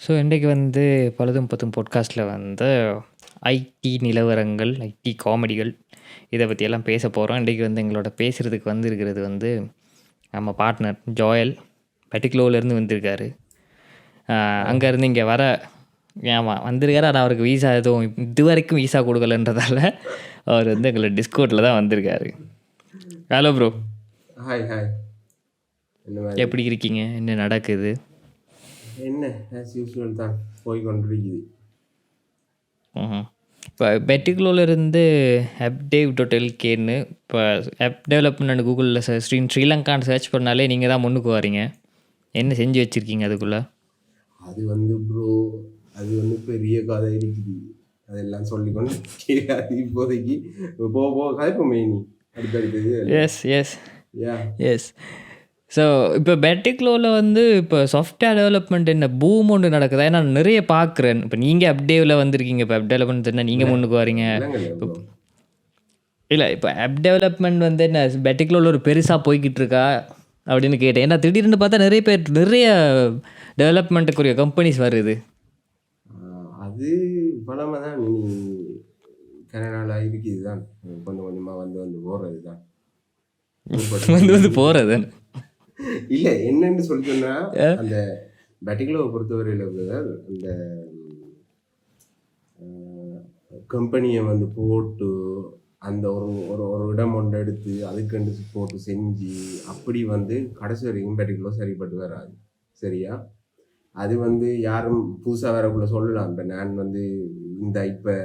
So இன்றைக்கு வந்து பழுதும் பத்தும் பாட்காஸ்ட்டில் வந்து ஐடி நிலவரங்கள், ஐடி காமெடிகள் இதை பற்றியெல்லாம் பேச போகிறோம். இன்றைக்கி வந்து எங்களோட பேசுகிறதுக்கு வந்திருக்கிறது வந்து நம்ம பார்ட்னர் ஜோயல் பட்டிக்லோவிலேருந்து வந்திருக்காரு. அங்கேருந்து இங்கே வர ஆமாம் வந்திருக்காரு. ஆனால் அவருக்கு வீசா எதுவும் இது வரைக்கும் வீசா கொடுக்கலன்றதால அவர் வந்து எங்களை டிஸ்கவுண்டில் தான் வந்திருக்காரு. Hello bro. Hi hi. எப்படி இருக்கீங்க? என்ன நடக்குது? என்ன ஆஸ் யூஸ்வல் தான் போய் கொண்டிருக்குது. இப்போ பெட்டிகுலோலேருந்து appdave.lkன்னு இப்போ ஆப் டெவலப்மெண்ட் கூகுளில் ஸ்ரீலங்கான்னு சர்ச் பண்ணாலே நீங்கள் தான் முன்னுக்கு வரீங்க. என்ன செஞ்சு வச்சுருக்கீங்க அதுக்குள்ளே? அது வந்து ப்ரோ, அது வந்து பெரிய கதை இருக்குது. அதெல்லாம் சொல்லிக்கொண்டு கேட்காது இப்போதைக்கு. போக கதைப்போமே நீ அடுத்தடுத்தது. Yes yes yes. ஸோ இப்போ பெட்டிக்லோவில் வந்து இப்போ சாஃப்ட்வேர் டெவலப்மெண்ட் என்ன பூம் ஒன்று நடக்குதா? ஏன்னா நிறைய பார்க்குறேன். இப்போ நீங்கள் அப்டேவில் வந்திருக்கீங்க. இப்போ ஆப் டெவலப்மெண்ட் என்ன நீங்கள் முன்னுக்கு வரீங்க? இல்லை இப்போ ஆப் டெவலப்மெண்ட் வந்து என்ன பெட்டிக்லோவில் ஒரு பெருசாக போய்கிட்டு இருக்கா அப்படின்னு கேட்டேன். ஏன்னா திடீர்னு பார்த்தா நிறைய டெவலப்மெண்ட்டுக்குரிய கம்பெனிஸ் வருது. அது பலமாக தான் நீ கனடாவில் இருக்குது தான் கொஞ்சம் கொஞ்சமாக வந்து போகிறது தான் வந்து போகிறது இல்லை. என்னன்னு சொல்லி சொன்னா அந்த பெட்டிக்லோவை பொறுத்தவரையில் அந்த கம்பெனியை வந்து போட்டு அந்த ஒரு இடம் ஒன்று எடுத்து அதுக்கு போட்டு செஞ்சு அப்படி வந்து கடைசி வரைக்கும் பெட்டிக்லோ சரிப்பட்டு வராது. சரியா? அது வந்து யாரும் புதுசாக வரக்குள்ள சொல்லலாம். இப்போ நான் வந்து இந்த இப்போ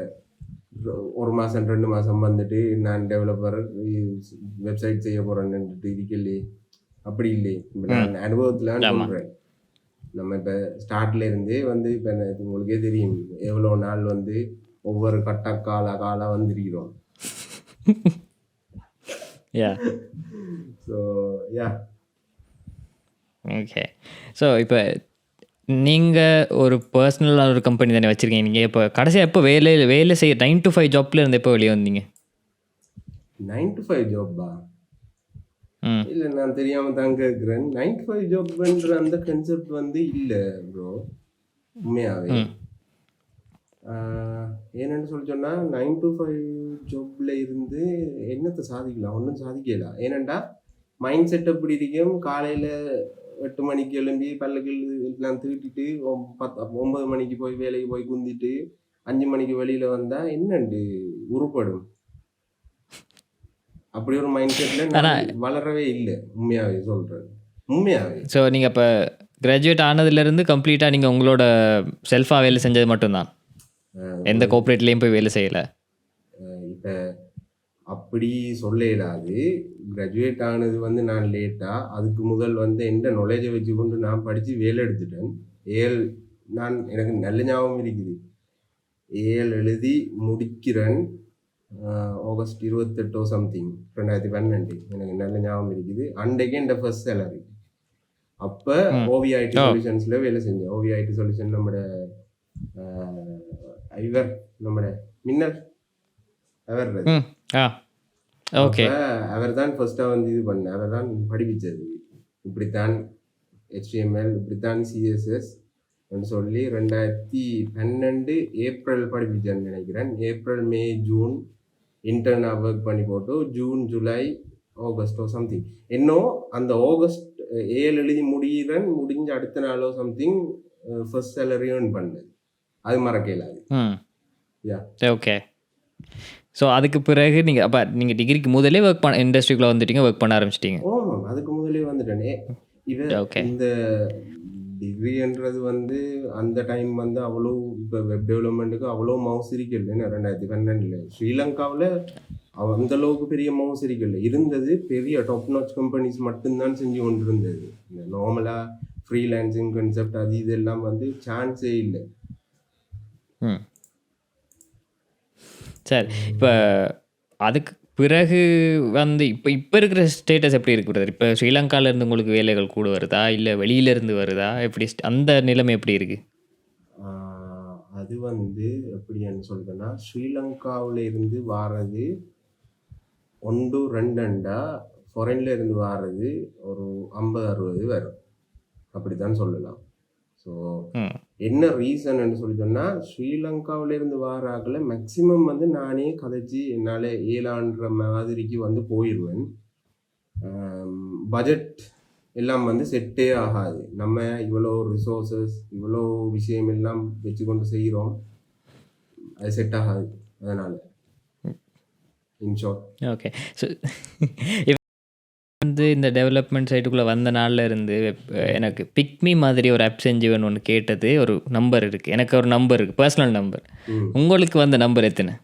1 மாதம் 2 மாதம் வந்துட்டு நான் டெவலப்பர் வெப்சைட் செய்ய போகிறேன்னுட்டு இருக்கலையே, அப்படி இல்லை. இப்போ நான் அனுபவத்தில் சொல்கிறேன். நம்ம இப்போ ஸ்டார்ட்ல இருந்தே வந்து இப்போ உங்களுக்கே தெரியும் எவ்வளோ நாள் வந்து ஒவ்வொரு கால வந்திருக்கிறோம். So yeah okay. ஸோ இப்போ நீங்கள் ஒரு பர்சனலாக ஒரு கம்பெனி தானே வச்சுருக்கீங்க. நீங்கள் இப்போ கடைசியாக எப்போ வேலை செய்ய 9 to 5 ஜாப்ல இருந்து எப்போ வெளியே வந்தீங்க? 9 to 5 ஜாப்பா? இல்லை, நான் தெரியாமல் தான் கேட்குறேன். 9 to 5 ஜாப்ன்ற அந்த கன்செப்ட் வந்து இல்லை ப்ரோ, உண்மையாகவே. என்னென்னு சொல்லி சொன்னால் 9 to 5 ஜாப்பில் இருந்து என்னத்தை சாதிக்கலாம்? ஒன்றும் சாதிக்கலாம். ஏனெண்டா மைண்ட் செட் எப்படி இருக்கும், காலையில் 8 மணிக்கு எழும்பி பல்லுக்கு எல்லாம் தீட்டிட்டு 9 மணிக்கு போய் வேலைக்கு போய் குந்திட்டு 5 மணிக்கு வெளியில் வந்தால் என்னண்டு உருப்படும்? அப்படி ஒரு மைண்ட் செட்டில் வளரவே இல்லை, உண்மையாகவே சொல்கிறேன், உண்மையாகவே. ஸோ நீங்கள் இப்போ கிராஜுவேட் ஆனதுலேருந்து கம்ப்ளீட்டாக நீங்கள் உங்களோட செல்ஃபாக வேலை செஞ்சது மட்டும்தான், எந்த கோஆப்ரேட்லேயும் போய் வேலை செய்யலை? இப்போ அப்படி சொல்ல இயலாது. கிராஜுவேட் ஆனது வந்து நான் லேட்டாக, அதுக்கு முதல் வந்து எந்த நாலேஜை வச்சு கொண்டு நான் படித்து வேலை எடுத்துட்டேன். எனக்கு நல்ல ஞாபகம் இருக்குது. ஏஎல் எழுதி முடிக்கிறேன் ஆகஸ்ட் 28 சம்திங் 2012. எனக்கு நல்ல ஞாபகம் இருக்குது. அன்றைக்கு என் ஃபர்ஸ்ட் சேலரி. அப்போ ஓவிஐடி சொல்யூஷன்ஸில் வேலை செஞ்சேன். ஓவிஐடி சொல்யூஷன் நம்மட மின்னல் அவர் தான் ஃபர்ஸ்ட்டாக வந்து இது பண்ண, அவர் தான் படிப்பிச்சது. இப்படித்தான் HTML, இப்படித்தான் CSS சொல்லி 2012 ஏப்ரல் படிப்பிச்சேன்னு நினைக்கிறேன். ஏப்ரல், மே, ஜூன் இன்டர்னாக ஒர்க் பண்ணி போட்டு ஜூன், ஜூலை, ஆகஸ்டோ சம்திங் இன்னும் அந்த ஆகஸ்ட் 7 எழுதி முடிஞ்ச அடுத்த நாளோ சம்திங் ஃபர்ஸ்ட் சேலரி ஏர்ன் பண்ணது. அது மறக்கலாது. ஓகே. ஸோ அதுக்கு பிறகு நீங்கள் டிகிரிக்கு முதலே இண்டஸ்ட்ரிக்குள்ளே வந்துட்டீங்க, ஒர்க் பண்ண ஆரம்பிச்சிட்டிங்க? ஆமாம், அதுக்கு முதலே வந்துட்டேனே. இந்த டிகிரின்றது வந்து அந்த டைம் வந்து அவ்வளோ இப்போ வெப் டெவலப்மெண்ட்டுக்கு அவ்வளோ மவுஸ் இருக்கல. 2012 ஸ்ரீலங்காவில் அந்த அளவுக்கு பெரிய மவுஸ் இருக்கல. இருந்தது பெரிய டாப் நாச் கம்பெனிஸ் மட்டும்தான் செஞ்சு கொண்டு இருந்தது. இந்த நார்மலாக ஃப்ரீலான்சிங் கான்செப்ட் அது இதெல்லாம் வந்து சான்ஸே இல்லை. சரி, இப்போ அதுக்கு பிறகு வந்து இப்போ இருக்கிற ஸ்டேட்டஸ் எப்படி இருக்குது? இப்போ ஸ்ரீலங்காவிலேருந்து உங்களுக்கு வேலைகள் கூட வருதா, இல்லை வெளியிலேருந்து வருதா, எப்படி அந்த நிலைமை எப்படி இருக்குது? அது வந்து எப்படின்னு சொல்கிறேன்னா, ஸ்ரீலங்காவில் இருந்து வாரது 1 2 ஃபாரின்ல இருந்து வாரது ஒரு 50-60 வரும், அப்படி தான் சொல்லலாம். ஸோ என்ன ரீசன் சொல்லி சொன்னால் ஸ்ரீலங்காவிலேருந்து வாராக்களை மேக்சிமம் வந்து நானே கதைச்சி என்னால் ஏழான்ற மாதிரிக்கு வந்து போயிடுவேன். பட்ஜெட் எல்லாம் வந்து செட்டே ஆகாது. நம்ம இவ்வளோ ரிசோர்ஸஸ் இவ்வளோ விஷயம் எல்லாம் வச்சு கொண்டு செய்கிறோம், அது செட் ஆகாது. அதனால் இன்ஷார்ட் ஓகே. ஸோ வந்து இந்த டெவலப்மெண்ட் சைட்டுக்குள்ளே வந்த நாளில் இருந்து எனக்கு பிக்மி மாதிரி ஒரு ஆப் செஞ்சு வேணும்னு கேட்டது ஒரு நம்பர் இருக்குது. எனக்கு ஒரு நம்பர் இருக்குது, பர்சனல் நம்பர். உங்களுக்கு வந்த நம்பர் எத்தனை?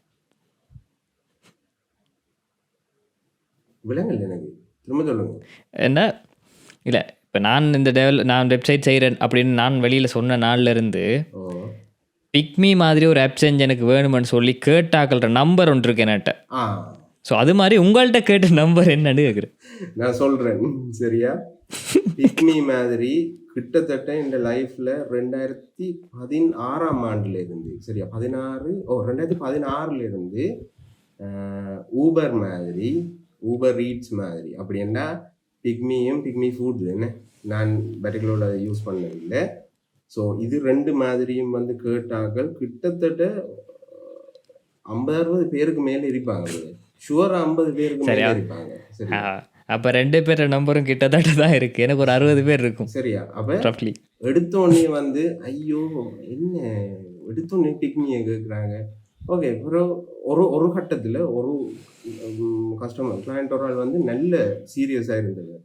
விலங்கல் எனக்கு திரும்ப சொல்லுங்க. என்ன இல்லை, இப்போ நான் வெப்சைட் செய்கிறேன் அப்படின்னு நான் வெளியில் சொன்ன நாளில் இருந்து பிக்மி மாதிரி ஒரு ஆப் செஞ்சு எனக்கு வேணுமென்னு சொல்லி கேட்டாக்கள்ற நம்பர் ஒன்று இருக்கு என்கிட்ட. ஸோ அது மாதிரி உங்கள்கிட்ட கேட்ட நம்பர் என்னன்னு கேட்குறேன். நான் சொல்கிறேன் சரியா. பிக்மி மாதிரி கிட்டத்தட்ட இந்த லைஃப்பில் 2016 இருந்து சரியா 2016 இருந்து ஊபர் மாதிரி, ஊபர் ஈட்ஸ் மாதிரி அப்படின்னா பிக்மியும் பிக்மி ஃபுட்ஸ் என்ன நான் பர்டிகுலரோட யூஸ் பண்ணதில்லை. ஸோ இது ரெண்டு மாதிரியும் வந்து கேட்டாக்கள் கிட்டத்தட்ட 50-60 பேருக்கு மேலே இருப்பாங்க. ஷுவராக 50 பேருக்கு மேலே இருப்பாங்க. சரியா, அப்போ 2 பேர் நம்பரும் கிட்டத்தட்ட தான் இருக்குது. எனக்கு ஒரு 60 பேர் இருக்கும். சரியா, அப்போ ரஃப்லி எடுத்தோடனே வந்து ஐயோ என்ன எடுத்தோடனே பிக்மியை கேட்குறாங்க. ஓகே, அப்புறம் ஒரு கட்டத்தில் ஒரு கஸ்டமர் கிளையண்ட் ஒரு ஆள் வந்து நல்ல சீரியஸாக இருந்தவர்.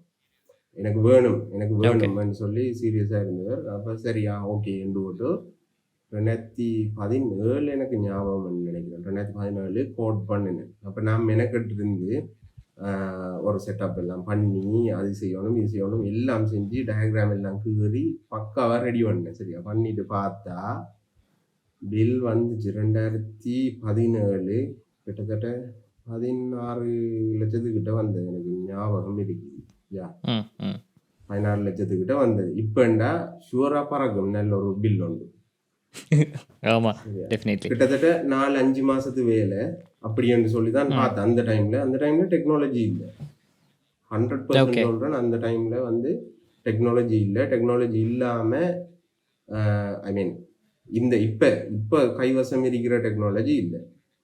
எனக்கு வேணும்னு சொல்லி சீரியஸாக இருந்தவர். அப்போ சரியா ஓகே என்று போட்டு 2017 எனக்கு ஞாபகம் நினைக்கிறேன், 2017 கோட் பண்ணினேன். அப்போ நான் மெனக்கெட்டு இருந்து ஒரு செட்டப் எல்லாம் பண்ணி அது செய்யணும் இது செய்யணும் எல்லாம் செஞ்சு டயக்ராம் எல்லாம் கீறி பக்காவாக ரெடி பண்ணேன். சரியா, பண்ணிட்டு பார்த்தா பில் வந்துச்சு 2017 கிட்டத்தட்ட 16 லட்சத்துக்கிட்ட வந்தது. எனக்கு ஞாபகம் இருக்குது. யா 16 லட்சத்துக்கிட்ட வந்தது. இப்போண்டா ஷுவராக பறக்கும் நல்ல ஒரு பில் உண்டு. ஆமாம், டெஃபினெட்லி கிட்டத்தட்ட 4-5 மாதத்து வேலை அப்படின்னு சொல்லி தான் பார்த்தேன். அந்த டைமில் டெக்னாலஜி இல்லை, 100% சொல்கிறேன். அந்த டைமில் வந்து டெக்னாலஜி இல்லை. டெக்னாலஜி இல்லாமல் ஐ மீன் இந்த இப்போ கைவசம் இருக்கிற டெக்னாலஜி இல்லை.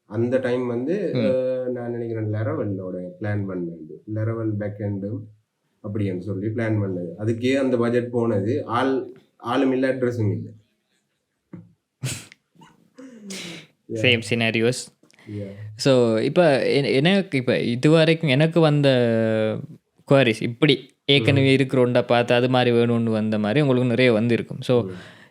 அந்த டைம் வந்து நான் நினைக்கிறேன் லெரவலோட பிளான் பண்ணது, லெரவல் பேக்எண்டும் அப்படின்னு சொல்லி பிளான் பண்ணது. அதுக்கே அந்த பட்ஜெட் போனது. ஆளும் இல்லை, அட்ரஸும் இல்லை. Same scenarios. ஸோ இப்போ இது வரைக்கும் எனக்கு வந்த குவாரிஸ் இப்படி ஏற்கனவே இருக்கிறோண்டா பார்த்து அது மாதிரி வேணும்னு வந்த மாதிரி உங்களுக்கு நிறைய வந்திருக்கும். ஸோ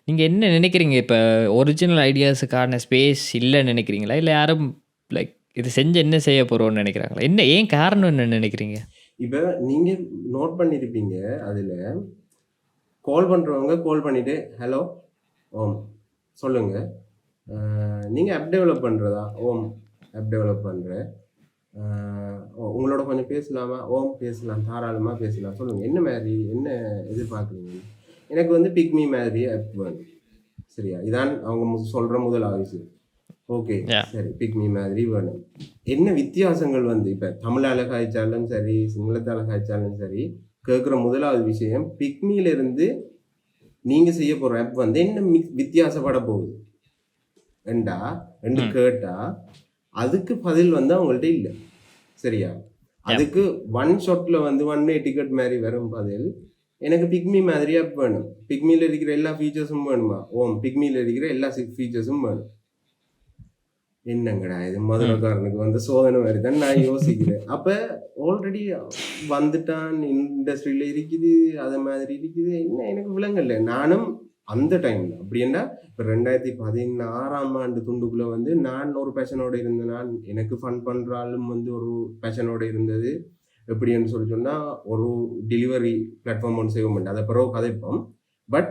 நீங்கள் என்ன நினைக்கிறீங்க, இப்போ ஒரிஜினல் ஐடியாஸுக்கான ஸ்பேஸ் இல்லைன்னு நினைக்கிறீங்களா, இல்லை யாரும் லைக் இது செஞ்சு என்ன செய்ய போகிறோன்னு நினைக்கிறாங்களா, ஏன் காரணம் என்ன நினைக்கிறீங்க? இப்போ நீங்கள் நோட் பண்ணியிருப்பீங்க, அதில் கால் பண்ணுறவங்க கால் பண்ணிவிட்டு ஹலோ ஓம் சொல்லுங்கள், நீங்கள் ஆப் டெவலப் பண்ணுறதா? ஓம் ஆப் டெவலப் பண்ணுறேன். உங்களோட கொஞ்சம் பேசலாமா? ஓம் பேசலாம், தாராளமாக பேசலாம். சொல்லுங்கள் என்ன மாதிரி என்ன எதிர்பார்க்குறீங்க? எனக்கு வந்து பிக்மி மாதிரி ஆப் வேணும். சரியா, இதான் அவங்க சொல்கிற முதலாவது விஷயம். ஓகே சரி, பிக்மி மாதிரி வேணும். என்ன வித்தியாசங்கள் வந்து இப்போ தமிழால் காய்ச்சாலும் சரி சிங்களத்தால் காய்ச்சாலும் சரி கேட்குற முதலாவது விஷயம், பிக்மியிலிருந்து நீங்கள் செய்ய போகிற ஆப் வந்து என்ன வித்தியாசப்பட போகுது ரெண்டு கேட்டா அதுக்கு பதில் வந்து அவங்கள்ட்ட இல்லை. சரியா, அதுக்கு ஒன் ஷாட்ல வந்து 1 way டிக்கெட் மாதிரி வரும் பதில். எனக்கு பிக்மி மாதிரி ஆப் வேணும், பிக்மியில் இருக்கிற எல்லா ஃபீச்சர்ஸும் வேணுமா? ஓம் பிக்மியில் இருக்கிற எல்லா ஃபீச்சர்ஸும் வேணும். என்னங்கடா இது மதுரக்காரனுக்கு வந்து சோதனை மாதிரி தான் நான் யோசிக்கிறேன். அப்போ ஆல்ரெடி வந்துட்டான், இண்டஸ்ட்ரியில் இருக்குது, அது மாதிரி இருக்குது. என்ன எனக்கு விளங்கல. நானும் அந்த டைமில் அப்படின்னா இப்போ 2016 துண்டுக்குள்ளே வந்து நான் ஒரு பேஷனோடு இருந்தேன். நான் எனக்கு ஃபன் பண்ணுறாலும் வந்து ஒரு பேஷனோடு இருந்தது. எப்படின்னு சொல்லி சொன்னால் ஒரு டெலிவரி பிளாட்ஃபார்ம் ஒன்று செய்ய மாட்டேன், அதை பிறகு கதைப்போம். பட்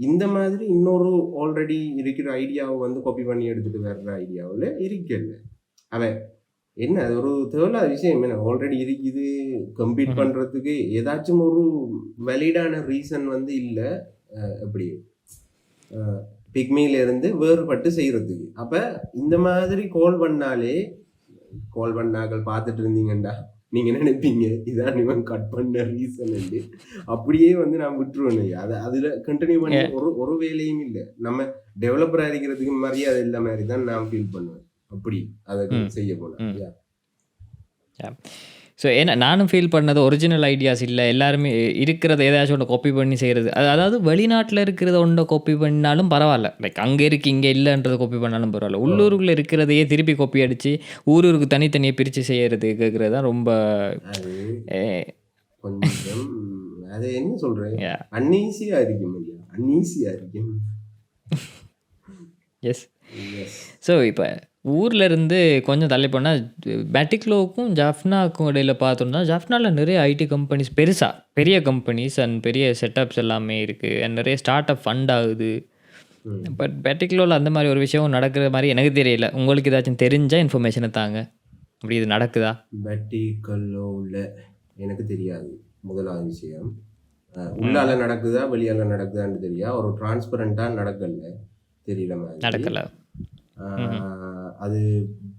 இந்த மாதிரி இன்னொரு ஆல்ரெடி இருக்கிற ஐடியாவை வந்து காப்பி பண்ணி எடுத்துகிட்டு வர்ற ஐடியாவில் இருக்கல. அவன் என்ன அது ஒரு தேவையில்லாத விஷயம். என்ன ஆல்ரெடி இருக்குது, கம்ப்ளீட் பண்ணுறதுக்கு ஏதாச்சும் ஒரு வேலிடான ரீசன் வந்து இல்லை. எப்படி பிக்மியிலேருந்து வேறுபட்டு செய்கிறதுக்கு. அப்போ இந்த மாதிரி கால் பண்ணாக்கள் பார்த்துட்டு இருந்தீங்கண்டா நீங்க நினைப்பீங்க இதான் இவன் கட் பண்ண ரீசன் அப்படியே வந்து நான் விட்டுருவேன். அதுல கண்டினியூ பண்ணி ஒரு வேலையும் இல்லை. நம்ம டெவலப்பரா இருக்கிறதுக்கு மரியாதை இல்ல மாதிரி தான் நான் ஃபீல் பண்ணுவேன். அப்படி அதை செய்ய போனேன். ஸோ ஏன்னா நானும் ஃபீல் பண்ணது ஒரிஜினல் ஐடியாஸ் இல்லை, எல்லாருமே இருக்கிறத ஏதாச்சும் ஒன்று காப்பி பண்ணி செய்கிறது. அதாவது வெளிநாட்டில் இருக்கிறத ஒன்றை காப்பி பண்ணாலும் பரவாயில்ல, லைக் அங்கே இருக்கு இங்கே இல்லைன்றதை காப்பி பண்ணாலும் பரவாயில்ல. உள்ளூருக்குள்ளே இருக்கிறதையே திருப்பி காப்பி அடித்து ஊருக்கு தனித்தனியாக பிரித்து செய்கிறது கேட்குறது தான் ரொம்ப கொஞ்சம் அது என்ன சொல்கிறேன், அன்ஈஸியாக இருக்கும். அன்ஈஸியாக இருக்கும். எஸ். ஸோ இப்போ ஊரில் இருந்து கொஞ்சம் தள்ளி போனால் பேட்டிக்லோவுக்கும் ஜாஃப்னாவுக்கும் இடையில் பார்த்தோம்னா, ஜாஃப்னாவில் நிறைய ஐடி கம்பெனிஸ் பெரிய கம்பெனிஸ் அண்ட் பெரிய செட்டப்ஸ் எல்லாமே இருக்குது அண்ட் நிறைய ஸ்டார்ட் அப் ஃபண்ட் ஆகுது. பட் பேட்டிக்லோவில் அந்த மாதிரி ஒரு விஷயம் நடக்கிற மாதிரி எனக்கு தெரியல. உங்களுக்கு ஏதாச்சும் தெரிஞ்ச இன்ஃபர்மேஷனை தாங்க, அப்படி இது நடக்குதா? பேட்டிக்லோவில் எனக்கு தெரியாது. முதலாவது விஷயம், உள்ளால நடக்குதா வெளியால நடக்குதான்னு தெரியா, ஒரு டிரான்ஸ்பரண்டாக தெரியல மாதிரி நடக்கலை. அது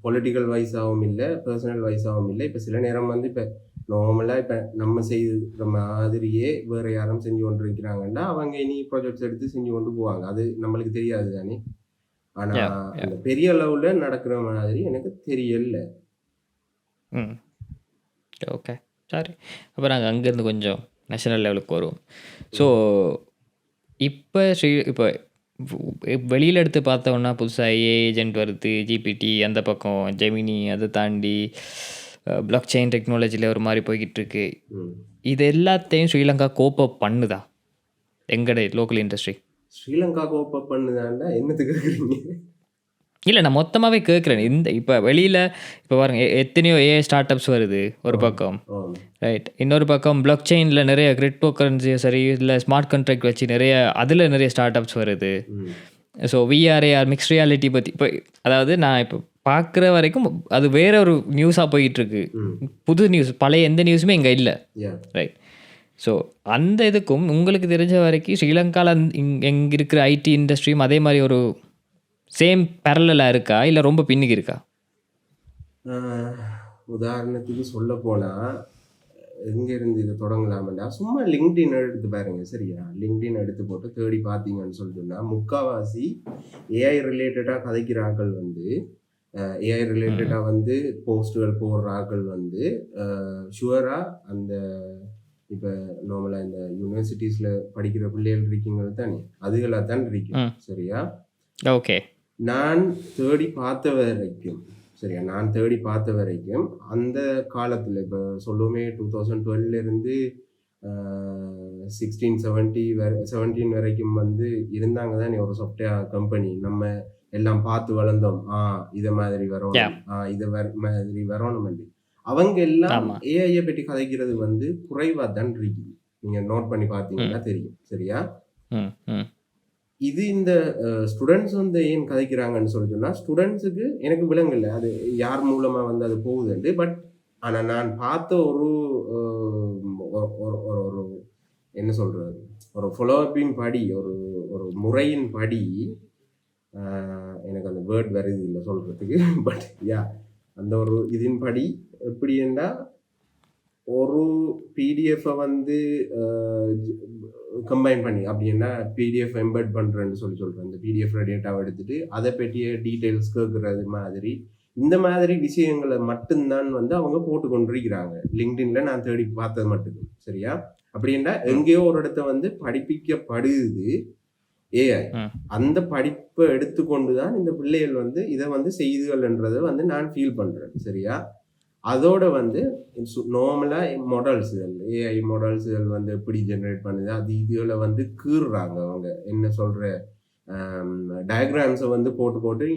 பொலிட்டிக்கல் வைஸாகவும் இல்லை, பர்சனல் வைஸாகவும் இல்லை. இப்போ சில நேரம் வந்து இப்போ நார்மலாக இப்போ நம்ம செய்கிற மாதிரியே வேறு யாரும் செஞ்சு கொண்டு இருக்கிறாங்கன்னா அவங்க இனி ப்ராஜெக்ட்ஸ் எடுத்து செஞ்சு கொண்டு போவாங்க. அது நம்மளுக்கு தெரியாது தானே. ஆனால் அந்த பெரிய அளவில் நடக்கிற மாதிரி எனக்கு தெரியல. ஓகே, சரி. அப்போ நாங்கள் அங்கேருந்து கொஞ்சம் நேஷனல் லெவலுக்கு வருவோம். ஸோ இப்போ வெளியில் எடுத்து பார்த்தோன்னா புதுசாக ஏஜென்ட் வருது, ஜிபிடி, அந்த பக்கம் ஜெமினி, அதை தாண்டி பிளாக் செயின் டெக்னாலஜியில் ஒரு மாதிரி போய்கிட்டு இருக்கு. இது எல்லாத்தையும் ஸ்ரீலங்கா கோப்பப் பண்ணுதா? எங்கட லோக்கல் இண்டஸ்ட்ரி ஸ்ரீலங்கா கோப்பப் பண்ணுதாண்டா என்னத்துக்கு கேட்குறீங்க? இல்லை, நான் மொத்தமாகவே கேட்குறேன். இப்போ வெளியில் இப்போ பாருங்க, எத்தனையோ ஏஐ ஸ்டார்ட் அப்ஸ் வருது ஒரு பக்கம், ரைட். இன்னொரு பக்கம் பிளாக் செயினில் நிறைய கிரிப்டோ கரன்சியும் சரி, இல்லை ஸ்மார்ட் கான்ட்ராக்ட் வச்சு அதில் நிறைய ஸ்டார்ட் அப்ஸ் வருது. ஸோ விஆர்ஏஆர் மிக்ஸ் ரியாலிட்டி பற்றி இப்போ அதாவது நான் இப்போ பார்க்குற வரைக்கும் அது வேற ஒரு நியூஸாக போயிட்டுருக்கு, புது நியூஸ். பழைய எந்த நியூஸுமே இங்கே இல்லை, ரைட். ஸோ அந்த இதுக்கும் உங்களுக்கு தெரிஞ்ச வரைக்கும் ஸ்ரீலங்காவில் எங்கே இருக்கிற ஐடி இண்டஸ்ட்ரியும் அதே மாதிரி ஒரு சேம் பேரலாக இருக்கா, இல்லை ரொம்ப பின்னுக்கு இருக்கா? உதாரணத்துக்கு சொல்ல போனால் எங்கேருந்து இதை தொடங்கலாம்டா, சும்மா லிங்க்டின் எடுத்து பாருங்க, சரியா? லிங்க்டின் எடுத்து போட்டு தேடி பார்த்தீங்கன்னு சொல்லிட்டுன்னா முக்கால்வாசி ஏஐ ரிலேட்டடாக கதைக்கிற ஆக்கள் வந்து, ஏஐ ரிலேட்டடாக வந்து போஸ்ட்டுகள் போடுற ஆக்கள் வந்து ஷுவராக அந்த இப்போ நார்மலாக இந்த யூனிவர்சிட்டிஸில் படிக்கிற பிள்ளைகள் இருக்கீங்க தானே, அதுகளாக தான் இருக்கும், சரியா? ஓகே. நான் தேடி பார்த்த வரைக்கும், சரியா, நான் தேடி பார்த்த வரைக்கும் அந்த காலத்தில் இப்போ சொல்லுவோமே 2012 16-17 வரைக்கும் வந்து இருந்தாங்க தானே ஒரு சாஃப்ட்வேர் கம்பெனி. நம்ம எல்லாம் பார்த்து வளர்ந்தோம், இதை மாதிரி வரணும், இதை மாதிரி வரணும். அவங்க எல்லாம் ஏஐயை பற்றி கதைக்கிறது வந்து குறைவாக தான் இருக்குது. நீங்கள் நோட் பண்ணி பார்த்தீங்கன்னா தெரியும், சரியா? இது இந்த ஸ்டூடெண்ட்ஸ் வந்து ஏன் கதைக்கிறாங்கன்னு சொன்னா, ஸ்டூடெண்ட்ஸுக்கு எனக்கு விளங்கல அது யார் மூலமா வந்து அது போகுதுண்டு. பட் ஆனால் நான் பார்த்த ஒரு ஒரு என்ன சொல்றது, ஒரு ஃபாலோஅப்பின் படி, ஒரு முறையின் படி, எனக்கு அந்த வேர்ட் வருது இல்லை சொல்றதுக்கு, பட் அந்த ஒரு இதன் படி எப்படின்னா, ஒரு பிடிஎஃப்பை வந்து கம்பைன் பண்ணி அப்படின்னா பிடிஎஃப் எம்பெட் பண்ணுறேன்னு சொல்கிறேன். அந்த பிடிஎஃப் டேட்டாவை எடுத்துட்டு அதை பற்றிய டீட்டெயில்ஸ் கேட்குறது மாதிரி, இந்த மாதிரி விஷயங்களை மட்டும்தான் வந்து அவங்க போட்டு கொண்டிருக்கிறாங்க லிங்க்டின்ல. நான் தேடி பார்த்தது மட்டும், சரியா? அப்படின்னா எங்கேயோ ஒரு இடத்த வந்து படிப்பிக்கப்படுது ஏஐ. அந்த படிப்பை எடுத்துக்கொண்டு தான் இந்த பிள்ளைகள் வந்து இதை வந்து செய்துகள்ன்றதை வந்து நான் ஃபீல் பண்ணுறேன், சரியா? அதோட வந்து நார்மலாக மாடல்ஸுகள், ஏஐ மாடல்ஸுகள் வந்து எப்படி ஜென்ரேட் பண்ணுது, அது இதுகளை வந்து கீறுறாங்க. அவங்க என்ன சொல்கிற டயக்ராம்ஸை வந்து போட்டு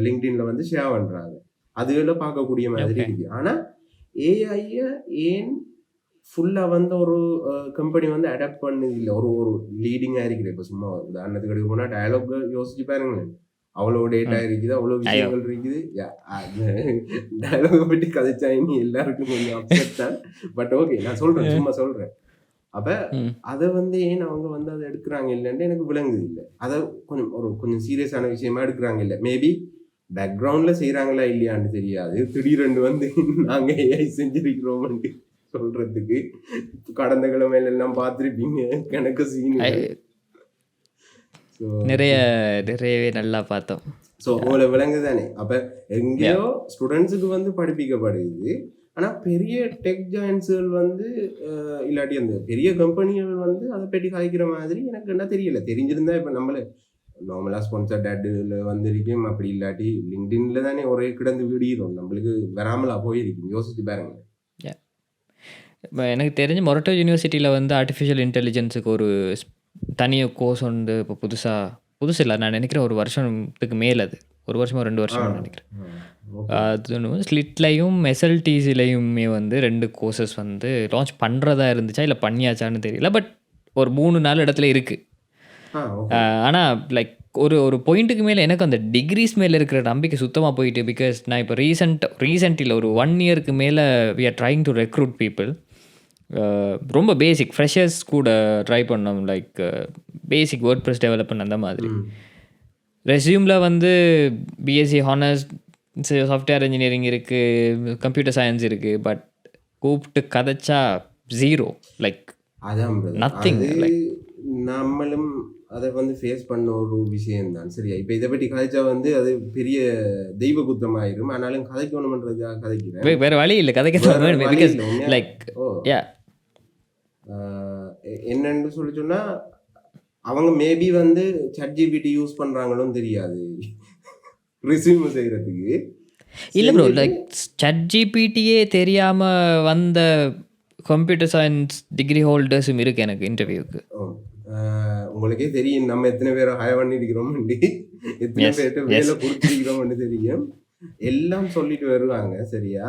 லிங்க்டின்ல வந்து ஷேர் பண்ணுறாங்க. அதுகளை பார்க்கக்கூடிய மாதிரி இருக்கு. ஆனால் ஏஐயை ஏன் ஃபுல்லாக வந்து ஒரு கம்பெனி வந்து அடாப்ட் பண்ணது இல்லை. ஒரு லீடிங்காக இருக்குது. இப்போ சும்மா உதாரணத்துக்கு எடுக்க போனால் டயலாக் யோசிச்சு பாருங்களேன், அவ்வளோ டேட்டா இருக்குது, அவ்வளோ விஷயங்கள் இருக்குது. டயலாக பற்றி கதைச்சாயின்னு எல்லாருக்கும் கொஞ்சம் அப்செட் தான். பட் ஓகே, நான் சொல்கிறேன், சும்மா சொல்கிறேன். அப்போ அதை வந்து ஏன் அவங்க வந்து அதை எடுக்கிறாங்க இல்லைன்ட்டு எனக்கு விளங்குது இல்லை. அதை கொஞ்சம் சீரியஸான விஷயமா எடுக்கிறாங்க இல்லை. மேபி பேக்ரவுண்ட்ல செய்யறாங்களா இல்லையான்னு தெரியாது. திடீரென்று வந்து நாங்க ஏஐ செஞ்சிருக்கிறோம்னு சொல்றதுக்கு கடந்த கிழமையில எல்லாம் பார்த்துருப்பீங்க கணக்கு சீனு. நிறையவே நல்லா பார்த்தோம். ஸோ உங்களை விளங்குதானே. அப்ப எங்கேயோ ஸ்டூடெண்ட்ஸுக்கு வந்து படிப்பிக்கப்படுது. ஆனா பெரிய டெக் ஜாயின்ட்ஸுகள் வந்து இல்லாட்டி அந்த பெரிய கம்பெனிகள் வந்து அதை பற்றி காய்க்கிற மாதிரி எனக்கு என்ன தெரியல. தெரிஞ்சிருந்தா இப்ப நம்மள நார்மலா ஸ்பான்சர்ட் ஆட்ல வந்திருக்கும். அப்படி இல்லாட்டி லிங்க்டின்ல தானே ஒரே கிடந்து விடுகிறோம். நம்மளுக்கு வராமலா போயிருக்கும். யோசிச்சு பாருங்க. இப்போ எனக்கு தெரிஞ்ச மொரட்டோ யூனிவர்சிட்டியில் வந்து ஆர்டிஃபிஷியல் இன்டெலிஜென்ஸுக்கு ஒரு தனியாக கோர்ஸ் வந்து இப்போ புதுசு இல்லை, நான் நினைக்கிறேன் ஒரு வருஷத்துக்கு மேலே, அது ஒரு வருஷமோ 2 வருஷம் நினைக்கிறேன். அது ஸ்லிட்லையும் எஸ்எல்டிசிலையுமே வந்து 2 கோர்சஸ் வந்து லான்ச் பண்ணுறதா இருந்துச்சா இல்லை பண்ணியாச்சான்னு தெரியல. பட் ஒரு 3-4 இடத்துல இருக்குது. ஆனால் லைக் ஒரு பாயிண்ட்டுக்கு மேலே எனக்கு அந்த டிகிரிஸ் மேலே இருக்கிற நம்பிக்கை சுத்தமாக போயிட்டு. பிகாஸ் நான் இப்போ ரீசெண்டில் ஒரு 1 இயருக்கு மேலே we are trying to recruit people. ரொம்ப பேசிக் ஃப்ரெஷர்ஸ் கூட ட்ரை பண்ணோம். Like basic WordPress development அந்த மாதிரி. ரெஸ்யூமில் வந்து பிஎஸ்சி ஹானர்ஸ், சாஃப்ட்வேர் இன்ஜினியரிங் இருக்குது, கம்ப்யூட்டர் சயின்ஸ் இருக்குது. பட் கூப்பிட்டு கதைச்சா 0, லைக் நத்திங். லைக் நம்மளும் அதை வந்து ஃபேஸ் பண்ண ஒரு விஷயம்தான். சரியா, இப்போ இதை பற்றி கதைச்சா வந்து அது பெரிய தெய்வ குத்தமாயிரும். ஆனாலும் கதைக்கணும்ன்றதுக்காக கதைக்கிறேன். வேறு வழி இல்லை, கதைக்க. லைக் என்னன்னு சொல்லி சொன்னா அவங்க மேபி வந்து ChatGPT யூஸ் பண்றாங்களும் தெரியாது ரெஸ்யூம் செய்யறதுக்கு. இல்லை ப்ரோ, லைக் ChatGPTயே தெரியாமல் வந்த கம்ப்யூட்டர் சயின்ஸ் டிகிரி ஹோல்டர்ஸும் இருக்கு எனக்கு இன்டர்வியூக்கு. உங்களுக்கே தெரியும் நம்ம எத்தனை பேரை ஹயர் பண்ணிருக்கிறோம், எத்தனை பேர்கிட்ட வேலை கொடுத்துருக்கிறோம்னு தெரியும். எல்லாம் சொல்லிட்டு வருவாங்க. சரியா,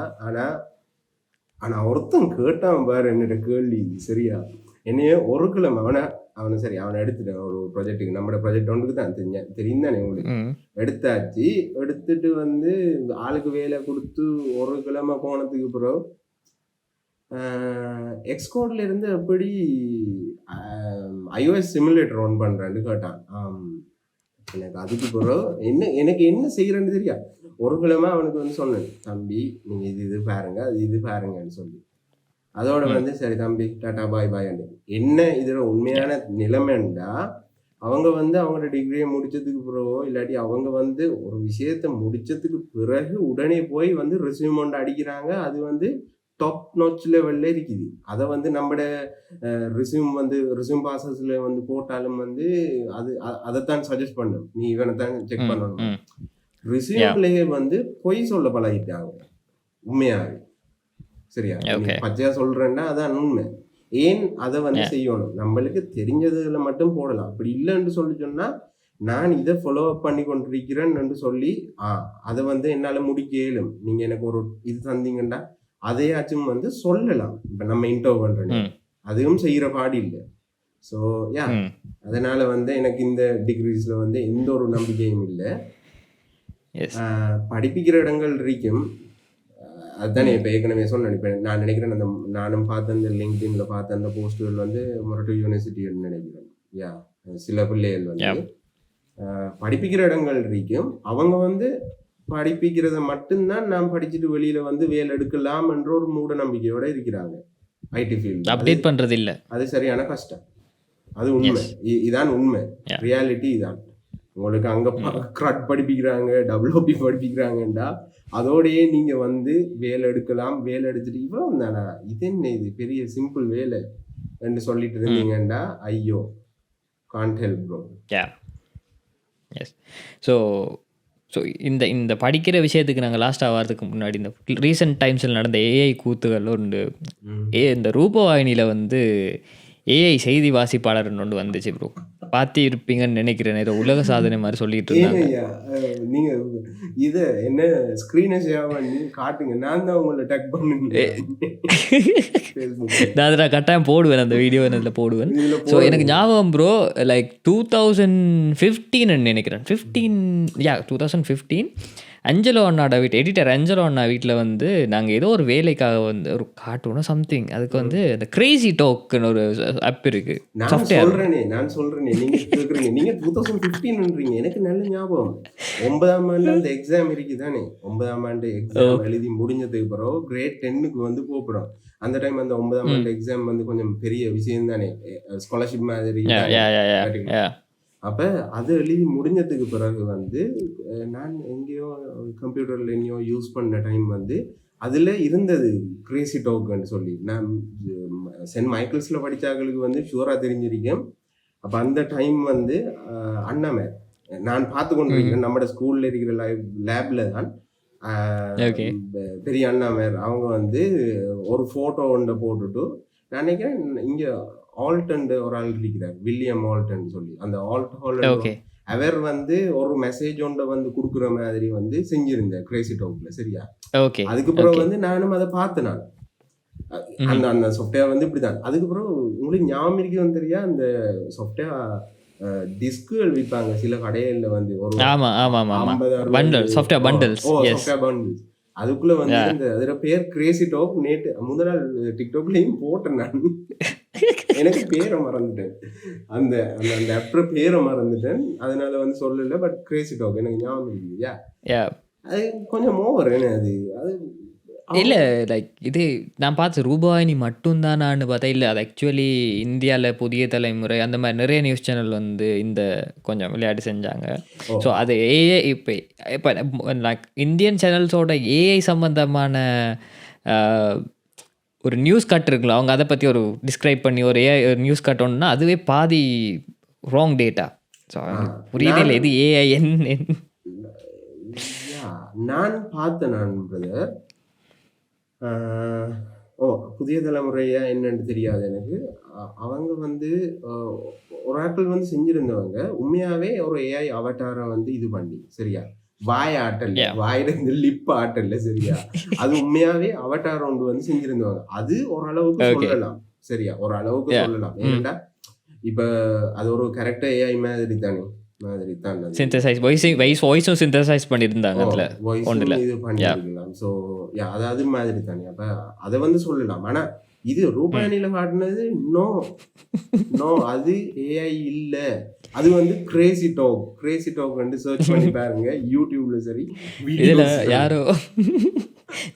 ஆனா ஒருத்தன் கேட்டான் பாரு என்னோட கேள்வி. சரியா, என்னைய ஒரு கிழமை அவனை சரி அவனை எடுத்துட்டேன் ஒரு ப்ராஜெக்ட்டுக்கு. நம்மளோட ப்ராஜெக்ட் ஒன்றுக்கு தான் தெரியும் தானே உங்களுக்கு. எடுத்தாச்சு, எடுத்துட்டு வந்து ஆளுக்கு வேலை கொடுத்து ஒரு கிழமை போனதுக்கு பிறகு எக்ஸ்கோட்ல இருந்து எப்படி iOS சிமுலேட்டர் ரன் பண்றேன்னு கேட்டான். எனக்கு அதுக்கு பிறகு எனக்கு என்ன செய்யறேன்னு தெரியா. ஒரு கிழமை அவனுக்கு வந்து சொன்னேன், தம்பி நீங்க இது பாருங்க, அது இது பாருங்கன்னு சொல்லி. அதோட வந்து சரி தம்பி டாட்டா பாய் பாய்ன்னு. என்ன இதுல உண்மையான நிலைமைண்டா, அவங்க வந்து அவங்களோட டிகிரியை முடிச்சதுக்கு பிறகோ இல்லாட்டி அவங்க வந்து ஒரு விஷயத்த முடிச்சதுக்கு பிறகு உடனே போய் வந்து ரெஸ்யூம் ஒன்று அடிக்கிறாங்க. அது வந்து டாப் நாச் லெவல்ல இருக்குது. அதை வந்து நம்மளோட ரெஸ்யூம் ப்ராசஸ்ல வந்து போட்டாலும் வந்து அதைத்தான் சஜஸ்ட் பண்ணும். நீ இவனை தான் செக் பண்ணணும். ரெஸ்யூம்லயே வந்து பொய் சொல்ல பழகிட்டாங்க உண்மையாவே. சரியா, பச்சையா சொல்றேன்னா அதான் உண்மை. ஏன் அதை வந்து செய்யணும்? நம்மளுக்கு தெரிஞ்சதுல மட்டும் போடலாம். அப்படி இல்லைன்னு சொல்லி சொன்னா நான் இதை ஃபாலோ அப் பண்ணி கொண்டிருக்கிறேன்னு சொல்லி அதை வந்து என்னால முடிக்க இயலும். நீங்க எனக்கு ஒரு இது தந்தீங்கன்னா அதையாச்சும் வந்து சொல்லலாம். இப்ப நம்ம இன்டர்வியூ பண்றோம், அதுவும் செய்யற பாடு இல்லை. ஸோ அதனால வந்து எனக்கு இந்த டிகிரிஸ்ல வந்து எந்த ஒரு நம்பிக்கையும் இல்லை. படிப்பிக்கிற இடங்கள் இருக்கும். அதுதானே இப்போ ஏற்கனவே சொன்னேன். இப்போ நான் நினைக்கிறேன் அந்த நானும் பார்த்த அந்த லிங்க்டின்ல பார்த்த அந்த போஸ்டுகள் வந்து மொரட்டோ யூனிவர்சிட்டின்னு நினைக்கிறேன். சில பிள்ளைகள் வந்து படிப்பிக்கிற இடங்கள் இருக்கும். அவங்க வந்து படிப்பிக்கிறத மட்டும்தான் நாம் படிச்சுட்டு வெளியில வந்து வேலை எடுக்கலாம் என்ற ஒரு மூட நம்பிக்கையோட இருக்கிறாங்க. ஐடி ஃபீல்ட் அப்டேட் பண்றது இல்ல. அது சரியான கஷ்டம். அது உண்மை. இதான் உண்மை. ரியாலிட்டி இதான். உங்களுக்கு அங்க கிராட் படிப்பிக்கிறாங்க, WP படிப்பிக்கிறாங்கண்டா அதோடயே நீங்க வந்து வேலை எடுக்கலாம். வேலை எடுத்துட்டு இவ்வளவு தானா, இது என்ன இது பெரிய சிம்பிள் வேலை என்று சொல்லிட்டு இருந்தீங்கண்டா ஐயோ can't help bro. Yes. So இந்த படிக்கிற விஷயத்துக்கு நாங்கள் லாஸ்ட் ஆகிறதுக்கு முன்னாடி இந்த ரீசெண்ட் டைம்ஸில் நடந்த ஏஐ கூத்துகள் உண்டு. இந்த ரூபவாகினியில் வந்து ஏஐ செய்தி வாசிப்பாளர்னு ஒன்று வந்துச்சு ப்ரோ, பார்த்து இருப்பீங்கன்னு நினைக்கிறேன். ஏதோ உலக சாதனை மாதிரி சொல்லிட்டு இருந்தாங்க. நீங்க இத என்ன ஸ்கிரீனை ஷேர் பண்ணி காட்டுங்க, நான் தான் உங்களை டேக் பண்ணுவேன். நான் அதை கட்டாயம் போடுவேன், அந்த வீடியோ அதில் போடுவேன். ஸோ எனக்கு ஞாபகம் ப்ரோ, லைக் 2015 நினைக்கிறேன், 2015 அஞ்சலோ அண்ணாட வீட்டு எடிட்டர் அஞ்சலோ அண்ணா வீட்டில் வந்து நாங்கள் ஏதோ ஒரு வேலைக்காக வந்து ஒரு கார்ட்டூனோ சம்திங் அதுக்கு வந்து இந்த கிரேசி டாக்னு ஒரு ஆப் இருக்கு நான் சாஃப்ட்வேர். சொல்றேனே நீங்க கேக்குறீங்க. நீங்க 2015ன்றீங்க. எனக்கு நல்ல ஞாபகம். 9ஆம் ஆண்டு அந்த எக்ஸாம் இருக்குதானே. 9ஆம் ஆண்டு ஓ எக்ஸாம் எழுதி முடிஞ்சதுக்கு பிறகு கிரேட் 10க்கு வந்து போறோம். அந்த டைம் அந்த 9ஆம் ம் ஆண்டு எக்ஸாம் வந்து கொஞ்சம் பெரிய விஷயம் தானே. ஸ்காலர்ஷிப் மாதிரி யா தானே. யா யா யா மெட்ரிகுலேஷன். யா அப்ப அது எழுதி முடிஞ்சதுக்கு பிறகு வந்து நான் எங்கேயோ கம்ப்யூட்டர்ல எங்கேயோ யூஸ் பண்ண டைம் வந்து அதுல இருந்தது கிரேசி டாக்னு சொல்லி. நான் சென்ட் மைக்கேல்ஸ்ல படிச்சாங்களுக்கு வந்து ஷூரா தெரிஞ்சிருக்கேன். அப்ப அந்த டைம் வந்து அண்ணாமே நான் பார்த்து கொண்டு ம் இருக்கிறேன். நம்ம ஸ்கூல்ல இருக்கிற லேப்ல தான் ஓகே பெரிய அண்ணாமேர் அவங்க வந்து ஒரு போட்டோ ஒன்றை போட்டுட்டு நான் நினைக்கிறேன் இங்க ஆல்டன் ஒரு ஆள் இருக்கிறார், வில்லியம் ஆல்டன் சொல்லி. அந்த ஆல்ட் ஓகே அவர் வந்து ஒரு மெசேஜ் ஒன்றை வந்து கொடுக்குற மாதிரி வந்து செஞ்சிருந்தேன் கிரேசி டாக்ல. சரியா? ஓகே அதுக்கு பிறகு ஓகே வந்து நானும் அதை பார்த்தேன். நான் ம் அந்த அந்த சாஃப்ட்வேர் வந்து இப்படிதான். அதுக்கப்புறம் உங்களுக்கு ஞாபகம் இருக்குன்னு தெரியா, அந்த சாஃப்ட்வேர் டிஸ்குகள் விற்பாங்க சில கடைகள்ல வந்து ஒரு ஆமாம் ஆமாம் ஆமாம் 50-60 bundle software bundles yes software bundles. அதுக்குள்ள வந்து யா இந்த அதுல பேர் கிரேசி டாக். நேற்று முதல் நாள் டிக்டாக்லயும் போட்டேன் நான். எனக்கு பேரை மறந்துட்டேன். அந்த அந்த அந்த அப்புறம் பேரை மறந்துட்டேன். அதனால வந்து சொல்லல. பட் கிரேசி டாக் எனக்கு ஞாபகம் இருக்குது. யா யா அது கொஞ்சம் ஓவர் என்ன அது அது இல்லை அவங்க லைக் இது நான் பார்த்து ரூபாயினி மட்டும்தானான்னு பார்த்தா இல்லை அது ஆக்சுவலி இந்தியாவில் புதிய தலைமுறை அந்த மாதிரி நிறைய நியூஸ் சேனல் வந்து இந்த கொஞ்சம் விளையாட்டு செஞ்சாங்க. ஓ ஸோ அது ஏஐ இப்போ இப்போ லைக் இந்தியன் சேனல்ஸோட ஏஐ சம்மந்தமான ஒரு நியூஸ் கட் இருக்குல்ல அவங்க அதை பற்றி ஒரு டிஸ்கிரைப் பண்ணி ஒரு ஏஐ ஒரு நியூஸ் கட் ஒன்றுனா அதுவே பாதி ராங் டேட்டா. ஸோ எனக்கு புரியுதே நான் இல்லை இது ஏஐ யா நான் பார்த்தேன் நான் பிரதர். ஓ புதிய தலைமுறையா என்னன்னு தெரியாது எனக்கு. அவங்க வந்து ஒரு ஆட்கள் வந்து செஞ்சிருந்தவங்க உண்மையாவே ஒரு ஏஐ அவட்டாரை வந்து இது பண்ணி. சரியா? வாய் ஆட்டல்ல, யா வாயில இருந்து லிப் ஆட்டல்ல. சரியா? அது உண்மையாவே அவட்டார் ஒன்று வந்து செஞ்சிருந்தவங்க. அது ஓரளவுக்கு ஓகே சொல்லலாம். சரியா? ஒரு அளவுக்கு யா சொல்லலாம். ம் ஏனெண்டா இப்ப அது ஒரு கரெக்டா ஏஐ மாதிரி தானே. மாதிரி தான் அது. சிந்தசைஸ் வாய்ஸும் சிந்தசைஸ் பண்ணியிருந்தாங்க ஓ அதில் வாய்ஸும் ஒன்றில். இது யா பண்ணியிருக்கலாம். ஸோ அது அது மாதிரி தானே. அப்ப அதை வந்து சொல்லலாம். ஆனா இது ம் ரூபாயணியில காட்டினது நோ நோ அது ஏஐ இல்ல. அது வந்து கிரேசி டாக் வந்து சர்ச் பண்ணி பாருங்க யூடியூப்ல சரி இதில் வீடியோஸ் யாரோ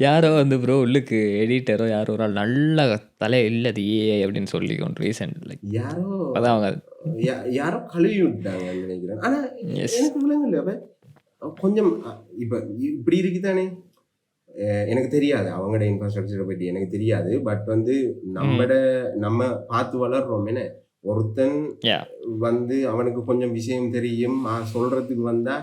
யாரோ வந்து ப்ரோ உள்ளுக்கு எடிட்டரோ யாரோ ஒரு ஆள் நல்ல தலை இல்லை அது ஏஐ அப்படின்னு சொல்லி ஒன்று ரீசெண்ட் லைக் யாரோ அப்போதான் அவங்க யாரோ கழுவி விட்டாங்கன்னு நினைக்கிறேன். ஆனா எஸ் எனக்கு விளங்கல. அப்ப கொஞ்சம் இப்ப இப்படி இருக்குதானே. எனக்கு தெரியாது அவங்களோட இன்ஃப்ராஸ்ட்ரக்சரை பற்றி எனக்கு தெரியாது. பட் வந்து ம் நம்ம பார்த்து வளர்றோம். என்ன ஒருத்தன் யா வந்து அவனுக்கு கொஞ்சம் விஷயம் தெரியும் சொல்றதுக்கு வந்தா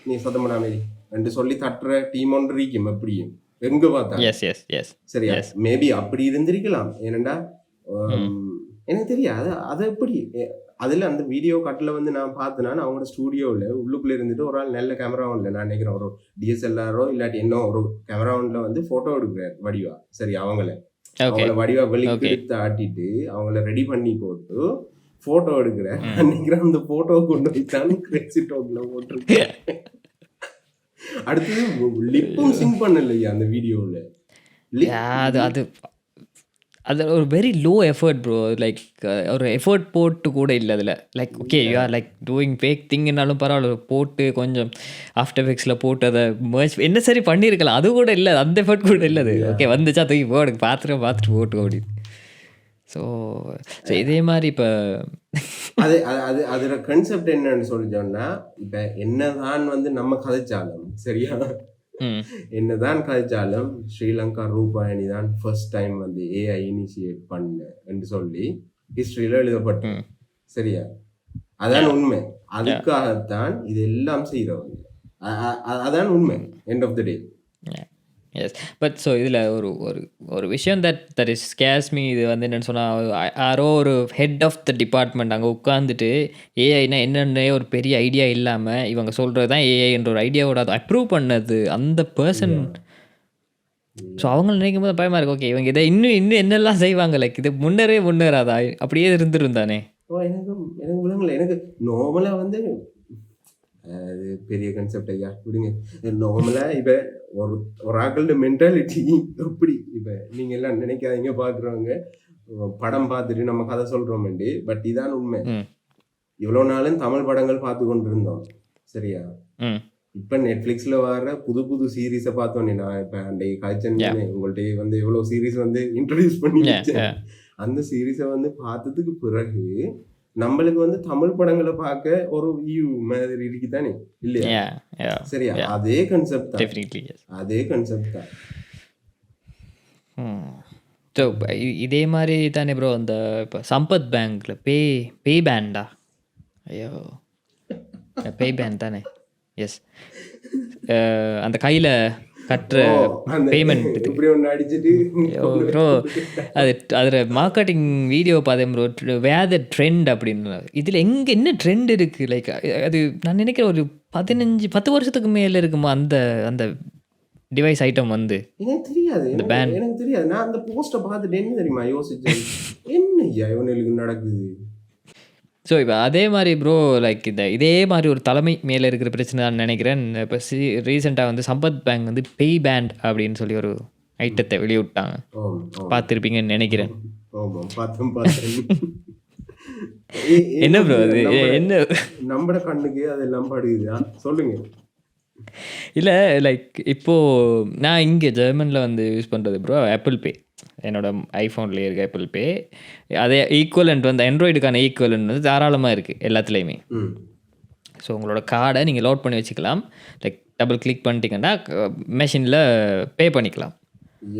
நீ சத்தம் பண்ணாம என்று சொல்லி தட்டுற டீம் ஒன்று இருக்கும் எப்படியும் எங்க பார்த்தாலும். எஸ் எஸ் எஸ் சரியா? எஸ் மேபி அப்படி இருந்திருக்கலாம். ஏனண்டா ம் எனக்கு தெரியாது அது எப்படி. அதில் அந்த வீடியோ கட்டில் வந்து நான் பார்த்தேன்னா அவங்களோட ஸ்டூடியோவில் உள்ளுக்குள்ளே இருந்துட்டு ஒரு ஆள் நல்ல கேமரா ஒன்றில் நான் நினைக்கிறேன் ஒரு டிஎஸ்எல்ஆரோ இல்லாட்டி என்ன ஒரு கேமரா ஒன்றில் வந்து ஃபோட்டோ எடுக்கிறார் வடிவா. சரி ஓகே அவங்கள வடிவா வெளிக்கு ஓகே எடுத்து ஆட்டிட்டு அவங்கள ரெடி பண்ணி போட்டு ஃபோட்டோ எடுக்கிறார். ம் நினைக்கிறேன் அந்த ஃபோட்டோவை கொண்டு போய் தான் கிரேசி டாக்ல போட்டிருக்கேன். அடுத்தது லிப்பும் சிங் பண்ணலையா அந்த வீடியோவில். யா அது அது அது ஒரு very low effort bro. Like ஒரு எஃபர்ட் போட்டு கூட இல்லை அதில். Like okay you are like doing fake திங்னாலும் பரவாயில்ல போட்டு கொஞ்சம் ஆஃப்டர் எஃபெக்ட்ஸில் போட்டு அதை மர்ஜ் என்ன சரி பண்ணியிருக்கலாம். அது கூட இல்லை அந்த எஃபர்ட் கூட இல்லை அது. ஓகே வந்துச்சா தூக்கி போடு பார்த்துட்டு போட்டு அப்படின்னு. ஸோ ஸோ இதே மாதிரி இப்போ அது அது அதோட கான்செப்ட் என்னன்னு சொல்லிட்டோம்னா இப்ப என்னதான் வந்து நம்ம கதைச்சாலும் சரியா ம் என்னதான் கதைச்சாலும் ஸ்ரீலங்கா ரூபாயணி தான் ஃபர்ஸ்ட் டைம் வந்து ஏஐ இனிஷியேட் பண்ண என்று சொல்லி ஹிஸ்டரியில எழுதப்பட்டது. ம் சரியா? அதான் யா உண்மை. யா அதுக்காகத்தான் இது எல்லாம் செய்யறவங்க. அதான் உண்மை. End of the day. Yes but so இதில் ஒரு ஒரு ஒரு விஷயம் தட் இஸ் ஸ்கேர்ஸ் மீ. இது வந்து என்னென்னு சொன்னால் யாரோ ஒரு ஹெட் ஆஃப் த டிபார்ட்மெண்ட் அங்கே உட்காந்துட்டு ஏஐனா என்னென்ன ஒரு பெரிய ஐடியா இல்லாமல் இவங்க சொல்கிறது தான் ஏஐ என்ற ஒரு ஐடியாவோட அதை அப்ரூவ் பண்ணது அந்த பர்சன். ஸோ அவங்க நினைக்கும் போது பயமாக இருக்கு. ஓகே இவங்க இதை இன்னும் என்னெல்லாம் செய்வாங்க லைக் இது முன்னேறாதா அப்படியே இருந்துருந்தானே. எனக்கு எனக்கு விளங்கல. எனக்கு நார்மலா வந்து அது பெரிய கான்செப்ட் ஐயா, விடுங்க. நார்மலா இப்ப ஒரு ஒரு ஆக்களோட மென்டாலிட்டி எப்படி, இப்ப நீங்க எல்லாம் நினைக்காதீங்க பாக்குறவங்க, படம் பார்த்துட்டு நம்ம கதை சொல்றோம், பட் இதான் உண்மை. ம் இவ்வளவு நாளும் தமிழ் படங்கள் பார்த்து கொண்டிருந்தோம், சரியா? ம் இப்ப நெட்ஃபிளிக்ஸ்ல வர புது புது சீரீஸை பார்த்தோன்னே, நான் இப்ப அன்றைக்கு காய்ச்சல் யா உங்கள்ட்ட வந்து எவ்வளவு சீரீஸ் வந்து இன்ட்ரடியூஸ் பண்ணி யா வச்சேன். யா அந்த சீரீஸை வந்து பார்த்ததுக்கு பிறகு நம்மளுக்கு வந்து தமிழ் படங்களை பார்க்க ஒரு வியூ மாதிரி இருக்குதானே, இல்லையா? யா யா சரியா? யா அதே கான்செப்ட் தான், டெஃபினெட்லி எஸ். அதே கான்செப்ட் தான். ஸோ இதே மாதிரி தானே ப்ரோ அந்த இப்போ சம்பத் பேங்க்ல பேய் பேண்டா, ஐயோ பேய் பேண்ட் தானே, எஸ். அந்த கையில் கட்டுற ஓ, அந்த பேமெண்ட் இது. இப்படி ஒன்று அடிச்சுட்டு ப்ரோ அது அதில் மார்க்கெட்டிங் வீடியோ பார்த்தேன் ப்ரோ, வேத ட்ரெண்ட் அப்படின்னு. இதில் என்ன ட்ரெண்ட் இருக்குது? லைக் அது நான் நினைக்கிறேன் ஒரு 10 வருஷத்துக்கு மேலே இருக்குமா அந்த அந்த டிவைஸ் ஐட்டம் வந்து எனக்கு தெரியாது, இந்த பேண்ட். எனக்கு தெரியாது. நான் அந்த போஸ்ட்டை பார்த்துட்டு என்ன தெரியுமா யோசிச்சேன், என்ன ஐயா இவனுக்கு நடக்குது? ஸோ இப்போ அதே மாதிரி ப்ரோ, லைக் இதே மாதிரி ஒரு தலைமை மேலே இருக்கிற பிரச்சனை தான் நினைக்கிறேன். இப்போ ரீசெண்டாக வந்து சம்பத் பேங்க் வந்து பேய் பேண்ட் அப்படின்னு சொல்லி ஒரு ஐட்டத்தை வெளியிட்டாங்க, ஆம், ஆம், பார்த்துருப்பீங்கன்னு நினைக்கிறேன். ஆமாம், பார்த்தேன். என்ன ப்ரோ அது என்ன? நம்மட கண்ணுக்கு அதெல்லாம் படுகுதா? சொல்லுங்க. இல்லை லைக் இப்போது நான் இங்கே ஜெர்மனில் வந்து யூஸ் பண்ணுறது ப்ரோ ஆப்பிள் பே. என்னோட ஐஃபோன்லேயே இருக்குது ஆப்பிள் பே. அதே ஈக்குவலண்ட் வந்து ஆண்ட்ராய்டுக்கான ஈக்குவலண்ட் வந்து தாராளமாக இருக்குது எல்லாத்துலேயுமே. ம், ஸோ உங்களோட கார்டை நீங்கள் லோட் பண்ணி வச்சுக்கலாம். லைக் டபுள் கிளிக் பண்ணிட்டீங்கன்னா மெஷினில் பே பண்ணிக்கலாம்.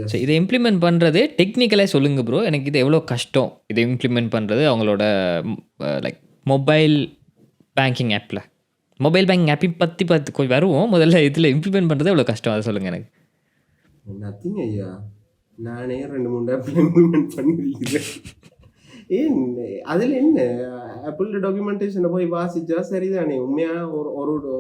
எஸ். ஸோ இதை இம்ப்ளிமெண்ட் பண்ணுறது டெக்னிக்கலாக சொல்லுங்கள் ப்ரோ, எனக்கு இது எவ்வளோ கஷ்டம் இதை இம்ப்ளிமெண்ட் பண்ணுறது அவங்களோட லைக் மொபைல் பேங்கிங் ஆப்பில். மொபைல் பேங்கிங் ஆப்பை பற்றி கொஞ்சம் வருவோம். முதல்ல இதில் இம்ப்ளிமெண்ட் பண்ணுறது எவ்வளோ கஷ்டம் அதை சொல்லுங்கள் எனக்கு. நத்திங் ஐயா, நானே 2-3 ஆப்பிள் இம்ப்ளிமெண்ட் பண்ணிருக்கிறேன். ஏன் அதில் என்ன, ஆப்பிள் டாக்குமெண்டேஷனை போய் வாசிச்சா சரிதானே, உண்மையாக ஒரு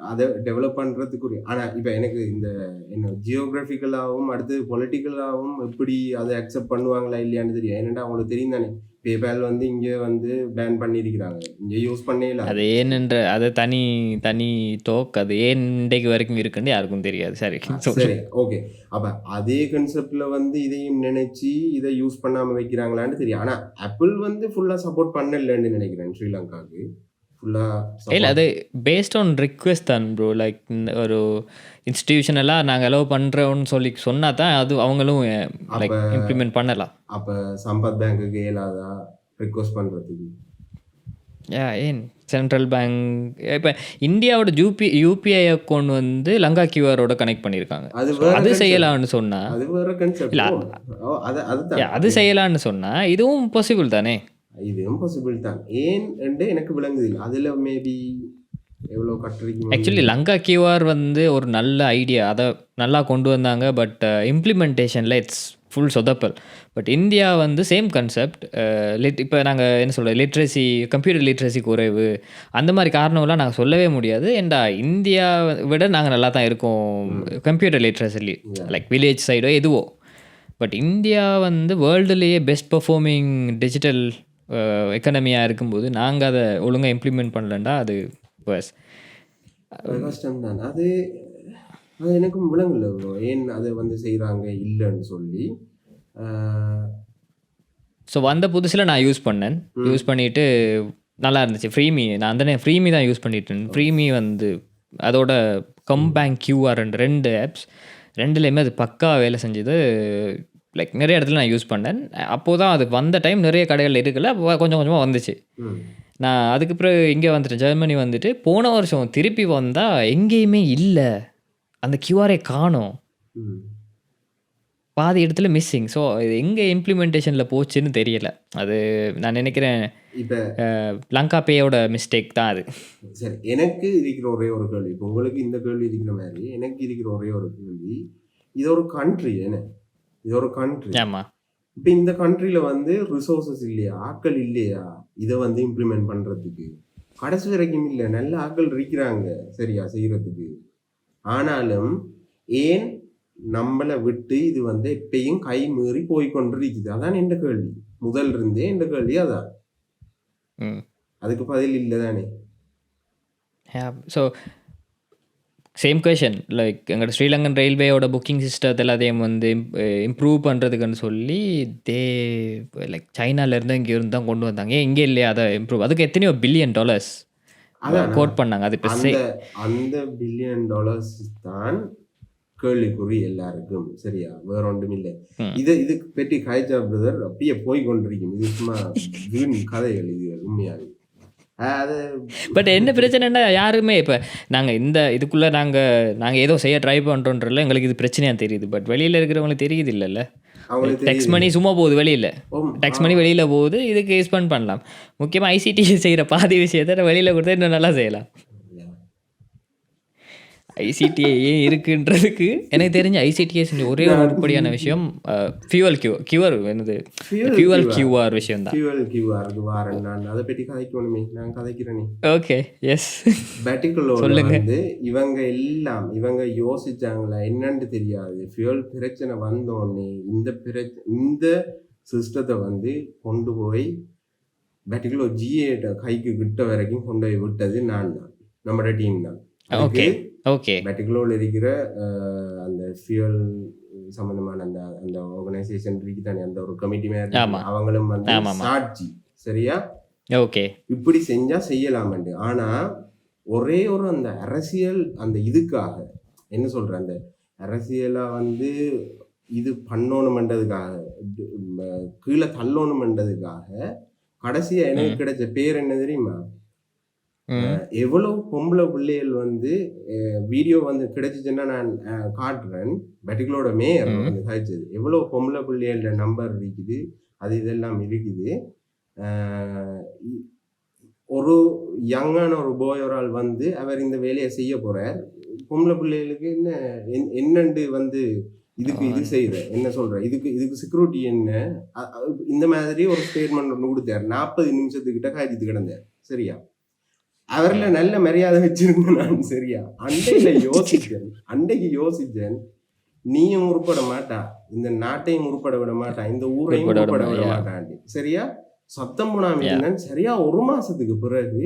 அதை டெவலப் பண்ணுறதுக்குரிய. ஆனால் இப்போ எனக்கு இந்த என்ன ஜியோகிராஃபிக்கலாகவும் அடுத்து பொலிட்டிக்கலாகவும் எப்படி அதை அக்செப்ட் பண்ணுவாங்களா இல்லையான்னு தெரியும். ஏன்னா அவங்களுக்கு தெரியும் தானே, பேபால் வந்து இங்கே வந்து பேன் பண்ணியிருக்கிறாங்க, இங்கே யூஸ் பண்ணல. அது ஏன்ன்ற அது தனி டோக், அது ஏன் இன்றைக்கு வரைக்கும் இருக்குன்னு யாருக்கும் தெரியாது. சரி சரி, ஓகே. அப்போ அதே கான்செப்டில் வந்து இதையும் நினைச்சு இதை யூஸ் பண்ணாமல் வைக்கிறாங்களான்னு தெரியும். ஆனால் ஆப்பிள் வந்து ஃபுல்லாக சப்போர்ட் பண்ணலன்னு நினைக்கிறேன் ஸ்ரீலங்காவுக்கு ஃபுல்லாக. இல்லை அது பேஸ்ட் ஆன் ரிக்வெஸ்ட் தான் ப்ரோ. லைக் ஒரு இன்ஸ்டிடியூஷனெல்லாம் நாங்கள் அலோவ் பண்ணுறோன்னு சொல்லி சொன்னால் தான் அது அவங்களும் லைக் இம்ப்ளிமெண்ட் பண்ணலாம். அப்போ சம்பத் பேங்க்குக்கு இயலாதா ரிக்வெஸ்ட் பண்ணுறதுக்கு? ஏன் சென்ட்ரல் பேங்க் இப்போ இந்தியாவோட யூபிஐ அக்கௌண்ட் வந்து லங்கா கியூஆரோட கனெக்ட் பண்ணியிருக்காங்க. அது செய்யலாம்னு சொன்னால், அது வேற கான்செப்ட். இல்லை அது செய்யலாம்னு சொன்னால் இதுவும் பாசிபிள் தானே? இதுவும் பாசிபிள் தான். ஏன் என்று எனக்கு விளங்குது. அதில் மேபி எவ்வளோ கட்டுறீங்க. ஆக்சுவலி லங்கா கியூஆர் வந்து ஒரு நல்ல ஐடியா, அதை நல்லா கொண்டு வந்தாங்க. பட் இம்ப்ளிமெண்டேஷனில் இட்ஸ் ஃபுல் சொதப்பல். பட் இந்தியா வந்து சேம் கான்செப்ட். இப்போ நாங்கள் என்ன சொல்கிறது, லிட்ரஸி, கம்ப்யூட்டர் லிட்ரஸி குறைவு, அந்த மாதிரி காரணம்லாம் நாங்கள் சொல்லவே முடியாது. ஏண்டா இந்தியா விட நாங்கள் நல்லா தான் இருக்கோம் கம்ப்யூட்டர் லிட்ரஸி, லைக் வில்லேஜ் சைடோ எதுவோ. பட் இந்தியா வந்து வேர்ல்டுலேயே பெஸ்ட் பர்ஃபார்மிங் டிஜிட்டல் எக்கனமியாக இருக்கும்போது நாங்கள் அதை ஒழுங்காக இம்ப்ளிமெண்ட் பண்ணலண்டா அது கஷ்டம்தான். அது எனக்கும் விளங்கல ஏன் அதை வந்து செய்கிறாங்க இல்லைன்னு சொல்லி. ஸோ வந்த புதுசில் நான் யூஸ் பண்ணிவிட்டு நல்லா இருந்துச்சு. ஃப்ரீமி, நான் அந்த ஃப்ரீமி தான் யூஸ் பண்ணிட்டேன். ஃப்ரீமி வந்து அதோட கம்பேங்க் கியூஆர் 2 ஆப்ஸ், 2லேயுமே அது பக்கா வேலை செஞ்சது. லைக் நிறைய இடத்துல நான் யூஸ் பண்ணேன். அப்போது தான் அது வந்த டைம் நிறைய கடைகள் இருக்குல்ல, கொஞ்சம் கொஞ்சமாக வந்துச்சு. நான் அதுக்கப்புறம் இங்கே வந்துட்டேன், ஜெர்மனி வந்துட்டு. போன வருஷம் திருப்பி வந்தால் எங்கேயுமே இல்லை, அந்த கியூஆரே காணோம், பாதி இடத்துல மிஸ்ஸிங். ஸோ இது எங்கே இம்ப்ளிமெண்டேஷனில் போச்சுன்னு தெரியல. அது நான் நினைக்கிறேன் இப்போ லங்கா பேயோட மிஸ்டேக் தான் அது. சரி, எனக்கு இருக்கிற ஒரே ஒரு கேள்வி, இப்போ உங்களுக்கு இந்த கேள்வி இருக்கிற மாதிரி எனக்கு இருக்கிற ஒரே ஒரு கேள்வி, இது ஒரு கண்ட்ரி, என்ன இது ஒரு கண்ட்ரி. ஆமாம். இப்போ இந்த கண்ட்ரியில் வந்து ரிசோர்ஸஸ் இல்லையா, ஆட்கள் இல்லையா இதை வந்து இம்ப்ளிமெண்ட் பண்ணுறதுக்கு? கடைசி வரைக்கும் இல்லை, நல்ல ஆட்கள் இருக்கிறாங்க சரியா செய்கிறதுக்கு. ஆனாலும் ஏன் நம்மளை விட்டு இது வந்து எப்பயும் கை மீறி போய்கொண்டிருக்குது? அதான் எந்த கேள்வி, முதல் இருந்தே இந்த கேள்வி அதான். அதுக்கு பதில் இல்லை தானே? ஸோ சேம் கொஷன் லைக் எங்களோட ஸ்ரீலங்கன் ரயில்வேயோட புக்கிங் சிஸ்டத்தை எல்லாத்தையும் வந்து இம்ப்ரூவ் பண்ணுறதுக்குன்னு சொல்லி தே லைக் சைனாலேருந்து இங்கே இருந்து தான் கொண்டு வந்தாங்க. ஏன் இங்கே இல்லையா அதை இம்ப்ரூவ்? அதுக்கு எத்தனையோ $1 billion அதான் கோட் பண்ணாங்க. அது இப்போ அந்த அந்த $1 billion தான் கேள்விக்குறி எல்லாருக்கும். சரியா, வேற ஒன்றும் இல்லை. இதுக்கு பற்றி காய்ச்சா பிரதர் அப்படியே போய் கொண்டிருக்கும். இது சும்மா வீண் கதைகள், இது உண்மையாக. அது பட் என்ன பிரச்சனைன்னா யாருமே இப்போ நாங்கள் இந்த இதுக்குள்ளே நாங்கள் ஏதோ செய்ய ட்ரை பண்ணுறோன்றல எங்களுக்கு இது பிரச்சனையாக தெரியுது. பட் வெளியில் இருக்கிறவங்களுக்கு தெரியுது இல்லைல்ல. அவங்களுக்கு டேக்ஸ் மணி சும்மா போகுது வெளியில், டேக்ஸ் மணி வெளியில் போகுது, இதுக்கு ஸ்பெண்ட் பண்ணலாம். முக்கியமாக ஐசிடி செய்கிற பாதி விஷயத்தை வெளியில் கொடுத்தா இன்னும் நல்லா செய்யலாம். ஐசிடிஏ ஏன் இருக்குன்றதுக்கு எனக்கு தெரிஞ்ச ஐசிடிஏ செஞ்ச ஒரே ஒரு உருப்படியான விஷயம் ஃபியூவல் கியூஆர் விஷயம் தான். ஃபியூவல் கியூஆர் வாரன் நான் அதை பற்றி கதைக்கணுமே, நான் கதைக்கிறேனே. ஓகே, எஸ், பேட்டிக்குள்ள வந்து இவங்க யோசிச்சாங்களா என்னன்னு தெரியாது. ஃபியூவல் பிரச்சனை வந்தோடனே இந்த சிஸ்டத்தை வந்து கொண்டு போய் பேட்டிக்குள்ள ஜிஏ கைக்கு கிட்ட வரைக்கும் கொண்டு போய் விட்டது நான் தான், நம்மளோட டீம் தான். ஓகே, பேட்டிக்குள்ள இருக்கிற அந்த ஃபியூவல் சம்பந்தமான அந்த ஆர்கனைசேஷன் இருக்கு தானே, அந்த ஒரு கமிட்டி மாதிரி, அவங்களும் வந்து சாட்சி. சரியா, ஓகே, இப்படி செஞ்சா செய்யலாமண்டு. ஆனா ஒரே ஒரு அந்த அரசியல் அந்த இதுக்காக என்ன சொல்ற, அந்த அரசியலா வந்து இது பண்ணணும்ன்றதுக்காக, கீழே தள்ளணும்ன்றதுக்காக கடைசியா எனக்கு கிடைச்ச பேர் என்ன தெரியுமா? எவ்வளவு பொம்பளை பிள்ளைகள் வந்து வீடியோ வந்து கிடைச்சிச்சுன்னா நான் காட்டுறேன். பேட்டிகளோட மேயர் வந்து காய்ச்சது எவ்வளவு பொம்பளை பிள்ளைகளோட நம்பர் இருக்குது, அது இதெல்லாம் இருக்குது. ஒரு யங்கான ஒரு போய் ஒரு ஆள் வந்து அவர் இந்த வேலையை செய்ய போறார். பொம்பளை பிள்ளைகளுக்கு என்னண்டு வந்து இதுக்கு இது செய்யற என்ன சொல்ற, இதுக்கு செக்யூரிட்டி என்ன, இந்த மாதிரி ஒரு ஸ்டேட்மெண்ட் ஒன்று கொடுத்தார். 40 நிமிஷத்துக்கிட்ட காய்ச்சிட்டு கிடந்தார். சரியா, அவர்ல நல்ல மரியாதை வச்சிருந்தேன் நான். சரியா, அன்றைக்கு யோசிச்சேன் நீயும் உருப்பட மாட்டா, இந்த நாட்டையும் உருப்பட விட மாட்டா, இந்த ஊரையும் உருப்பட விட மாட்டான். சரியா, சத்தம் போனாம இருந்தேன். சரியா, 1 மாசத்துக்கு பிறகு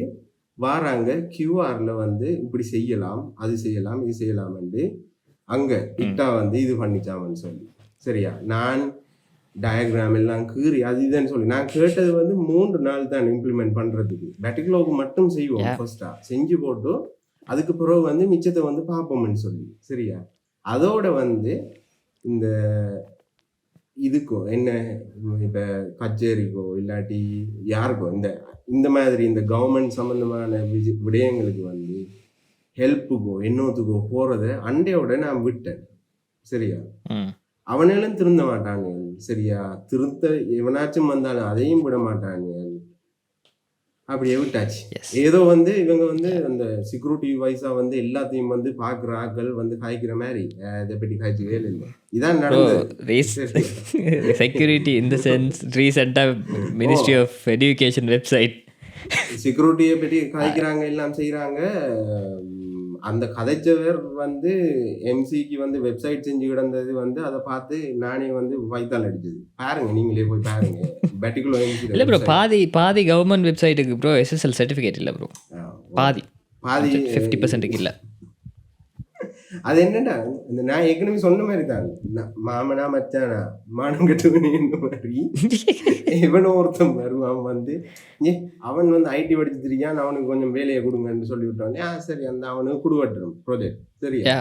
வாராங்க கியூஆர்ல வந்து இப்படி செய்யலாம், அது செய்யலாம், இது செய்யலாம் என்று அங்க இட்டா வந்து இது பண்ணிச்சாமன்னு சொல்லி. சரியா, நான் டயக்ராம் எல்லாம் கீறி அது இதுன்னு சொல்லி நான் கேட்டது வந்து 3 நாள் தான் இம்ப்ளிமெண்ட் பண்றதுக்கு. பேட்டிக்லோக்கு மட்டும் செய்வோம், ஃபர்ஸ்டா செஞ்சு போட்டு அதுக்கு பிறகு வந்து மிச்சத்தை வந்து பார்ப்போம்னு சொல்லி. சரியா, அதோட வந்து இந்த இதுக்கோ என்ன இப்ப கச்சேரிக்கோ இல்லாட்டி யாருக்கோ இந்த மாதிரி இந்த கவர்மெண்ட் சம்பந்தமான விடயங்களுக்கு வந்து ஹெல்ப்புக்கோ என்னத்துக்கோ போறத அண்டையோட நான் விட்டேன். சரியா, அவனெல்லாம் திருந்த மாட்டாங்க. சரியா, திருத்த எவனாச்சும் வந்தாலும் அதையும் விட மாட்டாங்க. அப்படியே விட்டாச்சு. ஏதோ வந்து இவங்க வந்து அந்த செக்யூரிட்டி வைஸா வந்து எல்லாத்தையும் வந்து பாக்குற ஆக்கள் வந்து காய்க்கிற மாதிரி இதை பற்றி காய்ச்சிக்கவே இல்லை. இதான் நடந்தது. செக்யூரிட்டி இந்த சென்ஸ் ரீசெண்டா மினிஸ்ட்ரி ஆஃப் எஜுகேஷன் வெப்சைட் செக்யூரிட்டியை பற்றி காய்க்கிறாங்க, எல்லாம் செய்யறாங்க. அந்த கதைச்சவர் வந்து எம்சிக்கு வந்து வெப்சைட் செஞ்சு கிடந்தது வந்து அதை பார்த்து நானே வந்து வைத்தால் அடிச்சது. பாருங்க, நீங்களே போய் பாருங்க. பேட்டிகுலர் எம்சி இல்லை ப்ரோ, பாதி கவர்மெண்ட் வெப்சைட்டுக்கு ப்ரோ எஸ்எஸ்எல் சர்டிஃபிகேட் இல்லை ப்ரோ. பாதி 50% இல்லை. அது என்னடா, நான் ஏற்கனவே சொன்ன மாதிரி தான், மாமனா மச்சானா மானம் கட்டுவனு மாதிரி எவனோ ஒருத்தன் வருவான் வந்து அவன் வந்து ஐடி படிச்சுருக்கான், அவனுக்கு கொஞ்சம் வேலையை கொடுங்கன்னு சொல்லி விட்டானே. சரி, அந்த அவனுக்கு குடுவட்டுறோம் ப்ராஜெக்ட். சரியா,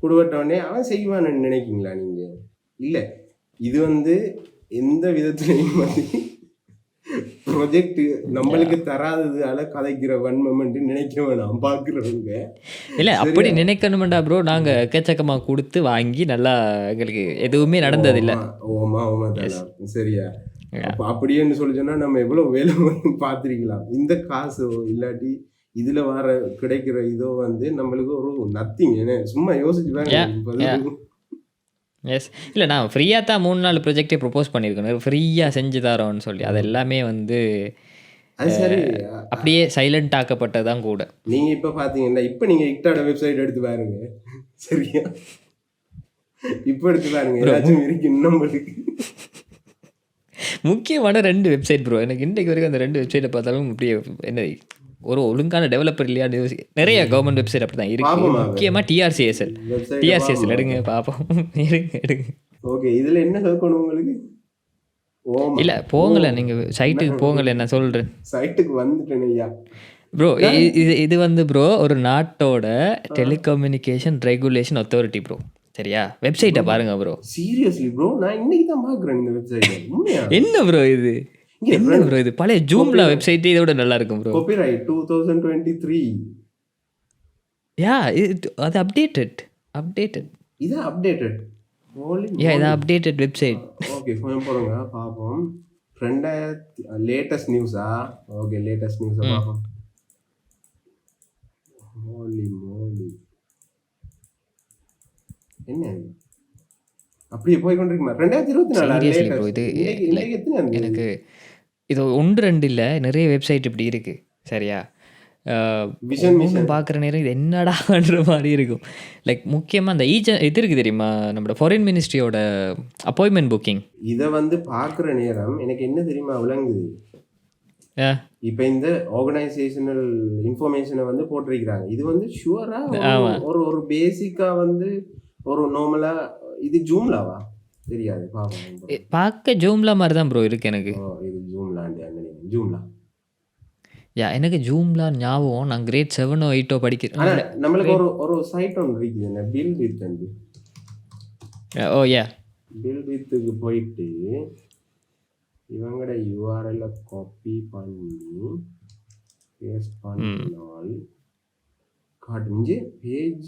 குடுவட்டோடனே அவன் செய்வான்னு நினைக்கிங்களா நீங்க? இல்லை, இது வந்து எந்த விதத்துலையும் வந்து ப்ரொஜெக்ட் நம்மளுக்கு தராததால கதைக்கிற வன்மம்னு நினைக்க வேணாம் பாக்குறவங்க. இல்ல, அப்படி நினைக்கணும்டா ப்ரோ. நாங்க எக்கச்சக்கமா கொடுத்து வாங்கி நல்லா எங்களுக்கு எதுவுமே நடந்தது இல்ல. ஓமா தானா. சரியா, அப்படின்னு சொல்லி சொன்னா நம்ம எவ்வளவு வேலை பார்த்திருக்கலாம். இந்த காசோ இல்லாட்டி இதுல வர கிடைக்கிற இதோ வந்து நம்மளுக்கு ஒரு நத்திங். சும்மா யோசிச்சு பாருங்க. எஸ், இல்லை நான் ஃப்ரீயாக தான் 3 நாள் ப்ரொஜெக்டே ப்ரொப்போஸ் பண்ணியிருக்கேன், ஃப்ரீயாக செஞ்சு தரோன்னு சொல்லி. அது எல்லாமே வந்து அது சரி அப்படியே சைலண்ட் ஆக்கப்பட்டதான் கூட. நீங்கள் இப்போ பார்த்தீங்கன்னா இப்போ நீங்கள் இக்டாட வெப்சைட் எடுத்து பாருங்க. சரியா, இப்போ எடுத்து பாருங்க, ஏதாச்சும் இருக்கு நம்மளுக்கு. முக்கியமான 2 வெப்சைட் ப்ரோ. எனக்கு இன்றைக்கு வரைக்கும் அந்த 2 வெப்சைட்டை பார்த்தாலும் அப்படியே என்ன ஒரு ஒழுங்கான டெவலப்பர் இல்லையான்னு நிறைய கவர்மெண்ட் வெப்சைட் அப்படி தான் இருக்குது. பாப்போமா முக்கியமாக டிஆர்சிஎஸ்எல் டிஆர்சிஎஸ்எல் எடுங்க பார்ப்போம். எடுங்க. ஓகே, இதுல என்ன கேட்கணும் உங்களுக்கு? ஓமா இல்லை போங்களேன், நீங்கள் சைட்டுக்கு போங்களேன், நான் சொல்கிறேன். சைட்டுக்கு வந்துட்டேன் ஐயா. ப்ரோ இது வந்து ப்ரோ ஒரு நாட்டோட டெலிகம்யூனிகேஷன் ரெகுலேஷன் அத்தாரிட்டி ப்ரோ. சரியா? வெப்சைட்டை பாருங்க ப்ரோ. சீரியஸ்லி ப்ரோ, நான் இன்னைக்கு தான் பார்க்குறேன் இந்த வெப்சைட். உண்மையா? என்ன ப்ரோ இது? என்ன ப்ரோ இது? பழைய ஜூம்லா வெப்சைட் இதோட நல்லா இருக்கும் ப்ரோ. காப்பிரைட் 2023. யா அது அப்டேட்டட். இது அப்டேட்டட். யா இது அப்டேட்டட் வெப்சைட். ஓகே, கொஞ்சம் போடுங்க பார்ப்போம். 2000 லேட்டஸ்ட் நியூஸா? ஓகே, லேட்டஸ்ட் நியூஸை பார்ப்போம். மோலி என்ன இது? அப்படியே போய் கொண்டிருக்குமா? 2024 சீரியஸ்லி ப்ரோ இது எனக்கு இது 1-2 இல்லை, நிறைய வெப்சைட் இப்படி இருக்குது. சரியா? விஷன் பார்க்குற நேரம் இது என்னடான்ற மாதிரி இருக்கும். லைக் முக்கியமாக அந்த இது இருக்குது தெரியுமா, நம்மளோட ஃபாரின் மினிஸ்ட்ரியோட அப்பாயின்மெண்ட் புக்கிங். இதை வந்து பார்க்குற நேரம் எனக்கு என்ன தெரியுமா விளங்குது? இப்போ இந்த ஆர்கனைசேஷனல் இன்ஃபர்மேஷனை வந்து போட்டிருக்கிறாங்க. இது வந்து ஷுவராக ஒரு பேசிக்காக வந்து ஒரு நார்மலாக இது ஜூம்லாவா தெரியாது. பார்க்க ஜூம்லா மாதிரி தான் ப்ரோ இருக்கு எனக்கு. இது ஜூம்லா. யா எனக்கு ஜூம்லா ஞாபகம். நான் கிரேட் 7 or 8 படிக்கிறேன். நம்மளுக்கு ஒரு சைட் ஒன்று இருக்குது, bill with and oh yeah bill வித்துக்கு போயிட்டு இவங்களோட யூஆர்எல்ல காப்பி பண்ணி பேஸ்ட் பண்ணினால் காட்டுஞ்சு பேஜ்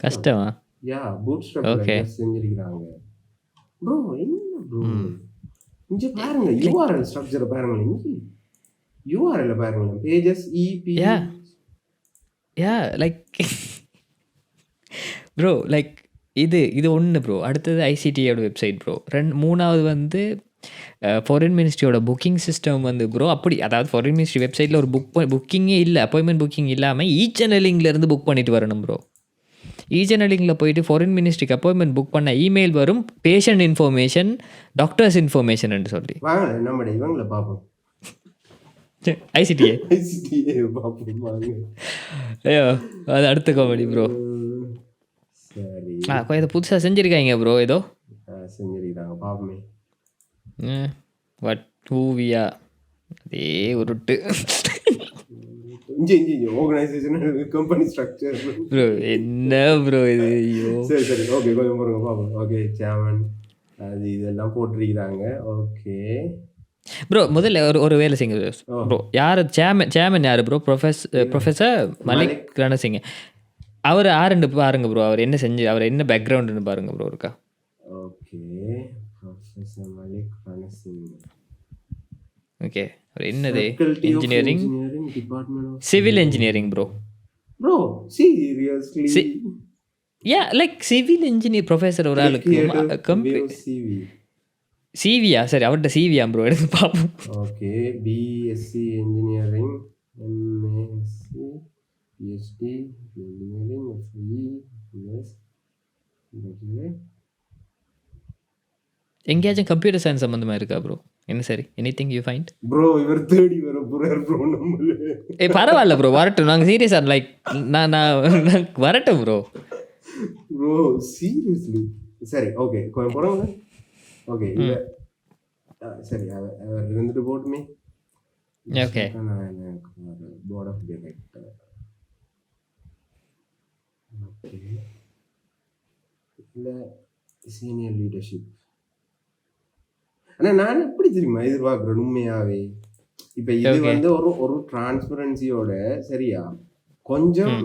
கஷ்டமா? யா பூட்ஸ்ட்ராப்ல செஞ்சிருக்காங்க ப்ரோ. என்ன ப்ரோ இங்க பாருங்க, யூஆர்எல் ஸ்ட்ரக்சர் பாருங்க. இங்க யூஆர்எல் பாருங்க, pages EB. Yeah like bro like இது ஒன்று ப்ரோ. அடுத்தது ஐசிடியோட வெப்சைட் ப்ரோ. மூணாவது வந்து ஃபாரின் மினிஸ்ட்ரியோட புக்கிங் சிஸ்டம் வந்து ப்ரோ அப்படி, அதாவது ஃபாரின் மினிஸ்ட்ரி வெப்சைட்டில் ஒரு புக்கிங்கே இல்லை, அப்பாயின்மெண்ட் புக்கிங் இல்லாமல் ஈச்சனலிங்லேருந்து புக் பண்ணிட்டு வரணும் ப்ரோ. ஈச்சனலிங்கில் போயிட்டு ஃபாரின் மினிஸ்ட்ரிக்கு அப்பாயின்மெண்ட் புக் பண்ண இமெயில் வரும், பேஷண்ட் இன்ஃபர்மேஷன், டாக்டர்ஸ் இன்ஃபர்மேஷன் சொல்லி. வாங்க நம்மளோட இவங்களை பார்ப்போம், ஐசிடிஏ பார்ப்போம். ஐயோ அது அடுத்த காமெடி ப்ரோ. சரி, இதை புதுசாக செஞ்சுருக்காங்க ப்ரோ, ஏதோ செஞ்சிருக்காங்க பார்ப்போமே. வாட் ஹூவியா அதே உருட்டு ஆர்கனைசேஷனல் கம்பெனி ஸ்ட்ரக்சர் ப்ரோ. என்ன ப்ரோ இது? ஐயோ சரி ஓகே, கொஞ்சம் பாருங்க பார்ப்போம். ஓகே, சேர்மன் அது இதெல்லாம் போட்டிருக்கிறாங்க. ஓகே ப்ரோ முதல்ல ஒரு வேலை செய்யுங்க ப்ரோ. யார் சேர்மன் யார் ப்ரோ? ப்ரொஃபஸர் மலிக் ரணசிங்க. அவர் ஆரண்டு பாருங்க ப்ரோ. அவர் என்ன செஞ்சு, அவர் என்ன பேக்ரவுண்டுன்னு பாருங்க ப்ரோ இருக்கா. Okay, professor Malik Ranasinghe. Okay, அவர் என்னது? Engineering department, civil engineering bro. Bro seriously? Ya like civil engineer professor ஒரு ஆளுக்கு சிவியா? சரி அவர்கிட்ட சிவியா ப்ரோ, எடுத்து பார்ப்போம். Okay, BSc engineering, MSc, PhD engineering, எங்கேயாச்சும் கம்ப்யூட்டர் சயின்ஸ் சம்மந்தமாக இருக்கா ப்ரோ? என்ன சரி, எனிதிங் யூ ஃபைண்ட் ப்ரோ? இவர் தேடி வர போறார் ப்ரோ நம்மளே. பரவாயில்ல ப்ரோ, வரட்டும். நாங்கள் சீரியஸாக லைக் நான் வரட்டும் ப்ரோ. Bro seriously? சரி ஓகே, கொஞ்சம் போகிறோங்க. ஓகே சரி, அவர் இருந்துட்டு போட்டுமே. Okay, board of director. Okay, இல்லை சீனியர் லீடர்ஷிப். ஆனால் நான் எப்படி தெரியுமா எதிர்பார்க்குறேன் உண்மையாகவே. இப்போ இது வந்து ஒரு டிரான்ஸ்பரன்சியோட சரியா கொஞ்சம்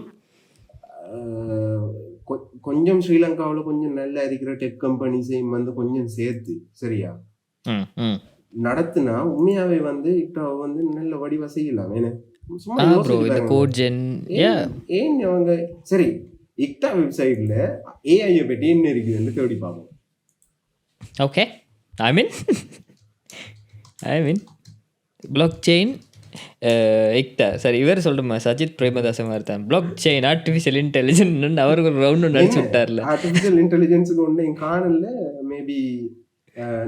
ஸ்ரீலங்காவில் கொஞ்சம் நல்லா இருக்கிற டெக் கம்பெனிஸையும் வந்து கொஞ்சம் சேர்த்து சரியா நடத்துனா உண்மையாவே வந்து இப்போ வந்து நல்ல வடிவா செய்யலாம். ஏன் அவங்க சரி இக்டா வெப்சைட்ல ஏஐ பற்றி என்ன இருக்குதுன்னு தேடி பார்ப்போம். ஓகே, ஐ மீன் பிளாக் செயின் இக்டா. சரி இவர் சொல்லுமா, சஜித் பிரேமதாச மாதிரி தான் பிளாக் செயின் ஆர்டிஃபிஷியல் இன்டெலிஜென்ஸ் அவருக்கு ஒரு ரவுண்டு நடிச்சு விட்டார்ல. ஆர்டிஃபிஷியல் இன்டெலிஜென்ஸுக்கு ஒன்று என் காணல மேபி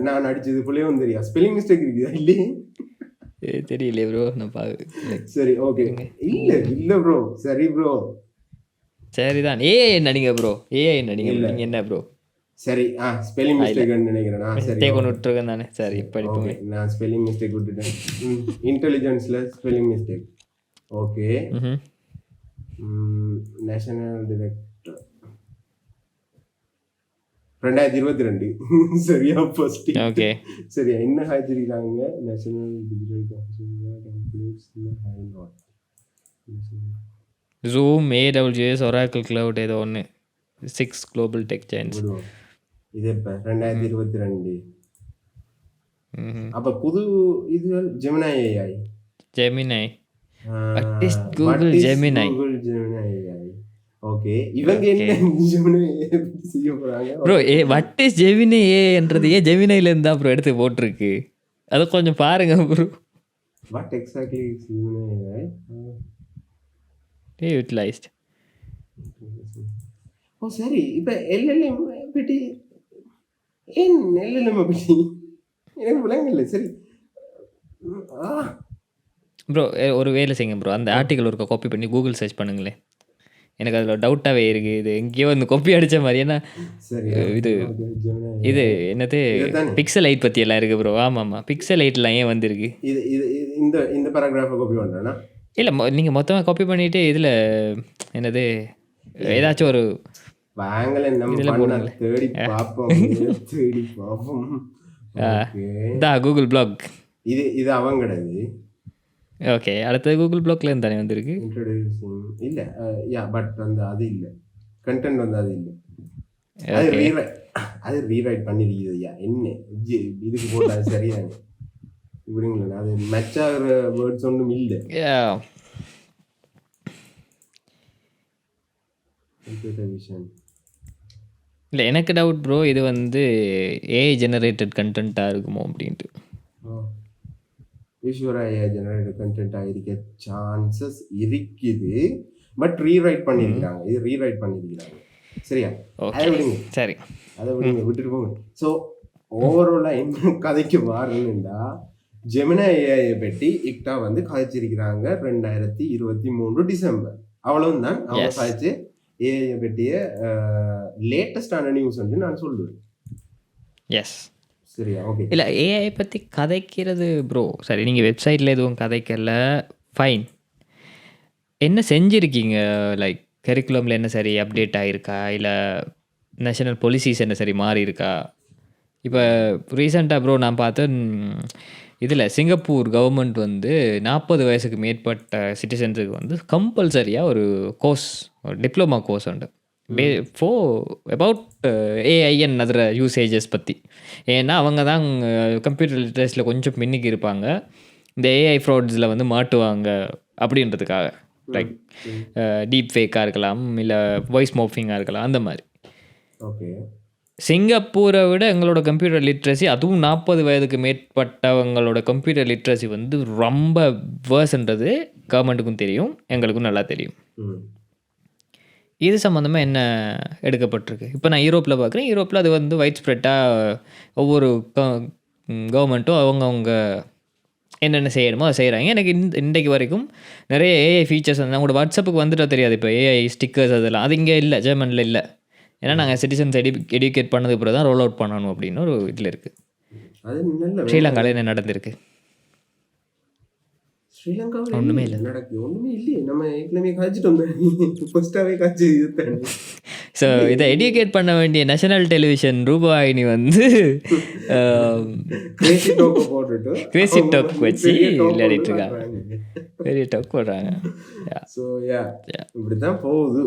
நான் அடிச்சது புள்ளையும் தெரியும். ஸ்பெல்லிங் மிஸ்டேக் இருக்குதா இல்லையே? தெரியலையே ப்ரோ. நான் சரி ஓகே. இல்ல ப்ரோ. சரி ப்ரோ. சரிதான். ஏஐ நடிங்க ப்ரோ. ஏஐ நடிங்க. நீங்க என்ன ப்ரோ? சரி ஸ்பெல்லிங் மிஸ்டேக்னு நினைக்கிறேன். சரி மிஸ்டேக் ஒன்று விட்டுருக்கேன் தானே. சரி படிப்போமே. நான் ஸ்பெல்லிங் மிஸ்டேக் விட்டுட்டேன். இன்டெலிஜென்ஸ்ல spelling mistake. Okay. National director 2022. சரியா ஃபர்ஸ்ட். ஓகே. சரியா என்ன ஹாஜரிக்காங்க? நேஷனல் டிஜிட்டல் கம்ப்ளீட்ஸ் ஹை நாட். Zoom, AWS, Oracle Cloud ஏதோ ஒன்று. 6 குளோபல் டெக் ஜெயின்ட்ஸ். இது இப்போ 2022. அப்போ புது இதுகள் Gemini AI. Gemini. What is Google Gemini? Okay. இவங்க என்ன ஜெமினி AI செய்ய போறாங்க? ப்ரோ what is Gemini AIன்றது ஏன் ஜெமினில இருந்தா ப்ரோ எடுத்து போட்டிருக்கு? அதை கொஞ்சம் பாருங்க bro. What exactly is Gemini AI? Utilized. ஓ சரி. இப்போ LLM பற்றி ஏன் LLM பற்றி எனக்கு விளங்கல. சரி ப்ரோ ஒரு வேலை செய்யுங்க ப்ரோ. அந்த ஆர்டிக்கல் ஒரு காப்பி பண்ணி கூகுள் சர்ச் பண்ணுங்களேன். எனக்கு அதில் டவுட்டாகவே இருக்குது. இது எங்கேயோ வந்து காப்பி அடித்த மாதிரி. ஏன்னா இது என்னது பிக்சல் 8 பற்றி எல்லாம் இருக்குது ப்ரோ. ஆமாம் பிக்சல் 8லாம் ஏன் வந்திருக்கு? இந்த பேராகிராஃபை காப்பி பண்ணுறேன்னா இல்லை நீங்கள் மொத்தமாக காப்பி பண்ணிவிட்டு இதில் என்னது ஏதாச்சும் ஒரு இதில் போடுங்க. Google block. இது அவங்க கிடையாது. ஓகே. அடுத்தது கூகுள் பிளாக்ல இருந்து தானே வந்திருக்கு. இல்லை பட் வந்து அது இல்லை. கண்டென்ட் வந்து அது இல்லை. அது ரீரைட் பண்ணிருக்குது. என்ன இதுக்கு போட்டு அது சரியாங்க இப்படிங்களா? அது மேட்ச் ஆகிற வேர்ட்ஸ் ஒன்றும் இல்லை. இல்லை எனக்கு டவுட் ப்ரோ. இது வந்து ஏஐ ஜெனரேட்டட் கண்டென்ட்டாக இருக்குமோ அப்படின்ட்டு. ஈஸ்வராயா ஜெனரேட்டட் கண்டென்ட்டாக இருக்க சான்சஸ் இருக்குது. பட் ரீரைட் பண்ணியிருக்கிறாங்க. இது ரீரைட் பண்ணியிருக்கிறாங்க. சரியா? அதை விடுங்க. சரி அதை விடுங்க, விட்டுட்டு போங்க. ஸோ ஓவராலாக என்ன கதைக்கு மாறணும்டா, ஜெமினி ஏஐ பற்றி இக்டா வந்து கதைச்சிருக்கிறாங்க 2023 டிசம்பர். அவ்வளவு தான் அவங்க கதைச்சு ஏஐ பற்றிய லேட்டஸ்டான நியூஸ் வந்து நான் சொல்லுவேன். எஸ் சரியா? ஓகே. இல்லை ஏஐ பற்றி கதைக்கிறது ப்ரோ. சரி நீங்கள் வெப்சைட்டில் எதுவும் கதைக்கல, ஃபைன். என்ன செஞ்சுருக்கீங்க? லைக் கரிக்குலமில் என்ன சரி அப்டேட் ஆகிருக்கா? இல்லை நேஷனல் பாலிசிஸ் என்ன சரி மாறி இருக்கா? இப்போ ரீசெண்டாக ப்ரோ நான் பார்த்தேன், இதில் சிங்கப்பூர் கவர்மெண்ட் வந்து 40 வயசுக்கு மேற்பட்ட சிட்டிசன்ஸுக்கு வந்து கம்பல்சரியாக ஒரு கோர்ஸ், ஒரு டிப்ளமா கோர்ஸ் உண்டு about AI and other usages பற்றி. ஏன்னா அவங்க தான் கம்ப்யூட்டர் லிட்ரஸியில் கொஞ்சம் பின்னிக்கு இருப்பாங்க. இந்த ஏஐ ஃப்ராட்ஸில் வந்து மாட்டுவாங்க அப்படின்றதுக்காக. லைக் டீப் ஃபேக்காக இருக்கலாம், இல்லை வாய்ஸ் மோஃபிங்காக இருக்கலாம், அந்த மாதிரி. ஓகே. சிங்கப்பூரை விட எங்களோட கம்ப்யூட்டர் லிட்ரஸி, அதுவும் 40 வயதுக்கு மேற்பட்டவங்களோட கம்ப்யூட்டர் லிட்ரஸி வந்து ரொம்ப வேர்ஸ்ன்றது கவர்மெண்ட்டுக்கும் தெரியும், எங்களுக்கும் நல்லா தெரியும். இது சம்மந்தமாக என்ன எடுக்கப்பட்டிருக்கு? இப்போ நான் யூரோப்பில் பார்க்குறேன். யூரோப்பில் அது வந்து வைட் ஸ்ப்ரெட்டாக ஒவ்வொரு கவர்மெண்ட்டும் அவங்கவுங்க என்னென்ன செய்யணுமோ அதை செய்கிறாங்க. எனக்கு இன்றைக்கு வரைக்கும் நிறைய ஏஐ ஃபீச்சர்ஸ் வந்து உங்களோட வாட்ஸ்அப்புக்கு வந்துட்டு தெரியாது. இப்போ ஏஐ ஸ்டிக்கர்ஸ் அதெல்லாம் அது இங்கே இல்லை, ஜெர்மனில் இல்லை. ஏன்னா நாங்கள் சிட்டிசன்ஸ் எடுக்கேட் பண்ணதுக்கு பிறகு தான் ரோல் அவுட் பண்ணணும் அப்படின்னு ஒரு இதில் இருக்குது. ஸ்ரீலங்காவில் என்ன நடந்திருக்கு? ஸ்ரீலங்காவில் ஒன்றுமே இல்லை, நடக்குது ஒன்றுமே இல்லையே. நம்ம ஏற்கனவே காய்ச்சிட்டோம், ஃபர்ஸ்ட்டாகவே காய்ச்சி. ஸோ இதை எடுக்கேட் பண்ண வேண்டிய நேஷனல் டெலிவிஷன் ரூபாயினி வந்து கிரேசி டாக் வச்சு விளையாடிட்டு இருக்காங்க. பெரிய டாக் போடுறாங்க. ஸோ இப்படி தான் போகுது.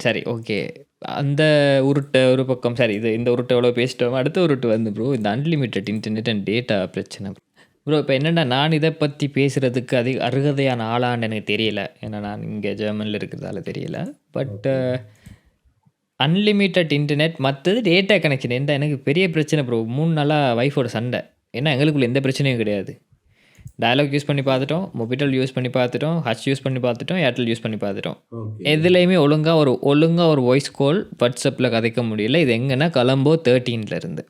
சரி ஓகே. அந்த உருட்டை ஒரு பக்கம். சரி இந்த உருட்டை எவ்வளோ பேசிட்டோம். அடுத்த உருட்டு வந்து ப்ரோ இந்த அன்லிமிட்டட் இன்டர்நெட் அண்ட் டேட்டா பிரச்சனை. ப்ரோ இப்போ என்னென்னா, நான் இதை பற்றி பேசுகிறதுக்கு அருகதையான ஆளான்னு எனக்கு தெரியல. ஏன்னா நான் இங்கே ஜெர்மனியில் இருக்கிறதால தெரியல. பட் அன்லிமிட்டட் இன்டர்நெட் மற்றது டேட்டா கனெக்ஷன் எந்த எனக்கு பெரிய பிரச்சனை ப்ரோ. 3 நாளாக வைஃபோட சண்டை. ஏன்னா எங்களுக்குள்ள எந்த பிரச்சனையும் கிடையாது. டயலாக் யூஸ் பண்ணி பார்த்துட்டோம், மொபிட்டல் யூஸ் பண்ணி பார்த்துட்டோம், ஹச் யூஸ் பண்ணி பார்த்துட்டோம், ஏர்டெல் யூஸ் பண்ணி பார்த்துட்டோம். எதுலேயுமே ஒழுங்காக ஒரு வாய்ஸ் கால் வாட்ஸ்அப்பில் கதைக்க முடியல. இது எங்கன்னா கொலம்போ 13 இருந்து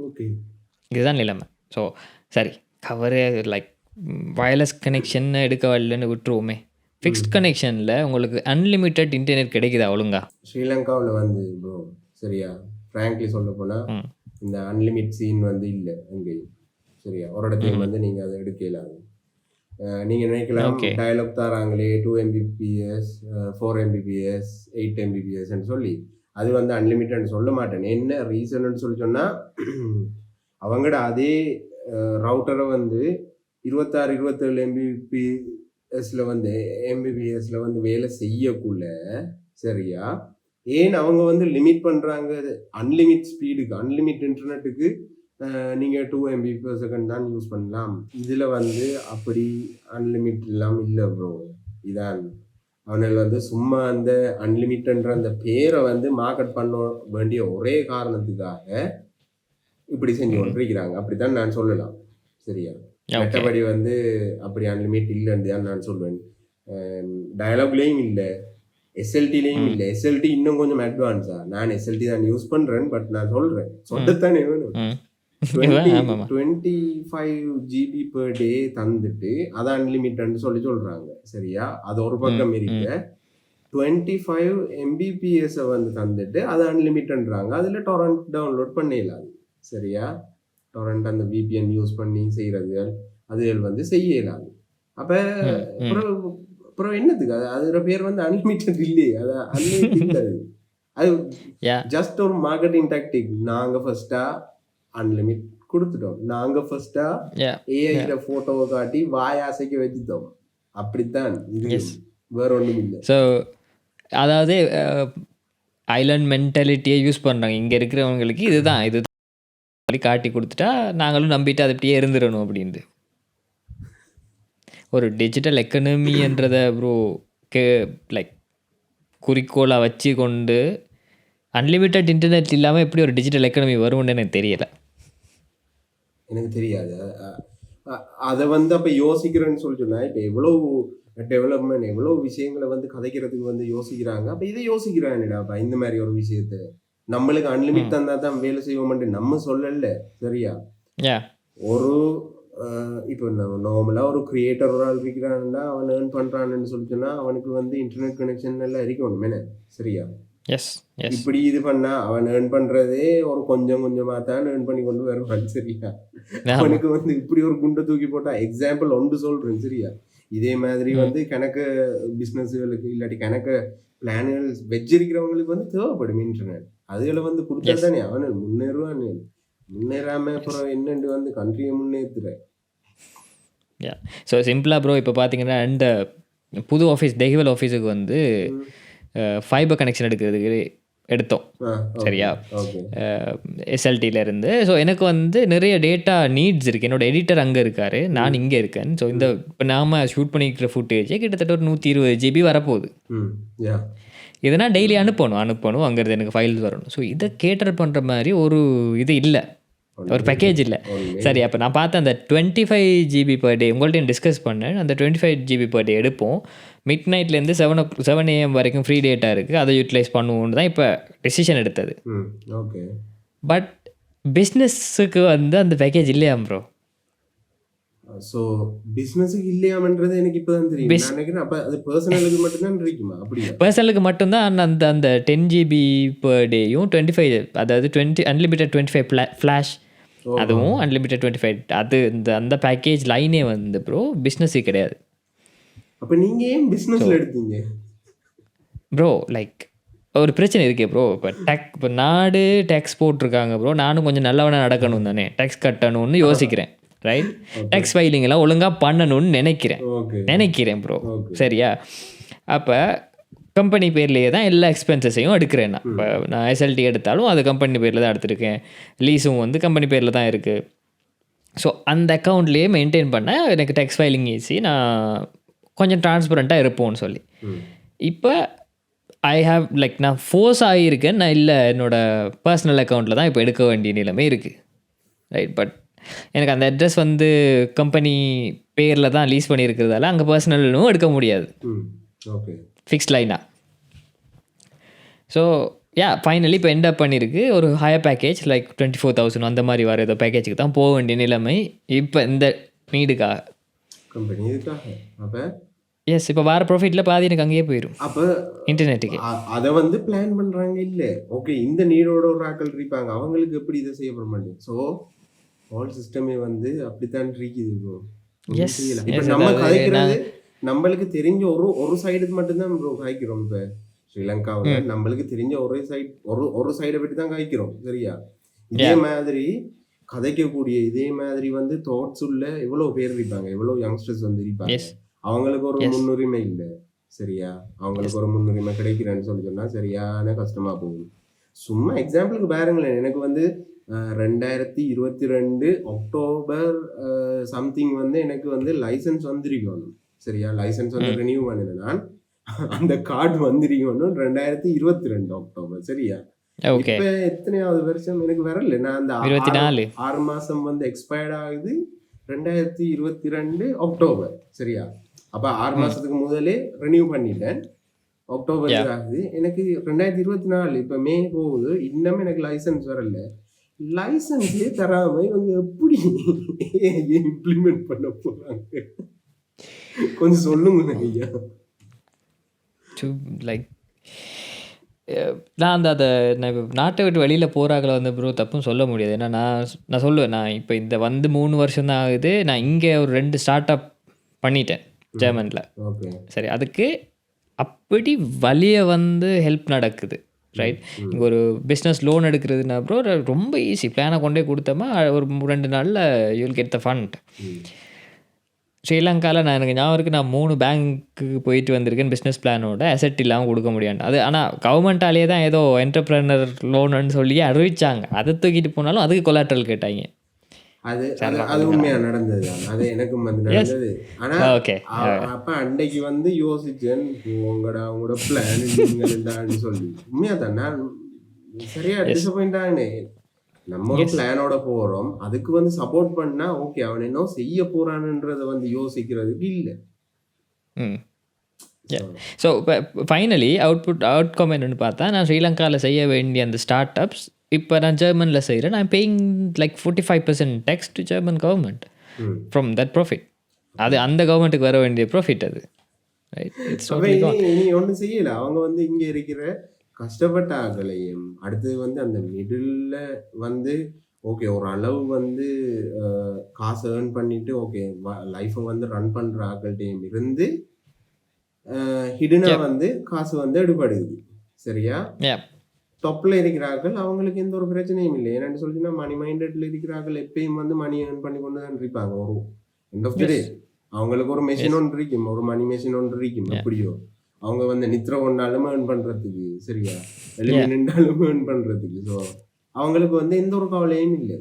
ஓகே. இதுதான் நிலைமை. ஸோ சரி, கவரு லைக் வயர்லெஸ் கனெக்ஷன் எடுக்க வரலன்னு விட்டுருவோமே. ஃபிக்ஸ்ட் கனெக்ஷனில் உங்களுக்கு அன்லிமிட்டெட் இன்டர்நெட் கிடைக்குதா ஒழுங்கா? ஸ்ரீலங்காவில் வந்து ப்ரோ சரியா, ஃப்ராங்க்லி சொல்ல போனால் ம் இந்த அன்லிமிட் சீன் வந்து இல்லை எங்கேயும். சரியா, ஒரு இடத்தையும் வந்து நீங்கள் அதை எடுக்கலாம். நீங்கள் நினைக்கலாம் ஓகே. டயலாக் தராங்களே 2 Mbps 4 Mbps 8 Mbpsன்னு சொல்லி, அது வந்து அன்லிமிட்டட்னு சொல்ல மாட்டேன். என்ன ரீசன்னு சொல்லி சொன்னால், அவங்களோட அதே ரவுட்டரை வந்து 26 27 Mbpsல வந்து Mbpsல வந்து வேலை செய்யக்குள்ள சரியா, ஏன் அவங்க வந்து லிமிட் பண்ணுறாங்க அன்லிமிட் ஸ்பீடுக்கு, அன்லிமிட் இன்டர்நெட்டுக்கு நீங்கள் 2 Mbps தான் யூஸ் பண்ணலாம். இதில் வந்து அப்படி அன்லிமிட் இல்லாமல் இல்லை ப்ரோ. இதான் அவனால் வந்து சும்மா அந்த அன்லிமிட்ன்ற அந்த பேரை வந்து மார்க்கெட் பண்ண வேண்டிய ஒரே காரணத்துக்காக இப்படி செஞ்சு கொண்டிருக்கிறாங்க. அப்படித்தான் நான் சொல்லலாம். சரியா, ஓகே. மற்றபடி வந்து அப்படி அன்லிமிட் இல்லைன்னு தான் நான் சொல்வேன். டயலாக்லேயும் இல்லை, எஸ்எல்டிலையும் இல்லை. எஸ்எல்டி இன்னும் கொஞ்சம் அட்வான்ஸா. நான் எஸ்எல்டி தான் யூஸ் பண்ணுறேன், பட் நான் சொல்கிறேன் சொல்லத்தானே வேணும். 25 GB per day தந்துட்டு அதை அன்லிமிட்டட்னு சொல்கிறாங்க. சரியா, அது ஒரு பக்கம் இருக்க 25 Mbps வந்து தந்துட்டு அதை அன்லிமிட்டட்ன்றாங்க. அதில் டொரண்ட் டவுன்லோட் பண்ணிடலாம். சரியா, டொரண்ட் அந்த VPN யூஸ் பண்ணி செய்கிறது அதுகள் வந்து செய்யலாது. அப்போ அப்புறம் என்னத்துக்கு அது, அதோட பேர் வந்து அன்லிமிட்டட் இல்லையே. அது அன்லிமிட்டட் இல்லை, அது ஜஸ்ட் ஒரு மார்க்கெட்டிங் டாக்டிக். நாங்கள் ஃபர்ஸ்ட்டாக அன்லிமிட் கொடுத்துட்டோம், நாங்கள் ஃபர்ஸ்ட்டாக ஏஐல ஃபோட்டோவை காட்டி வாயாசைக்க வச்சுட்டோம். அப்படித்தான் இது, வேற ஒன்றும் இல்லை. ஸோ அதாவது ஐலண்ட் மென்டாலிட்டியை யூஸ் பண்ணுறாங்க இங்கே இருக்கிறவங்களுக்கு. இதுதான் காட்டி கொடுத்துட்டா நாங்களும் நம்பிட்டு அது அப்படியே இருந்துடணும் அப்படின்ட்டு. ஒரு டிஜிட்டல் எக்கனமின்றதை ப்ரோ லைக் குறிக்கோளாக வச்சு கொண்டு அன்லிமிட்டட் இன்டர்நெட் இல்லாமல் எப்படி ஒரு டிஜிட்டல் எக்கனமி வரும்னு எனக்கு தெரியலை. எனக்கு தெரியாது. அதை வந்து அப்போ யோசிக்கிறேன்னு சொல்லி சொன்னால், இப்போ எவ்வளோ டெவலப்மெண்ட் எவ்வளோ விஷயங்களை வந்து கதைக்கிறதுக்கு வந்து யோசிக்கிறாங்க. அப்போ இதை யோசிக்கிறாங்கடா அப்போ இந்த மாதிரி ஒரு விஷயத்த நம்மளுக்கு அன்லிமிட் தந்தா தான் வேலை செய்வோம்ட்டு நம்ம சொல்லல. சரியா, ஒரு இப்போ நார்மலாக ஒரு கிரியேட்டர் ஒரு ஆள் இருக்கிறான்டா, அவன் ஏர்ன் பண்ணுறான்னு சொல்லி சொன்னால் அவனுக்கு வந்து இன்டர்நெட் கனெக்ஷன் எல்லாம் இருக்கணும் என்ன. சரியா, இப்படி இது பண்ணா அவன் ஏர்ன் பண்றதே ஒரு கொஞ்சம் கொஞ்சமா தான் ஏர்ன் பண்ணி கொண்டு வருவான். சரியா, அவனுக்கு வந்து இப்படி ஒரு குண்டை தூக்கி போட்டா, எக்ஸாம்பிள் ஒன்று சொல்றேன். சரியா, இதே மாதிரி வந்து கணக்கு பிஸ்னஸ்களுக்கு இல்லாட்டி கணக்கு பிளான்கள் வச்சிருக்கிறவங்களுக்கு வந்து தேவைப்படும் இன்டர்நெட். அதுகளை வந்து கொடுத்தா தானே அவனு முன்னேறுவான். முன்னேறாம அப்புறம் என்னண்டு வந்து கண்ட்ரியை முன்னேற்றுற. ஸோ சிம்பிளாக ப்ரோ இப்போ பார்த்தீங்கன்னா இந்த புது ஆஃபீஸ் டெஹிவல் ஆஃபீஸுக்கு வந்து ஃபைபர் கனெக்ஷன் எடுத்தோம். சரியா, எஸ்எல்டியிலேருந்து. ஸோ எனக்கு வந்து நிறைய டேட்டா நீட்ஸ் இருக்குது. என்னோடய எடிட்டர் அங்கே இருக்கார், நான் இங்கே இருக்கேன். ஸோ இந்த இப்போ நாம் ஷூட் பண்ணிக்கிற ஃபுட்டேஜே கிட்டத்தட்ட ஒரு 120 GB வரப்போகுது. இதனால் டெய்லி அனுப்பணும் அங்கேருந்து எனக்கு ஃபைல்ஸ் வரணும். ஸோ இதை கேட்டர் பண்ணுற மாதிரி ஒரு இது இல்லை, ஒரு பேக்கேஜ் இல்லை. சரி, அப்போ நான் பார்த்தேன் அந்த 25 GB per day உங்கள்கிட்ட டிஸ்கஸ் பண்ணேன். அந்த 25 GB per day எடுப்போம். மிட் நைட்லேருந்து 7 AM வரைக்கும் ஃப்ரீ டேட்டா இருக்குது, அதை யூட்டிலைஸ் பண்ணுவோன்னு தான் இப்போ டெசிஷன் எடுத்தது. ஓகே, பட் பிஸ்னஸுக்கு வந்து அந்த பேக்கேஜ் இல்லையா ப்ரோ? ஸோ பிஸ்னஸுக்கு இல்லையாமன்றது எனக்கு இப்போ தான் தெரியும். நான் நினைக்கிறேன் அப்போ அது பர்சனலுக்கு மட்டும்தான் இருக்குமா? அப்படியா, பர்சனலுக்கு மட்டும்தான் அந்த 10 GB per டேயும் 25, அதாவது 20 அன்லிமிட்டட் 25 ஃப்ளாஷ், அதுவும் அன்லிமிட்டட் 25, அது அந்த பேக்கேஜ் லைனே வந்து ப்ரோ பிஸ்னஸே கிடையாது. அப்போ நீங்கள் ஏன் பிஸ்னஸில் எடுத்தீங்க ப்ரோ? லைக் ஒரு பிரச்சனை இருக்கே ப்ரோ. இப்போ நாடு டேக்ஸ் போட்டிருக்காங்க ப்ரோ, நானும் கொஞ்சம் நல்லவனாக நடக்கணும் தானே, டேக்ஸ் கட்டணும்னு யோசிக்கிறேன். ரைட், டேக்ஸ் ஃபைலிங் எல்லாம் ஒழுங்காக பண்ணணும்னு நினைக்கிறேன் ப்ரோ. சரியா, அப்போ கம்பெனி பேர்லேயே தான் எல்லா எக்ஸ்பென்சஸையும் எடுக்கிறேன். நான் இப்போ நான் எஸ்எல்டி எடுத்தாலும் அது கம்பெனி பேரில் தான் எடுத்திருக்கேன், லீஸும் வந்து கம்பெனி பேரில் தான் இருக்குது. ஸோ அந்த அக்கௌண்ட்லேயே மெயின்டைன் பண்ண எனக்கு டேக்ஸ் ஃபைலிங் ஈஸி, நான் கொஞ்சம் டிரான்ஸ்பரண்ட்டாக இருப்போம்னு சொல்லி. இப்போ நான் ஃபோர்ஸ் ஆகியிருக்கேன், நான் இல்லை என்னோடய பர்சனல் அக்கௌண்ட்டில் தான் இப்போ எடுக்க வேண்டிய நிலைமை இருக்குது. ரைட், பட் எனக்கு அந்த அட்ரஸ் வந்து கம்பெனி பேரில் தான் லீஸ் பண்ணியிருக்கிறதால அங்கே பர்சனலும் எடுக்க முடியாது, ஃபிக்ஸ்ட் லைனாக. ஸோ ஃபைனலி இப்போ எண்ட் அப் பண்ணியிருக்கு ஒரு ஹையர் பேக்கேஜ் லைக் 24,000 அந்த மாதிரி வர ஏதோ பேக்கேஜுக்கு தான் போக வேண்டிய நிலைமை இப்போ இந்த நீடுக்காக. கம்பெனி இதுக்காக அப்போ எஸ், இப்போ வர ப்ராஃபிட்டில் பாதி எனக்கு அங்கேயே போயிடும் அப்போ இன்டர்நெட்டுக்கு. அதை வந்து பிளான் பண்ணுறாங்க இல்லை ஓகே இந்த நீடோட ஒரு ஆக்கள் இருப்பாங்க அவங்களுக்கு எப்படி இதை செய்யப்பட மாட்டேன். ஸோ ஹோல் சிஸ்டமே வந்து அப்படித்தான் இருக்குது ப்ரோ. எஸ், இப்போ நம்ம கதைக்கிறது நம்மளுக்கு தெரிஞ்ச ஒரு சைடுக்கு மட்டும்தான் ப்ரோ காய்க்கிறோம். இப்போ ஸ்ரீலங்காவில் நம்மளுக்கு தெரிஞ்ச ஒரு சைடை பற்றி தான் காய்க்கிறோம் சரியா. இதே மாதிரி கதைக்கக்கூடிய இதே மாதிரி வந்து தாட்ஸ் உள்ள எவ்வளோ பேர் இருப்பாங்க, எவ்வளோ யங்ஸ்டர்ஸ் வந்து இருப்பாங்க. அவங்களுக்கு ஒரு முன்னுரிமை இல்லை சரியா. அவங்களுக்கு ஒரு முன்னுரிமை கிடைக்கிறேன்னு சொல்லி சொன்னா சரியான கஷ்டமா போகும். சும்மா எக்ஸாம்பிளுக்கு பாருங்களேன், எனக்கு வந்து 2022 அக்டோபர் சம்திங் வந்து எனக்கு வந்து லைசன்ஸ் வந்திருக்கணும் சரியா. லைசன்ஸ் வந்து ரினியூ பண்ணினேன் நான். அந்த கார்டு வந்திருக்கணும் 2022 அக்டோபர் சரியா. இப்ப எத்தனையாவது வருஷம் எனக்கு வரல. நான் அந்த 6 மாசம் வந்து எக்ஸ்பயர்ட் ஆகுது 2022 அக்டோபர் சரியா. அப்ப 6 மாசத்துக்கு முதலே ரினியூ பண்ணிட்டேன். அக்டோபர் ஆகுது எனக்கு 2024 இப்ப மே போகுது, இன்னும் எனக்கு லைசன்ஸ் வரல. லைசன்ஸே தராம இவங்க எப்படி இம்ப்ளிமெண்ட் பண்ண போறாங்க கொஞ்சம் சொல்லுங்க ஐயா. லைக் நான் அதை நாட்டை விட்டு வெளியில் போகிறாங்கள வந்து ப்ரோ தப்புன்னு சொல்ல முடியாது. ஏன்னா நான் சொல்லுவேன், நான் இப்போ இந்த வந்து 3 வருஷம் தான் ஆகுது. நான் இங்கே ஒரு 2 ஸ்டார்ட் அப் பண்ணிட்டேன் ஜெர்மனில் சரி. அதுக்கு அப்படி வழியை வந்து ஹெல்ப் நடக்குது ரைட். இங்கே ஒரு பிஸ்னஸ் லோன் எடுக்கிறதுனா ப்ரோ ரொம்ப ஈஸி. பிளானை கொண்டே கொடுத்தோமா ஒரு 2 நாளில் யூல் கெட் த ஃபண்ட். ஸ்ரீலங்காவில் நான் எனக்கு ஞாபகம் இருக்குது, நான் 3 பேங்க்குக்கு போயிட்டு வந்திருக்கேன் பிஸ்னஸ் பிளானோட. அசெட் இல்லாமல் கொடுக்க முடியாது அது. ஆனால் கவர்மெண்ட்டாலேயே தான் ஏதோ என்டர்பிரனர் லோனுன்னு சொல்லி அறிவிச்சாங்க. அதை தூக்கிட்டு போனாலும் அதுக்கு கொலாட்ரல் கேட்டாங்க. அது உண்மையா நடந்தது. அது எனக்கும் வந்து நடந்தது. ஆனா அப்ப அன்னைக்கு வந்து யோசிச்சேன் உங்களோட பிளான் சொல்லி உண்மையா தான் நான் சரியா டிசப்பாயிண்ட் ஆகினேன். நம்ம ஒரு பிளானோட போறோம், அதுக்கு வந்து சப்போர்ட் பண்ணா ஓகே, அவன் என்ன செய்ய போறான்ன்றத வந்து யோசிக்கிறதுக்கு இல்லை. ஸோ ஃபைனலி அவுட்கம் என்னன்னு பார்த்தா, நான் ஸ்ரீலங்காவில் செய்ய வேண்டிய அந்த ஸ்டார்ட் அப்ஸ் இப்போ நான் ஜெர்மனில் செய்கிறேன். நான் paying like 45% tax to German government from that profit. அது அந்த கவர்மெண்ட்டுக்கு வர வேண்டிய ப்ராஃபிட் அது. நீ ஒன்றும் செய்யலை. அவங்க வந்து இங்கே இருக்கிற கஷ்டப்பட்ட ஆகலையும் அடுத்தது வந்து அந்த மிடில் வந்து ஓகே ஒரு அளவு வந்து காசு ஏர்ன் பண்ணிட்டு ஓகே லைஃப்பை வந்து ரன் பண்ணுற ஆக்கள்கிட்டையும் இருந்து ஹிடனா வந்து காசு வந்து எடுபடுது சரியா. டொப்பில் இருக்கிறார்கள் அவங்களுக்கு எந்த ஒரு பிரச்சனையும் இல்லை. என்னென்னு சொல்லிச்சுன்னா மணி மைண்டட்ல இருக்கிறார்கள் எப்பயும் வந்து மணி ஏர்ன் பண்ணி கொண்டு தான் இருப்பாங்க. ஒரு எண்ட் ஆஃப் த டே அவங்களுக்கு ஒரு மெஷின் ஒன்று இருக்கும், ஒரு மணி மெஷின் ஒன்று இருக்கும். எப்படியோ அவங்க வந்து நித்திர ஒன்றாலும் ஏர்ன் பண்ணுறதுக்கு சரியா, எழுதி நின்றாலும் ஏர்ன் பண்ணுறதுக்கு. ஸோ அவங்களுக்கு வந்து எந்த ஒரு கவலையும் இல்லை.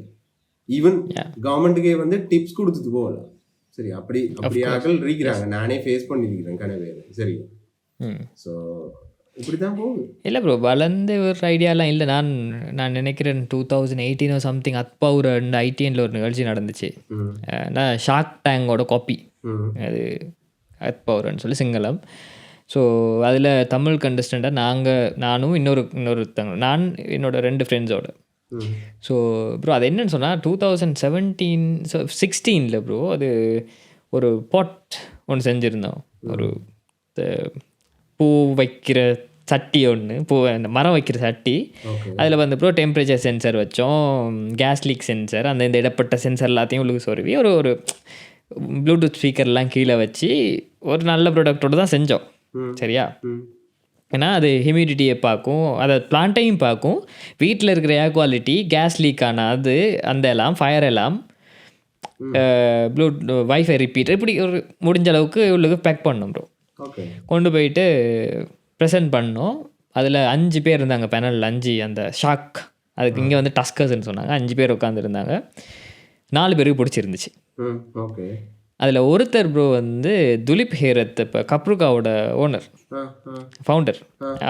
ஈவன் கவர்மெண்ட்டுக்கே வந்து டிப்ஸ் கொடுத்துட்டு போகலாம் சரி. அப்படியாக இருக்கிறாங்க. நானே ஃபேஸ் பண்ணியிருக்கிறேன் கனவே சரியா. ஸோ இப்படிதான் போகுது. இல்லை ப்ரோ வளர்ந்த ஒரு ஐடியாலாம் இல்லை. நான் நினைக்கிறேன் 2018 சம்திங் அப்பா ஒரு ஐடிஎன்ல ஒரு நிகழ்ச்சி நடந்துச்சு. நான் ஷார்க் டேங்கோட காப்பி அது அத்பவர்னு சொல்லி சிங்களம். ஸோ அதில் தமிழ் கண்டஸ்டண்ட்டாக நானும் இன்னொருத்தங்க நான் என்னோட 2 ஃப்ரெண்ட்ஸோட. ஸோ ப்ரோ அது என்னன்னு சொன்னால் 2016 ப்ரோ அது ஒரு பாட் ஒன்று செஞ்சுருந்தோம். ஒரு பூ வைக்கிற சட்டி ஒன்று, அந்த மரம் வைக்கிற சட்டி. அதில் வந்து ப்ரோ டெம்பரேச்சர் சென்சர் வச்சோம், கேஸ் லீக் சென்சர், அந்த இந்த இடப்பட்ட சென்சர் எல்லாத்தையும் உங்களுக்கு சொருவி ஒரு ப்ளூடூத் ஸ்பீக்கர்லாம் கீழே வச்சு ஒரு நல்ல ப்ராடக்டோடு தான் செஞ்சோம் சரியா. ஏன்னா அது ஹியூமிடிட்டியை பார்க்கும், அதை பிளான்ட்டையும் பார்க்கும், வீட்டில் இருக்கிற ஏர் குவாலிட்டி, கேஸ் லீக் ஆனால் அது அந்த எல்லாம் ஃபயர் எல்லாம் வைஃபை ரிப்பீட்டர் இப்படி ஒரு முடிஞ்ச அளவுக்கு உள்ளுக்கு பேக் பண்ணோம் ப்ரோ. கொண்டு போயிட்டு ப்ரெசென்ட் பண்ணோம். அதில் 5 பேர் இருந்தாங்க பேனலில், 5 அந்த ஷாக் அதுக்கு இங்கே வந்து டஸ்கர்ஸ்ன்னு சொன்னாங்க. 5 பேர் உட்காந்துருந்தாங்க. 4 பேருக்கு பிடிச்சிருந்துச்சு. அதில் ஒருத்தர் ப்ரோ வந்து துலிப் ஹேரத், இப்போ கப்ருகாவோட ஓனர் ஃபவுண்டர்,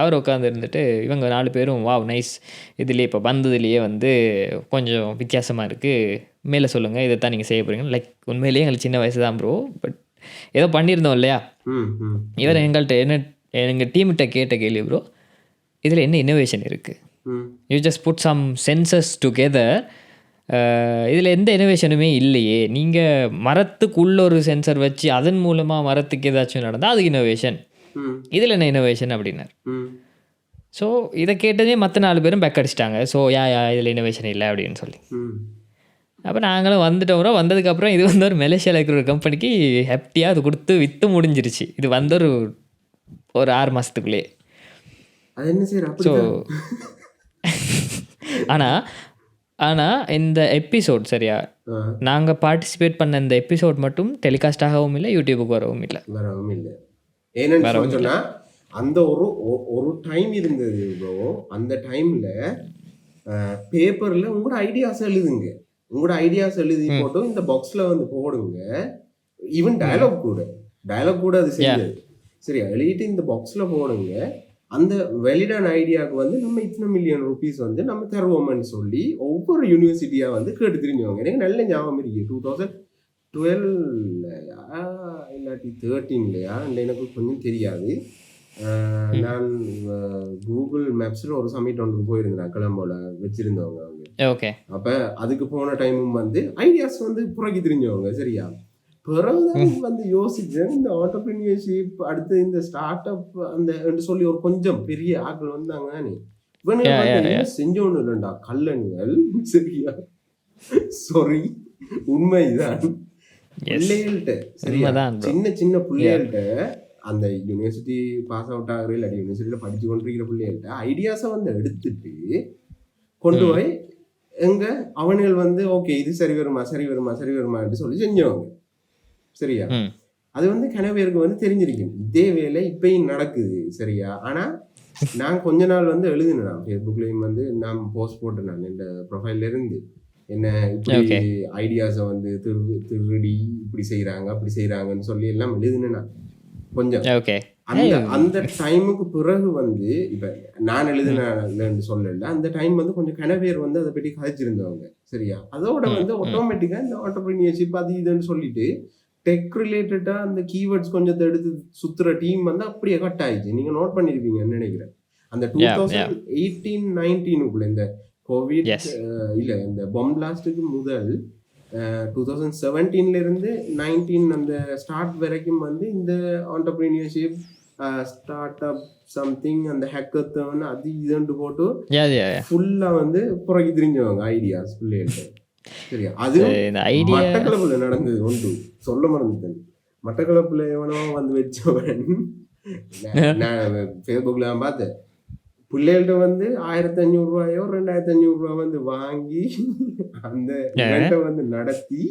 அவர் உட்காந்துருந்துட்டு இவங்க 4 பேரும் வாவ் நைஸ், இதுலேயே இப்போ வந்ததுலேயே வந்து கொஞ்சம் வித்தியாசமாக இருக்குது, மேலே சொல்லுங்கள், இதை தான் நீங்கள் செய்ய போகிறீங்க. லைக் உண்மையிலேயே எங்களுக்கு சின்ன வயசு தான் ப்ரோ, பட் ஏதோ பண்ணியிருந்தோம் இல்லையா. இவர் எங்கள்கிட்ட எங்கள் டீம்கிட்ட கேட்ட கேள்வி ப்ரோ, இதில் என்ன இன்னோவேஷன் இருக்குது? Hmm you just put some senses together. இதில் எந்த இன்னோவேஷனுமே இல்லையே. நீங்கள் மரத்துக்குள்ள ஒரு சென்சர் வச்சு அதன் மூலமாக மரத்துக்கு ஏதாச்சும் நடந்தால் அது இன்னோவேஷன். ம் இதில் என்ன இன்னோவேஷன் அப்படின்னார். ம் ஸோ இதை கேட்டதே மற்ற 4 பேரும் பேக் அடிச்சிட்டாங்க. ஸோ இதில் இன்னோவேஷன் இல்லை அப்படின்னு சொல்லி. ம் அப்போ நாங்களும் வந்துட்டோம். வந்ததுக்கப்புறம் இது வந்து ஒரு மலேசியாவில் இருக்கிற ஒரு கம்பெனிக்கு ஹெப்டியாக அது கொடுத்து விற்று முடிஞ்சிருச்சு. இது வந்து ஒரு 6 மாதத்துக்குள்ளேயே. அது என்ன சார் ஸோ அப்படி ஆனால் இந்த எபிசோட் சரியா, நாங்கள் பார்ட்டிசிபேட் பண்ண இந்த எபிசோட் மட்டும் டெலிகாஸ்ட் ஆகவும் இல்லை, யூடியூபுக்கு வரவும் இல்லை. வரவும் இல்லை. ஏன்னு சொன்னா அந்த ஒரு டைம் இருந்தது ப்ரோ. அந்த டைம்ல பேப்பர்ல உங்களோட ஐடியாஸ் எழுதுங்க, உங்களோட ஐடியாஸ் எழுதி போட்டு இந்த பாக்ஸ்ல வந்து போடுங்க. ஈவன் டயலாக் கூட அது செய்யுது. சரியா, எழுதிட்டு இந்த பாக்ஸ்ல போடுங்க. அந்த வெளிடான ஐடியாவுக்கு வந்து நம்ம இத்தனை மில்லியன் ருபீஸ் வந்து நம்ம தருவோம்னு சொல்லி ஒவ்வொரு யூனிவர்சிட்டியா வந்து கேட்டு தெரிஞ்சவங்க. எனக்கு நல்ல ஞாபகம் இருக்கு. 2012 இல்லாட்டி 13 எனக்கு கொஞ்சம் தெரியாது. நான் கூகுள் மேப்ஸில் ஒரு சமிட் ஒன்று போயிருந்தேன், கொலம்போல வச்சிருந்தவங்க அவங்க. ஓகே. அப்போ அதுக்கு போன டைமும் வந்து ஐடியாஸ் வந்து புறக்கி தெரிஞ்சவங்க. சரியா, பிறகுதான் வந்து யோசிச்சேன் இந்த ஆண்டர்பிரினியர்ஷிப் அடுத்து இந்த ஸ்டார்ட் அப் அந்த சொல்லி ஒரு கொஞ்சம் பெரிய ஆட்கள் வந்தாங்க. இவனுங்க செஞ்சோன்னு இல்லைண்டா கல்லணுங்கள். சரியா, சாரி, உண்மைதான். பிள்ளைகள்கிட்ட சரியா, சின்ன சின்ன பிள்ளைகள்கிட்ட அந்த யூனிவர்சிட்டி பாஸ் அவுட் ஆகிற இல்லாட்டி யூனிவர்சிட்டியில் படிச்சு கொண்டிருக்கிற பிள்ளைகள்கிட்ட ஐடியாஸை வந்து எடுத்துட்டு கொண்டு போய் எங்க அவனுகள் வந்து ஓகே இது சரி வருமான்னு சொல்லி செஞ்சவங்க. சரியா, அது வந்து கனவேருக்கு வந்து தெரிஞ்சிருக்கும். இதே வேலை இப்பயும் நடக்குது. சரியா, ஆனா நான் கொஞ்ச நாள் வந்து எழுதினேன் ஃபேஸ்புக்லயும் வந்து நான் போஸ்ட் போட்டேன். நான் இந்த ப்ரொஃபைல்ல இருந்து என்ன இப்படி ஐடியாஸை வந்து திருடி இப்படி செய்யறாங்க அப்படி செய்யறாங்கன்னு சொல்லி எல்லாம் எழுதினேன் கொஞ்சம். அந்த டைமுக்கு பிறகு வந்து இப்ப நான் எழுதினேன்னு சொல்லல, அந்த டைம் வந்து கொஞ்சம் கனவேர் வந்து அதை பற்றி கதைச்சிருந்தவங்க. சரியா, அதோட வந்து ஆட்டோமேட்டிக்கா இந்த ஆண்டர்பிரினியர்ஷிப் அது இதுன்னு சொல்லிட்டு டெக் ரிலேட்டடா அந்த கீவேர்ட்ஸ் கொஞ்சத்தை எடுத்து சுத்துற டீம் வந்து அப்படியே கட் ஆயிடுச்சு. நீங்க நோட் பண்ணிருப்பீங்கன்னு நினைக்கிறேன். அந்த 2018-19 இந்த கோவிட் இல்ல இந்த பாம் பிளாஸ்டுக்கு முதல் 2017 இருந்து 19 அந்த ஸ்டார்ட் வரைக்கும் வந்து இந்த ஆண்டர்பிரினியர்ஷிப் ஸ்டார்ட் அப் சம்திங் அந்த ஹேக்கத்தான் அது இதுன்னு போட்டு ஃபுல்லா வந்து புறக்கி தெரிஞ்சவங்க ஐடியாஸ் பிள்ளைகிட்ட. சரியா, அது மட்டக்களப்புல நடந்தது ஒன்று சொல்ல மறந்துட்டேன். மட்டக்களப்புல எவனோ வந்து வச்சவன் நான் ஃபேஸ்புக்ல பார்த்தேன். பிள்ளைகள்கிட்ட வந்து 1500 ரூபாயோ 2500 ரூபாய் வந்து வாங்கி அந்த இவெண்ட்டை வந்து நடத்தி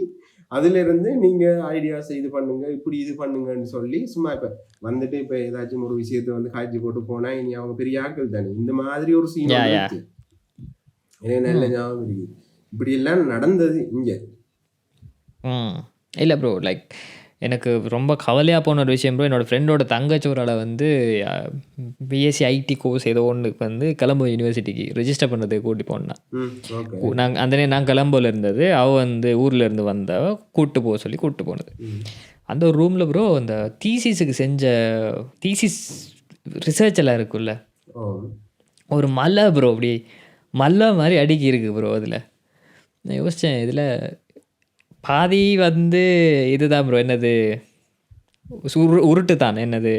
அதுல இருந்து நீங்க ஐடியாஸ் இது பண்ணுங்க இப்படி இது பண்ணுங்கன்னு சொல்லி சும்மா இப்ப வந்துட்டு இப்ப ஏதாச்சும் ஒரு விஷயத்த வந்து காய்ச்சி போட்டு போனா இனி அவங்க பெரிய ஆட்கள் தானே. இந்த மாதிரி ஒரு சீன் எனக்கு நல்ல ஞாபகம் இருக்கு. இப்படி எல்லாம் நடந்தது இங்க. இல்லை ப்ரோ, லைக் எனக்கு ரொம்ப கவலையாக போன ஒரு விஷயம் ப்ரோ. என்னோடய ஃப்ரெண்டோட தங்கச்சோரால் வந்து பிஎஸ்சி ஐடி கோர்ஸ் ஏதோ ஒன்றுக்கு வந்து கொலம்போ யூனிவர்சிட்டிக்கு ரெஜிஸ்டர் பண்ணுறதுக்கு கூட்டி போனான். நான் கொலம்போவில் இருந்தது, அவள் வந்து ஊரில் இருந்து வந்தவ கூப்பிட்டு போக சொல்லி கூப்பிட்டு போனது. அந்த ஒரு ரூமில் ப்ரோ அந்த தீசிஸுக்கு செஞ்ச தீசிஸ் ரிசர்ச் எல்லாம் இருக்குல்ல, ஒரு மலை ப்ரோ, அப்படி மலை மாதிரி அடுக்கி இருக்கு ப்ரோ. அதில் நான் யோசித்தேன், இதில் பாதி வந்து இதுதான் ப்ரோ, என்னது உருட்டு தான், என்னது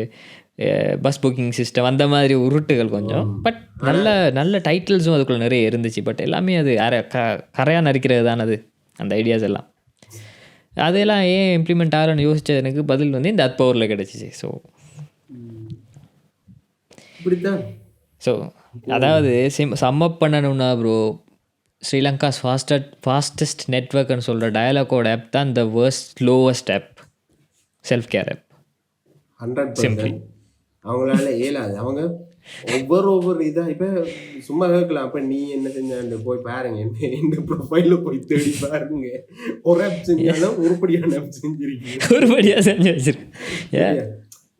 பஸ் புக்கிங் சிஸ்டம் அந்த மாதிரி உருட்டுகள் கொஞ்சம். பட் நல்ல டைட்டில்ஸும் அதுக்குள்ளே நிறைய இருந்துச்சு. பட் எல்லாமே அது கரையாக நறுக்கிறது தான் அது, அந்த ஐடியாஸ் எல்லாம். அதெல்லாம் ஏன் இம்ப்ளிமெண்ட் ஆகலன்னு யோசிச்சது எனக்கு பதில் வந்து இந்த அத்பவரில் கிடச்சிச்சு. ஸோ அதாவது சம்மப் பண்ணணும்னா ப்ரோ, ஸ்ரீலங்காஸ் ஃபாஸ்டஸ்ட் நெட்வொர்க்னு சொல்கிற டயலாகோட ஆப் தான் இந்த slowest app self care app. 100% அவங்களால இயலாது. அவங்க ஒவ்வொரு இதாக இப்போ சும்மா கேட்கலாம். அப்போ நீ என்ன செஞ்சான்னு போய் பாருங்க, என்ன ப்ரொஃபைலில் போய் தேடி பாருங்க. ஒரு ஆப் செஞ்சாலும் உருப்படியான ஆப் செஞ்சிருக்கீங்க, உருப்படியாக செஞ்சு வச்சிருக்கேன்.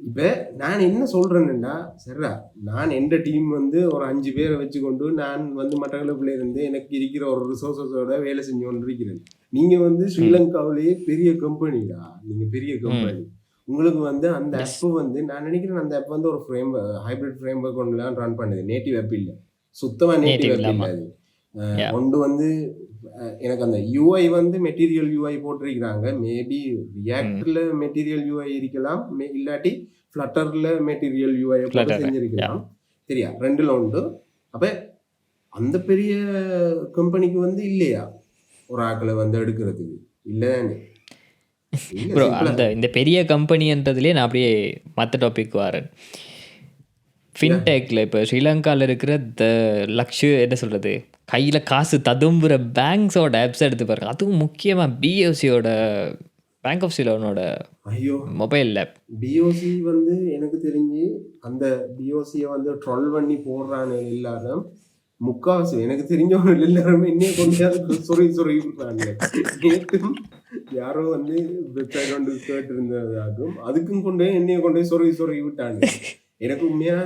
இப்போ நான் என்ன சொல்கிறேன்னுடா, சரிடா, நான் எந்த டீம் வந்து ஒரு 5 பேரை வச்சுக்கொண்டு நான் வந்து மட்டக்களப்பில் இருந்து எனக்கு இருக்கிற ஒரு ரிசோர்ஸஸோட வேலை செஞ்சு கொண்டு இருக்கிறேன். நீங்கள் வந்து ஸ்ரீலங்காவிலேயே பெரிய கம்பெனிடா, நீங்கள் பெரிய கம்பெனி, உங்களுக்கு வந்து அந்த எஸ். ஆப் வந்து நான் நினைக்கிறேன் அந்த ஆப் வந்து ஒரு ஹைபிரிட் ஃப்ரேம் ஒர்க் ஒன்றுலாம் ரன் பண்ணுது. நேட்டிவ் ஆப் இல்ல. சுத்தமா நேட்டிவ் நேட்டிவ் ஆப் இல்ல இல்லாம. அது. யா. ஒன்று வந்து எனக்கு அந்த யூஐ வந்து மெட்டீரியல் யூஐ போட்டிருக்கிறாங்க. மேபி ம். ரியாக்ட்ல மெட்டீரியல் யூஐ இருக்கலாம். இல்லாட்டி ஃப்ளட்டர்ல மெட்டீரியல் யூஐ போட்டு ஃப்ளட்டர். யா. செஞ்சிருக்கலாம். சரியா? 2ல உண்டு. அப்ப அந்த பெரிய கம்பெனிக்கு வந்து இல்லையா? ஒரு ஆட்கள வந்து எடுக்கிறதுக்கு. இல்ல தானே? இல்ல ப்ரோ சிம்பிளா அந்த இந்த பெரிய கம்பெனின்றதுலேயே நான் அப்படியே மற்ற டாபிக் வரேன். யா. ஃபின்டெக்கில் இப்போ ஸ்ரீலங்காவில் இருக்கிற என்ன சொல்கிறது, கையில் காசு ததும்புற பேங்க்ஸோட ஆப்ஸ் எடுத்து பாருங்க. அதுவும் முக்கியமாக பிஓசியோட பேங்க் ஆஃப் சிலோனோட ஐயோ! Mobile app. பிஓசி வந்து எனக்கு தெரிஞ்சு அந்த பிஓசிய வந்து ட்ரோல் பண்ணி போடுறானு எல்லாரும் முக்காவாசி எனக்கு தெரிஞ்சவங்க எல்லாருமே என்னைய கொண்டு சொறி விடுறாங்க. நேற்றும் யாரோ வந்து வெப்சைட் ஒன்று கேட்டு இருந்ததாகும். அதுக்கும் கொண்டு என்னைய கொண்டு சொறி விட்டாங்க. எனக்கு உண்மையா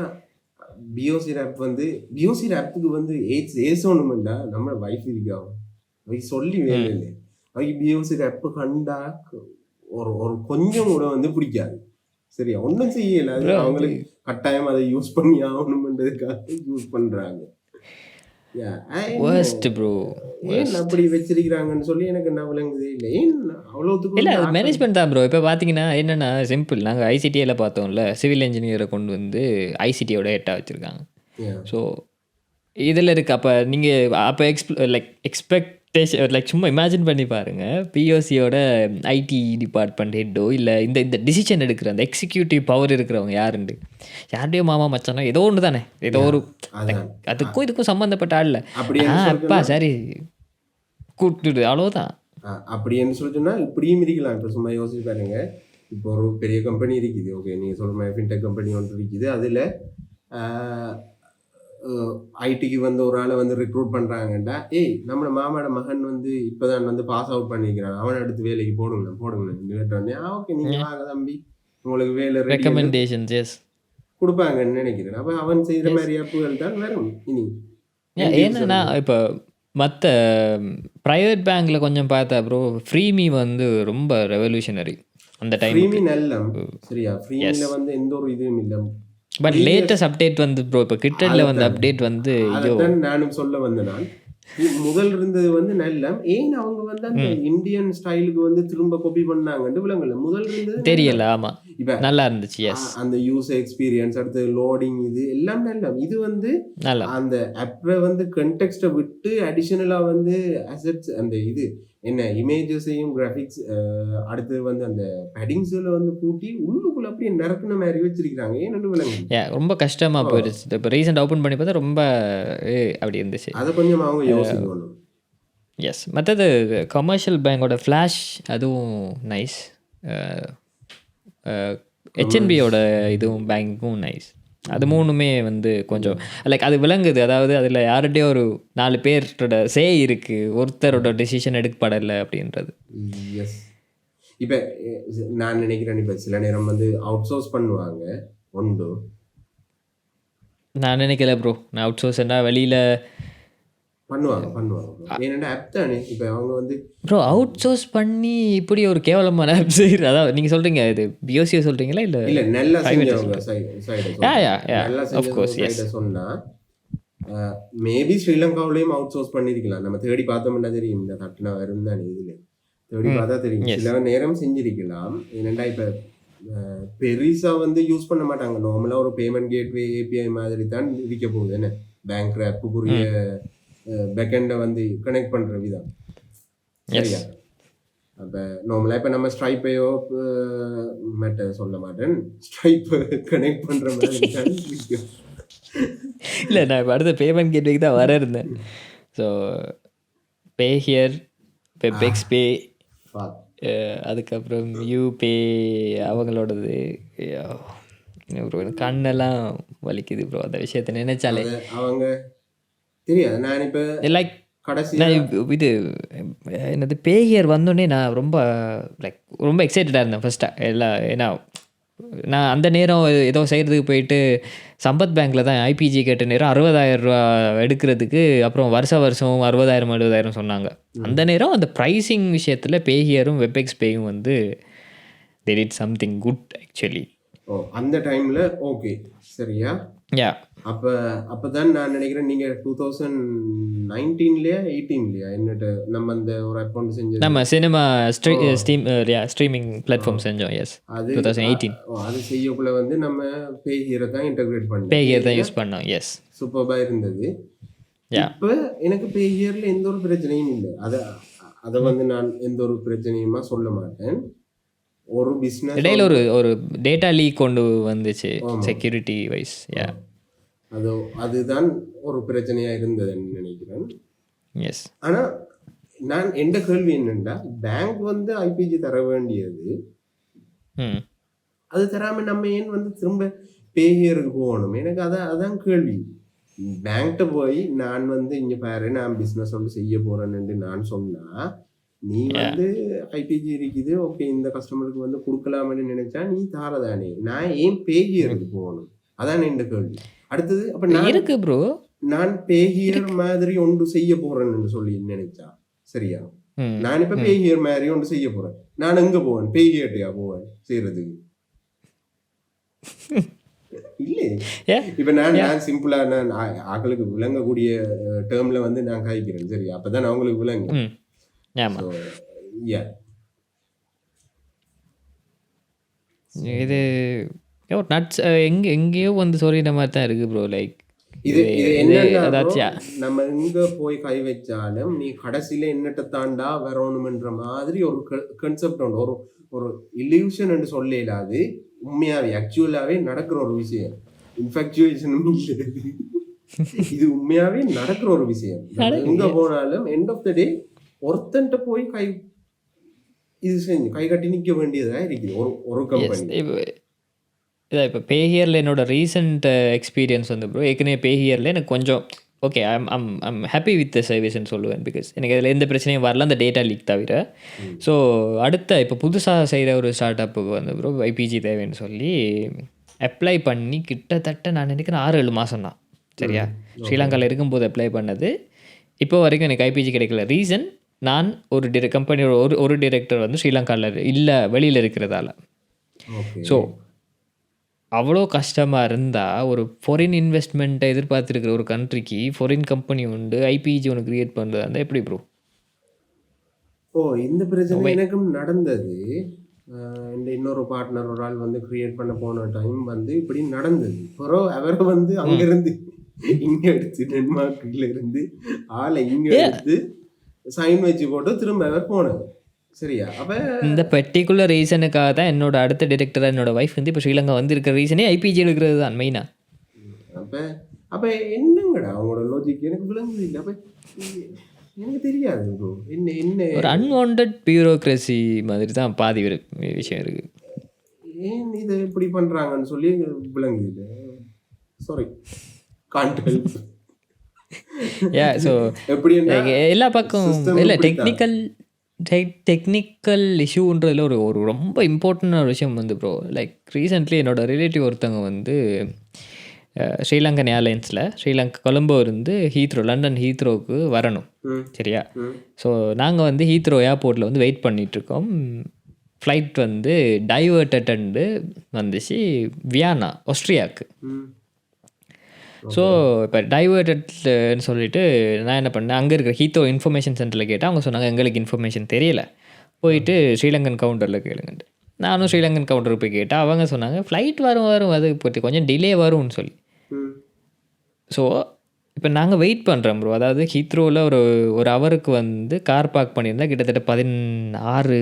பிஓசி ஆப் வந்து பிஓசி ஆப்புக்கு வந்து ஏசணும்டா நம்ம வைஃப் இருக்காகும். அவைக்கு சொல்லி வேலை ம். இல்லை. அவைக்கு பிஓசி ஆப் கண்டா ஒரு கொஞ்சம் கூட வந்து பிடிக்காது. சரியா? ஒன்றும் செய்யல. அது ப்ரோ அது அவங்களுக்கு கட்டாயம் அதை யூஸ் பண்ணி ஆகணும்ன்றதுக்காக யூஸ் பண்றாங்க. யா, என்ன வேர்ஸ்ட் ப்ரோ, ஏன் வேர்ஸ்ட். அப்படி வச்சிருக்கிறாங்கன்னு சொல்லி எனக்கு என்ன விளங்குதே இல்லை. ஏன் அவ்வளோத்துக்கு இல்லை வந்து அது ஆட்கள் மேனேஜ்மெண்ட் தான் ப்ரோ. இப்போ பார்த்தீங்கன்னா என்னென்னா சிம்பிள், நாங்கள் ஐசிடியில் பார்த்தோம்ல, சிவில் இன்ஜினியரை கொண்டு வந்து ஐசிடியோட ஹெட்டாக வச்சுருக்காங்க. யா, ஸோ இதில் இருக்குது. அப்போ நீங்கள் அப்போ எக்ஸ்பெக்டேஷன் சும்மா இமேஜின் பண்ணி பாருங்கள். பிஓசியோட ஐடி டிபார்ட்மெண்ட் ஹெட்டோ இல்லை இந்த இந்த டிசிஷன் எடுக்கிற அந்த எக்ஸிக்யூட்டிவ் பவர் இருக்கிறவங்க யாருண்டு, யாருடையோ மாமா மச்சானோ ஏதோ ஒன்று தானே, ஏதோ யா, ஒரு அதான். அதுக்கும் இதுக்கும் சம்மந்தப்பட்ட ஆள் இல்லை. அப்படின்னு அப்பா சொல்றேன்னா சரி கூப்பிட்டுடு அவ்வளோதான். அப்படின்னு சொல்லி சொன்னா இப்படியும் இருக்கலாம். இப்போ சும்மா யோசிச்சு பாருங்க. இப்போ ஒரு பெரிய கம்பெனி இருக்குது. ஓகே, நீங்க சொல்ற மாதிரி ஃபின்டெக் கம்பெனி ஒன்று இருக்குது. அதுல ஐடிக்கு வந்து ஒரு ஆளை வந்து ரெக்ரூட் பண்றாங்கடா, ஏய் நம்ம மாமாட மகன் வந்து இப்பதான் வந்து பாஸ் அவுட் பண்ணிக்கிறான், அவனை எடுத்து வேலைக்கு போடுங்க. ஓகே, நீங்க வாங்க தம்பி, உங்களுக்கு வேலை ரெடி ரெக்கமெண்டேஷன்ஸ். எஸ். கொடுப்பாங்கன்னு நினைக்கிறேன். அப்ப அவன் செய்யற எஸ். மாதிரி அப்புகள் தான் வரும் இனி end ஏன்னா user. இப்போ மற்ற ப்ரைவேட் பேங்க்கில் கொஞ்சம் பார்த்தா ப்ரோ, ஃப்ரீமி வந்து ரொம்ப ரெவல்யூஷனரி அந்த டைமுக்கு. ஃப்ரீமி நல்லம். சரியா? எஸ். ஃப்ரீமில வந்து எந்த ஒரு இதுவும் இல்லை. பட் ப்ரீவியஸ் லேட்டஸ்ட் அப்டேட் வந்து ப்ரோ, இப்போ கிட்டடில் வந்து அதைத்தான் அப்டேட் வந்து ஐயோ. அதைத்தான் நானும் சொல்ல வந்தேன். நான் முதல் இருந்தது வந்து நல்லம். ஏன் அவங்க வந்து அந்த ம் இந்தியன் ஸ்டைலுக்கு வந்து திரும்ப காப்பி பண்ணாங்கன்னு விளங்கல. முதல் இருந்தது நல்லம். தெரியல. ஆமாம், இப்ப நல்லா இருந்துச்சு. எஸ். அந்த யூசர் எக்ஸ்பீரியன்ஸ், அடுத்து லோடிங், இது எல்லாம் நல்லம். இது வந்து நல்லா. அந்த ஆப்பை வந்து கண்டெக்ஸ்ட்டை விட்டு அடிஷனலா வந்து அசெட்ஸ், அந்த இது என்ன இமேஜஸையும் கிராஃபிக்ஸ், அடுத்து வந்து அந்த பேடிங்ஸ்ல வந்து கூட்டி உள்ளுக்குள்ள அப்படியே நிரப்பின மாதிரி வச்சிருக்கிறாங்க. ஏன்னு விளங்குது. ரொம்ப கஷ்டமாக ஓ, போயிடுச்சு. இப்போ ரீசெண்ட் ஓப்பன் பண்ணி பார்த்தா ரொம்ப அப்படி இருந்துச்சு. அதை கொஞ்சம் அவங்க யோசிக்கணும். எஸ். மற்றது கமர்ஷியல் பேங்கோட ஃப்ளாஷ், அதுவும் நைஸ். ஹெச்என்பியோட இதுவும் பேங்க்கும் நைஸ். அது மூணுமே வந்து கொஞ்சம் அது விளங்குது. அதாவது அதில் யார்கிட்டயோ ஒரு 4 பேரோட இருக்குது, ஒருத்தரோட டெசிஷன் எடுக்கப்படலை அப்படின்றது. எஸ். இப்போ நான் நினைக்கிறேன், இப்போ சில நேரம் வந்து அவுட் சோர்ஸ் பண்ணுவாங்க. ஒன்று நான் நினைக்கல ப்ரோ. நான் அவுட் சோர்ஸ்னா வெளியில் பண்ணுவாங்க. ஏன்னா ஆப் தானே. இப்போ அவங்க வந்து ப்ரோ அவுட் சோர்ஸ் பண்ணி இப்படி ஒரு கேவலமான ஆப் செய்கிற, அதாவது நீங்கள் சொல்கிறீங்க இது பிஓசியை சொல்கிறீங்களா இல்லை இல்லை நல்லா private செஞ்சவங்க யா யா யா நல்லா ஆஃப் கோர்ஸ். எஸ். சைடை சொன்னா மேபி ஸ்ரீலங்காவிலையும் அவுட் சோர்ஸ் பண்ணியிருக்கலாம். நம்ம தேடி பார்த்தோம்னா தெரியும். இந்த கட்டினா வரும் தானே. இதில் தேடி பார்த்தா தெரியும். எஸ். சில நேரம் செஞ்சிருக்கலாம். ஏனெண்டா இப்போ பெருசா வந்து யூஸ் பண்ண மாட்டாங்க. நார்மலாக ஒரு பேமெண்ட் கேட்வே ஏபிஐ மாதிரி தான் இருக்க போகுது. என்ன பேங்க் ஆப்புக்குரிய பேக்கெண்டை வந்து கனெக்ட் பண்ணுற விதம். எஸ். சரியா? அப்போ நார்மலாக இப்போ நம்ம ஸ்ட்ரைப்பையோ மேட்டர் சொல்ல மாட்டேன், ஸ்ட்ரைப்பை கனெக்ட் பண்ணுற மாதிரி தான் இருக்கும். இல்லை நான் இப்போ அடுத்த பேமெண்ட் கேட்வேக்கு தான் வர இருந்தேன். ஸோ பே ஹியர், பெப்எக்ஸ் பே, அதுக்கப்புறம் யூபே அவங்களோடது. ப்ரோ கண்ணெல்லாம் வலிக்குது ப்ரோ அந்த விஷயத்தை நினைச்சாலே. அது அவங்க தெரியாது. நான் இப்போ லைக் கடைசியா நான் இது என்னது பே ஹியர் வந்தோடனே நான் ரொம்ப ரொம்ப எக்ஸைட்டடாக இருந்தேன் ஃபர்ஸ்ட்டாக எல்லாம். ஏன்னா நான் அந்த நேரம் ஏதோ செய்கிறதுக்கு போயிட்டு சம்பத் பேங்க்கில் தான் ஐபிஜி கேட்ட நேரம் 60,000 ரூபா எடுக்கிறதுக்கு, அப்புறம் வருஷம் 60,000 70,000 சொன்னாங்க. அந்த நேரம் அந்த ப்ரைஸிங் விஷயத்தில் பேஹியரும் வெப்எக்ஸ் பேயும் வந்து they did something good actually. ஓ அந்த டைமில் ஓகே சரியா. Yeah. அப்பதான் நான் நினைக்கிறேன் நீங்க 2019லயா 18லயா என்னட்ட நம்ம அந்த ஒரு அக்கௌண்ட் செஞ்சது. நம்ம சினிமா ஸ்ட்ரீமிங் பிளாட்ஃபார்ம் செஞ்சோம். எஸ், அது 2018 அது செய்யக்குள்ள வந்து நம்ம பேஹியரை தான் இன்டகிரேட் பண்ணோம். பேகியர் தான் யூஸ் பண்ணோம். எஸ், சூப்பர்பா இருந்தது. Yeah. இப்போ எனக்கு பேஹியர்ல எந்த ஒரு பிரச்சனையும் இல்லை. அதை வந்து நான் எந்த ஒரு பிரச்சனையுமா சொல்ல மாட்டேன். ஒரு பிஸ்னஸ் இடையில ஒரு டேட்டா லீக் கொண்டு வந்துச்சு செக்யூரிட்டி வைஸ். யா, அதுதான் ஒரு பிரச்சனையா இருந்ததுன்னு நினைக்கிறேன். எஸ். ஆனா நான் எந்த கேள்வி என்னன்னா, பேங்க் வந்து ஐபிஜி தர வேண்டியது, அது தராம நம்ம ஏன் வந்து திரும்ப பேஹியருக்கு போகணும்? எனக்கு அதான் கேள்வி. பேங்க்ட போய் நான் வந்து இங்க பாரு நான் பிசினஸ் ஒன்று செய்ய போறேன்னு நான் சொன்னா, நீ வந்து ஐபிஜி இருக்குது ஓகே இந்த கஸ்டமருக்கு வந்து கொடுக்கலாம்னு நினைச்சா நீ தாரதானே, நான் ஏன் பேஹியருக்கு போகணும்? அதான் எந்த கேள்வி. அடுத்தது அப்ப நான் இருக்கு ப்ரோ, நான் பேஹியர் மாதிரி ஒன்று செய்ய போறேன்னு சொல்லி நினைச்சா சரியா? நான் இப்ப பேஹியர் மாதிரி ஒன்று செய்ய போறேன், நான் எங்க போவேன்? பேஹியர்ட்டியா போவேன் செய்யறதுக்கு? இல்லையே. இப்ப நான் சிம்பிளா நான் ஆக்களுக்கு விளங்கக்கூடிய டேர்ம்ல வந்து நான் காய்க்கிறேன் சரியா? அப்பதான் அவங்களுக்கு விளங்கும். இது நட்ஸ் எங்கேயோ வந்து சொல்லிட்ட மாதிரி தான் இருக்கு ப்ரோ. லைக் இது என்னன்னா நம்ம எங்க போய் கை வச்சாலும் நீ கடைசியில என்னட்ட தாண்டா வரணும்ன்ற மாதிரி ஒரு கான்செப்ட் உண்டு. ஒரு இல்யூஷன் என்று சொல்ல இல்லாது உண்மையாவே ஆக்சுவலாவே நடக்கிற ஒரு விஷயம். இன்ஃபேக்சுவேஷன் இது உண்மையாவே நடக்கிற ஒரு விஷயம். எங்க போனாலும் எண்ட் ஆஃப் த டே ஒருத்தன்ட்ட போய் இது செஞ்சு கை கட்டி நிற்க வேண்டியதா இருக்குது ஒரு கம்பெனி. இதான் இப்போ பேஹியரில் என்னோட ரீசெண்ட் எக்ஸ்பீரியன்ஸ் வந்து ப்ரோ, ஏற்கனவே பேஹியரில் எனக்கு கொஞ்சம் okay I'm happy with the சர்வீஸ்ன்னு சொல்லுவேன். பிகாஸ் எனக்கு அதில் எந்த பிரச்சனையும் வரல, அந்த டேட்டா லீக் தவிர. ஸோ அடுத்த இப்போ புதுசாக செய்கிற ஒரு ஸ்டார்ட் அப்புக்கு வந்து ப்ரோ ஐபிஜி தேவைன்னு சொல்லி அப்ளை பண்ணி கிட்டத்தட்ட நான் நினைக்கிறேன் 6-7 மாதம் தான் சரியா. ஸ்ரீலங்காவில் இருக்கும்போது அப்ளை பண்ணது. இப்போ வரைக்கும் எனக்கு ஐபிஜி கிடைக்கல. ரீசன் நான் ஒரு கம்பெனியோட ஒரு டிரெக்டர் வந்து ஸ்ரீலங்காவில் இல்லை, வெளியில் இருக்கிறதால. ஸோ அவ்வளோ கஷ்டமாக இருந்தால் ஒரு ஃபாரின் இன்வெஸ்ட்மெண்ட்டை எதிர்பார்த்துருக்கிற ஒரு கண்ட்ரிக்கு ஃபாரின் கம்பெனி உண்டு ஐபிஜி ஒன்று க்ரியேட் பண்ணுறது இருந்தால் எப்படி ப்ரோ? இந்த பிரச்சனை எனக்கும் நடந்தது. இந்த இன்னொரு பார்ட்னர் ஒரு ஆள் வந்து கிரியேட் பண்ண போன டைம் வந்து இப்படி நடந்தது. அப்புறம் அவரை வந்து அங்கேருந்து இங்கே எடுத்து டென்மார்க்கில் இருந்து ஆளை இங்கே எடுத்து சைன் வச்சு போட்டு திரும்ப அவர் போனது சரியா. அப்போ இந்த பர்டிகுலர் ரீசனுக்காக தான் என்னோட அடுத்த டிரெக்டராக என்னோட ஒய்ஃப் வந்து இப்போ ஸ்ரீலங்கா வந்திருக்கிற ரீசனே ஐபிஜி எடுக்கிறது தான் மெயினாக. அப்போ என்னங்கடா அவங்களோட லாஜிக் எனக்கு விளங்குது இல்லை. அப்போ எனக்கு தெரியாது ப்ரோ என்ன ஒரு அன்வான்ட் பியூரோக்ரஸி மாதிரி தான் பாதி விஷயம் இருக்குது. ஏன் இதை எப்படி பண்ணுறாங்கன்னு சொல்லி விளங்குது. சாரி கான்ட் ஸோ எப்படி எல்லா பக்கம் இல்லை டெக்னிக்கல் இஷ்யூன்றதுல ஒரு ரொம்ப இம்பார்ட்டண்டான ஒரு விஷயம் வந்து ப்ரோ. லைக் ரீசெண்ட்லி என்னோட ரிலேட்டிவ் ஒருத்தவங்க வந்து ஸ்ரீலங்கன் ஏர்லைன்ஸில் கொலம்போ இருந்து லண்டன் ஹீத்ரோவுக்கு வரணும் சரியா. ஸோ நாங்கள் வந்து ஹீத்ரோ ஏர்போர்ட்டில் வந்து வெயிட் பண்ணிகிட்ருக்கோம். ஃப்ளைட் வந்து டைவர்ட்டன்ட்டு வந்துச்சு வியன்னா ஆஸ்ட்ரியாவுக்கு. ஸோ இப்போ டைவர்ட்டட்னு சொல்லிட்டு நான் என்ன பண்ணேன், அங்கே இருக்கிற ஹீத்ரோ இன்ஃபர்மேஷன் சென்டரில் கேட்டால் அவங்க சொன்னாங்க எங்களுக்கு இன்ஃபர்மேஷன் தெரியலை, போயிட்டு ஸ்ரீலங்கன் கவுண்டரில் கேளுங்கன்ட்டு. நானும் ஸ்ரீலங்கன் கவுண்டருக்கு போய் கேட்டால் அவங்க சொன்னாங்க ஃப்ளைட் வரும் அது போட்டு கொஞ்சம் டிலே வரும்னு சொல்லி. ஸோ இப்போ நாங்கள் வெயிட் பண்ணுறோம் ப்ரோ. அதாவது ஹீத்ரோவில் ஒரு ஹவருக்கு வந்து கார் பார்க் பண்ணியிருந்தால் கிட்டத்தட்ட 11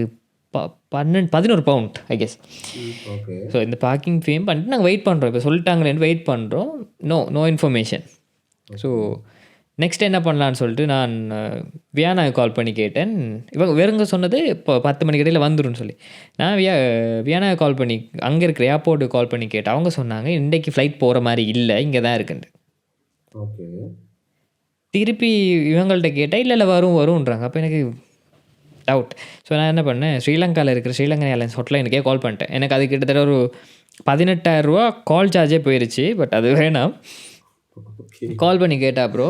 பவுண்ட் ஐ கெஸ். ஸோ இந்த பார்க்கிங் ஃபீம் பண்ணிட்டு நாங்கள் வெயிட் பண்ணுறோம். இப்போ சொல்லிட்டாங்களேன்னு வெயிட் பண்ணுறோம். No information. ஸோ நெக்ஸ்ட் என்ன பண்ணலான்னு சொல்லிட்டு நான் வியானாவை கால் பண்ணி கேட்டேன். இவங்க வேறுங்க சொன்னது இப்போ 10 மணிக்கு இடையில் வந்துடும் சொல்லி. நான் வியானாவை கால் பண்ணி அங்கே இருக்கிற ஏர்போர்ட்டுக்கு கால் பண்ணி கேட்டேன். அவங்க சொன்னாங்க இன்றைக்கி ஃப்ளைட் போகிற மாதிரி இல்லை, இங்கே தான் இருக்குன்ட்டு. திருப்பி இவங்கள்ட்ட கேட்டால் இல்லை வரும்ன்றாங்க. அப்போ எனக்கு டவுட். ஸோ நான் என்ன பண்ணேன், ஸ்ரீலங்காவில் இருக்கிற ஸ்ரீலங்கன் ஏர்லைன்ஸ் ஹாட்லைனுக்கே கால் பண்ணிட்டேன். எனக்கு அது கிட்டத்தட்ட ஒரு 18,000 ரூபா கால் சார்ஜே போயிடுச்சு. பட் அது வேணாம். கால் பண்ணி கேட்டா ப்ரோ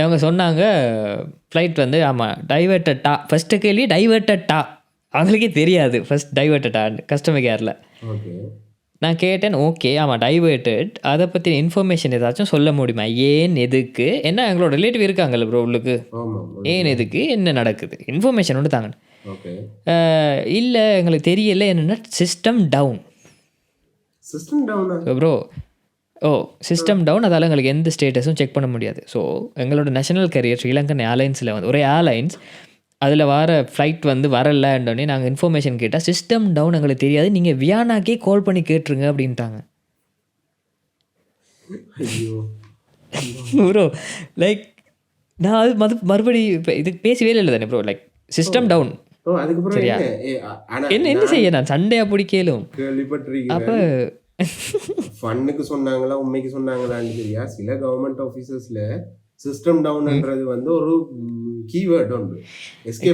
அவங்க சொன்னாங்க ஃப்ளைட் வந்து ஆமாம் டைவர்ட்டட்டா. ஃபஸ்ட்டு கேள்வி டைவர்ட்டட்டா அவங்களுக்கே தெரியாது ஃபர்ஸ்ட் டைவர்ட்டடான்னு கஸ்டமர் கேரில். ஓகே. நான் கேட்டேன், ஓகே ஆமாம் டைவர்ட்டட், அதை பற்றின இன்ஃபர்மேஷன் ஏதாச்சும் சொல்ல முடியுமா, ஏன் எதுக்கு, என்ன எங்களோட ரிலேட்டிவ் இருக்காங்கல்ல ப்ரோ உள்ளுக்கு, ஆமாம். ஏன் எதுக்கு என்ன நடக்குது இன்ஃபர்மேஷன் ஒன்று தாங்க. ஓகே. இல்லை எங்களுக்கு தெரியல, என்னென்னா சிஸ்டம் டவுன். சிஸ்டம் டவுனா? ப்ரோ சிஸ்டம் டவுன், அதால் எங்களுக்கு எந்த ஸ்டேட்டஸும் செக் பண்ண முடியாது. ஸோ எங்களோட நேஷனல் கேரியர் ஸ்ரீலங்கன் ஏர்லைன்ஸில் வந்து ஒரு ஏர்லைன்ஸ் அதில் வர ஃப்ளைட் வந்து வரலன்றோடனே நாங்கள் இன்ஃபர்மேஷன் கேட்டால் சிஸ்டம் டவுன் எங்களுக்கு தெரியாது, நீங்கள் வியானாக்கே கால் பண்ணி கேட்டுருங்க அப்படின்ட்டாங்க. ஐயோ ப்ரோ லைக் நான் அது மறுபடி இப்போ இதுக்கு பேசவே இல்லை தானே ப்ரோ, லைக் சிஸ்டம் டவுன். ஓ அதுக்கப்புறம் சரியா? ஆனா என்ன செய்ய, நான் சண்டையாக பிடிக்கலும். கேள்விப்பட்டிருக்கேன். அப்போ ஃபன்னுக்கு சொன்னாங்களா உண்மைக்கு சொன்னாங்களான்னு தெரியா, சில கவர்மெண்ட் ஆஃபீஸர்ஸ்ல சிஸ்டம் டவுன்ன்றது வந்து ஒரு கீவேர்ட் உண்டு.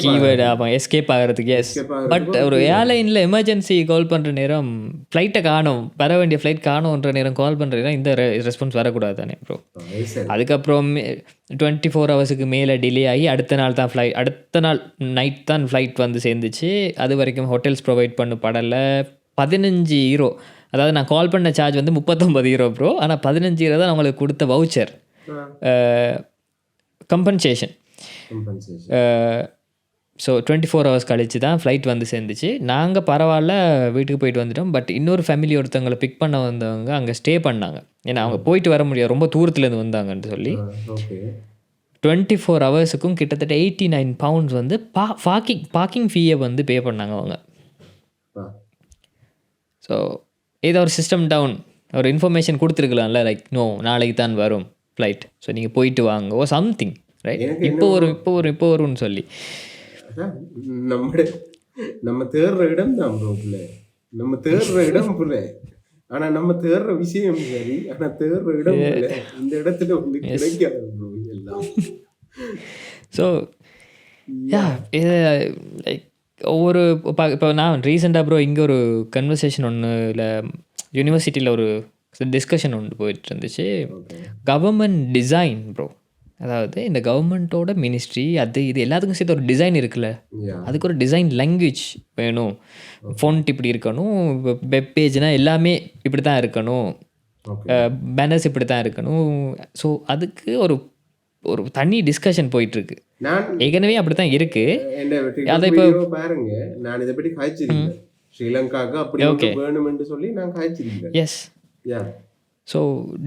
கீவேர்டு ஆமாம், எஸ்கேப் ஆகிறதுக்கு. எஸ், பட் ஒரு ஏர்லைனில் எமர்ஜென்சி கால் பண்ணுற நேரம் ஃப்ளைட்டை காணும், வர வேண்டிய ஃப்ளைட் காணுன்ற நேரம் கால் பண்ணுற நேரம் இந்த ரெஸ்பான்ஸ் வரக்கூடாது தானே ப்ரோ. அதுக்கப்புறம் 24 ஹவர்ஸுக்கு மேலே டிலே ஆகி அடுத்த நாள் நைட் தான் ஃப்ளைட் வந்து சேர்ந்துச்சு. அது வரைக்கும் ஹோட்டல்ஸ் ப்ரொவைட் பண்ண படலை. 15 யூரோ, அதாவது நான் கால் பண்ண சார்ஜ் வந்து 39 யூரோ ப்ரோ, ஆனால் 15 யூரோ தான் அவங்களுக்கு கொடுத்த வவுச்சர் கம்பன்சேஷன். ஸோ 24 ஹவர்ஸ் கழிச்சு தான் ஃப்ளைட் வந்து சேர்ந்துச்சு. நாங்கள் பரவாயில்ல வீட்டுக்கு போயிட்டு வந்துட்டோம். பட் இன்னொரு ஃபேமிலி ஒருத்தவங்களை பிக் பண்ண வந்தவங்க அங்கே ஸ்டே பண்ணாங்க, ஏன்னா அவங்க போயிட்டு வர முடியாது, ரொம்ப தூரத்துலேருந்து வந்தாங்கன்னு சொல்லி. 24 ஹவர்ஸுக்கும் கிட்டத்தட்ட 89 பவுண்ட்ஸ் வந்து பார்க்கிங் ஃபீயை வந்து பே பண்ணாங்க அவங்க. ஸோ ஏதோ ஒரு சிஸ்டம் டவுன், ஒரு இன்ஃபர்மேஷன் கொடுத்துருக்கலாம்ல, லைக் நோ நாளைக்கு தான் வரும் ஃப்ளைட், ஸோ நீங்கள் போயிட்டு வாங்க ஓ சம்திங் ரைட், இப்போ வரும்னு சொல்லி. நம்ம தேடுற இடம் தான் ப்ரோ பிள்ளை, நம்ம தேடுற இடம் பிள்ளை, ஆனால் நம்ம தேடுற விஷயம் சரி, ஆனால் தேடுற இடம் பிள்ளை இந்த இடத்துல வந்து கிடைக்காது ப்ரோ எல்லாம். ஸோ லைக் ஒவ்வொரு இப்போ நான் ரீசெண்டாக ப்ரோ இங்கே ஒரு கன்வர்சேஷன் ஒன்று இல்லை யூனிவர்சிட்டியில் ஒரு டிஸ்கஷன் ஒன்று போயிட்டு இருந்துச்சு. கவர்மெண்ட் டிசைன் ப்ரோ, அதாவது இந்த கவர்மெண்ட்டோட மினிஸ்ட்ரி அது இது எல்லாத்துக்கும் சேர்த்து ஒரு டிசைன் இருக்குல்ல, அதுக்கு ஒரு டிசைன் லாங்குவேஜ் வேணும். ஃபோன்ட் இப்படி இருக்கணும், வெப் பேஜ்னால் எல்லாமே இப்படி தான் இருக்கணும், பேனர்ஸ் இப்படி தான் இருக்கணும். ஸோ அதுக்கு ஒரு ஒரு தனி டிஸ்கஷன் போயிட்டுருக்கு. ஏற்கனவே அப்படி தான் இருக்குது. அதை இப்போ பாருங்க, நான் இதை பற்றி காய்ச்சிருக்கேன் ஸ்ரீலங்காவுக்கு அப்படி வேணும்னு சொல்லி நான் காய்ச்சிருக்கேன். எஸ். ஸோ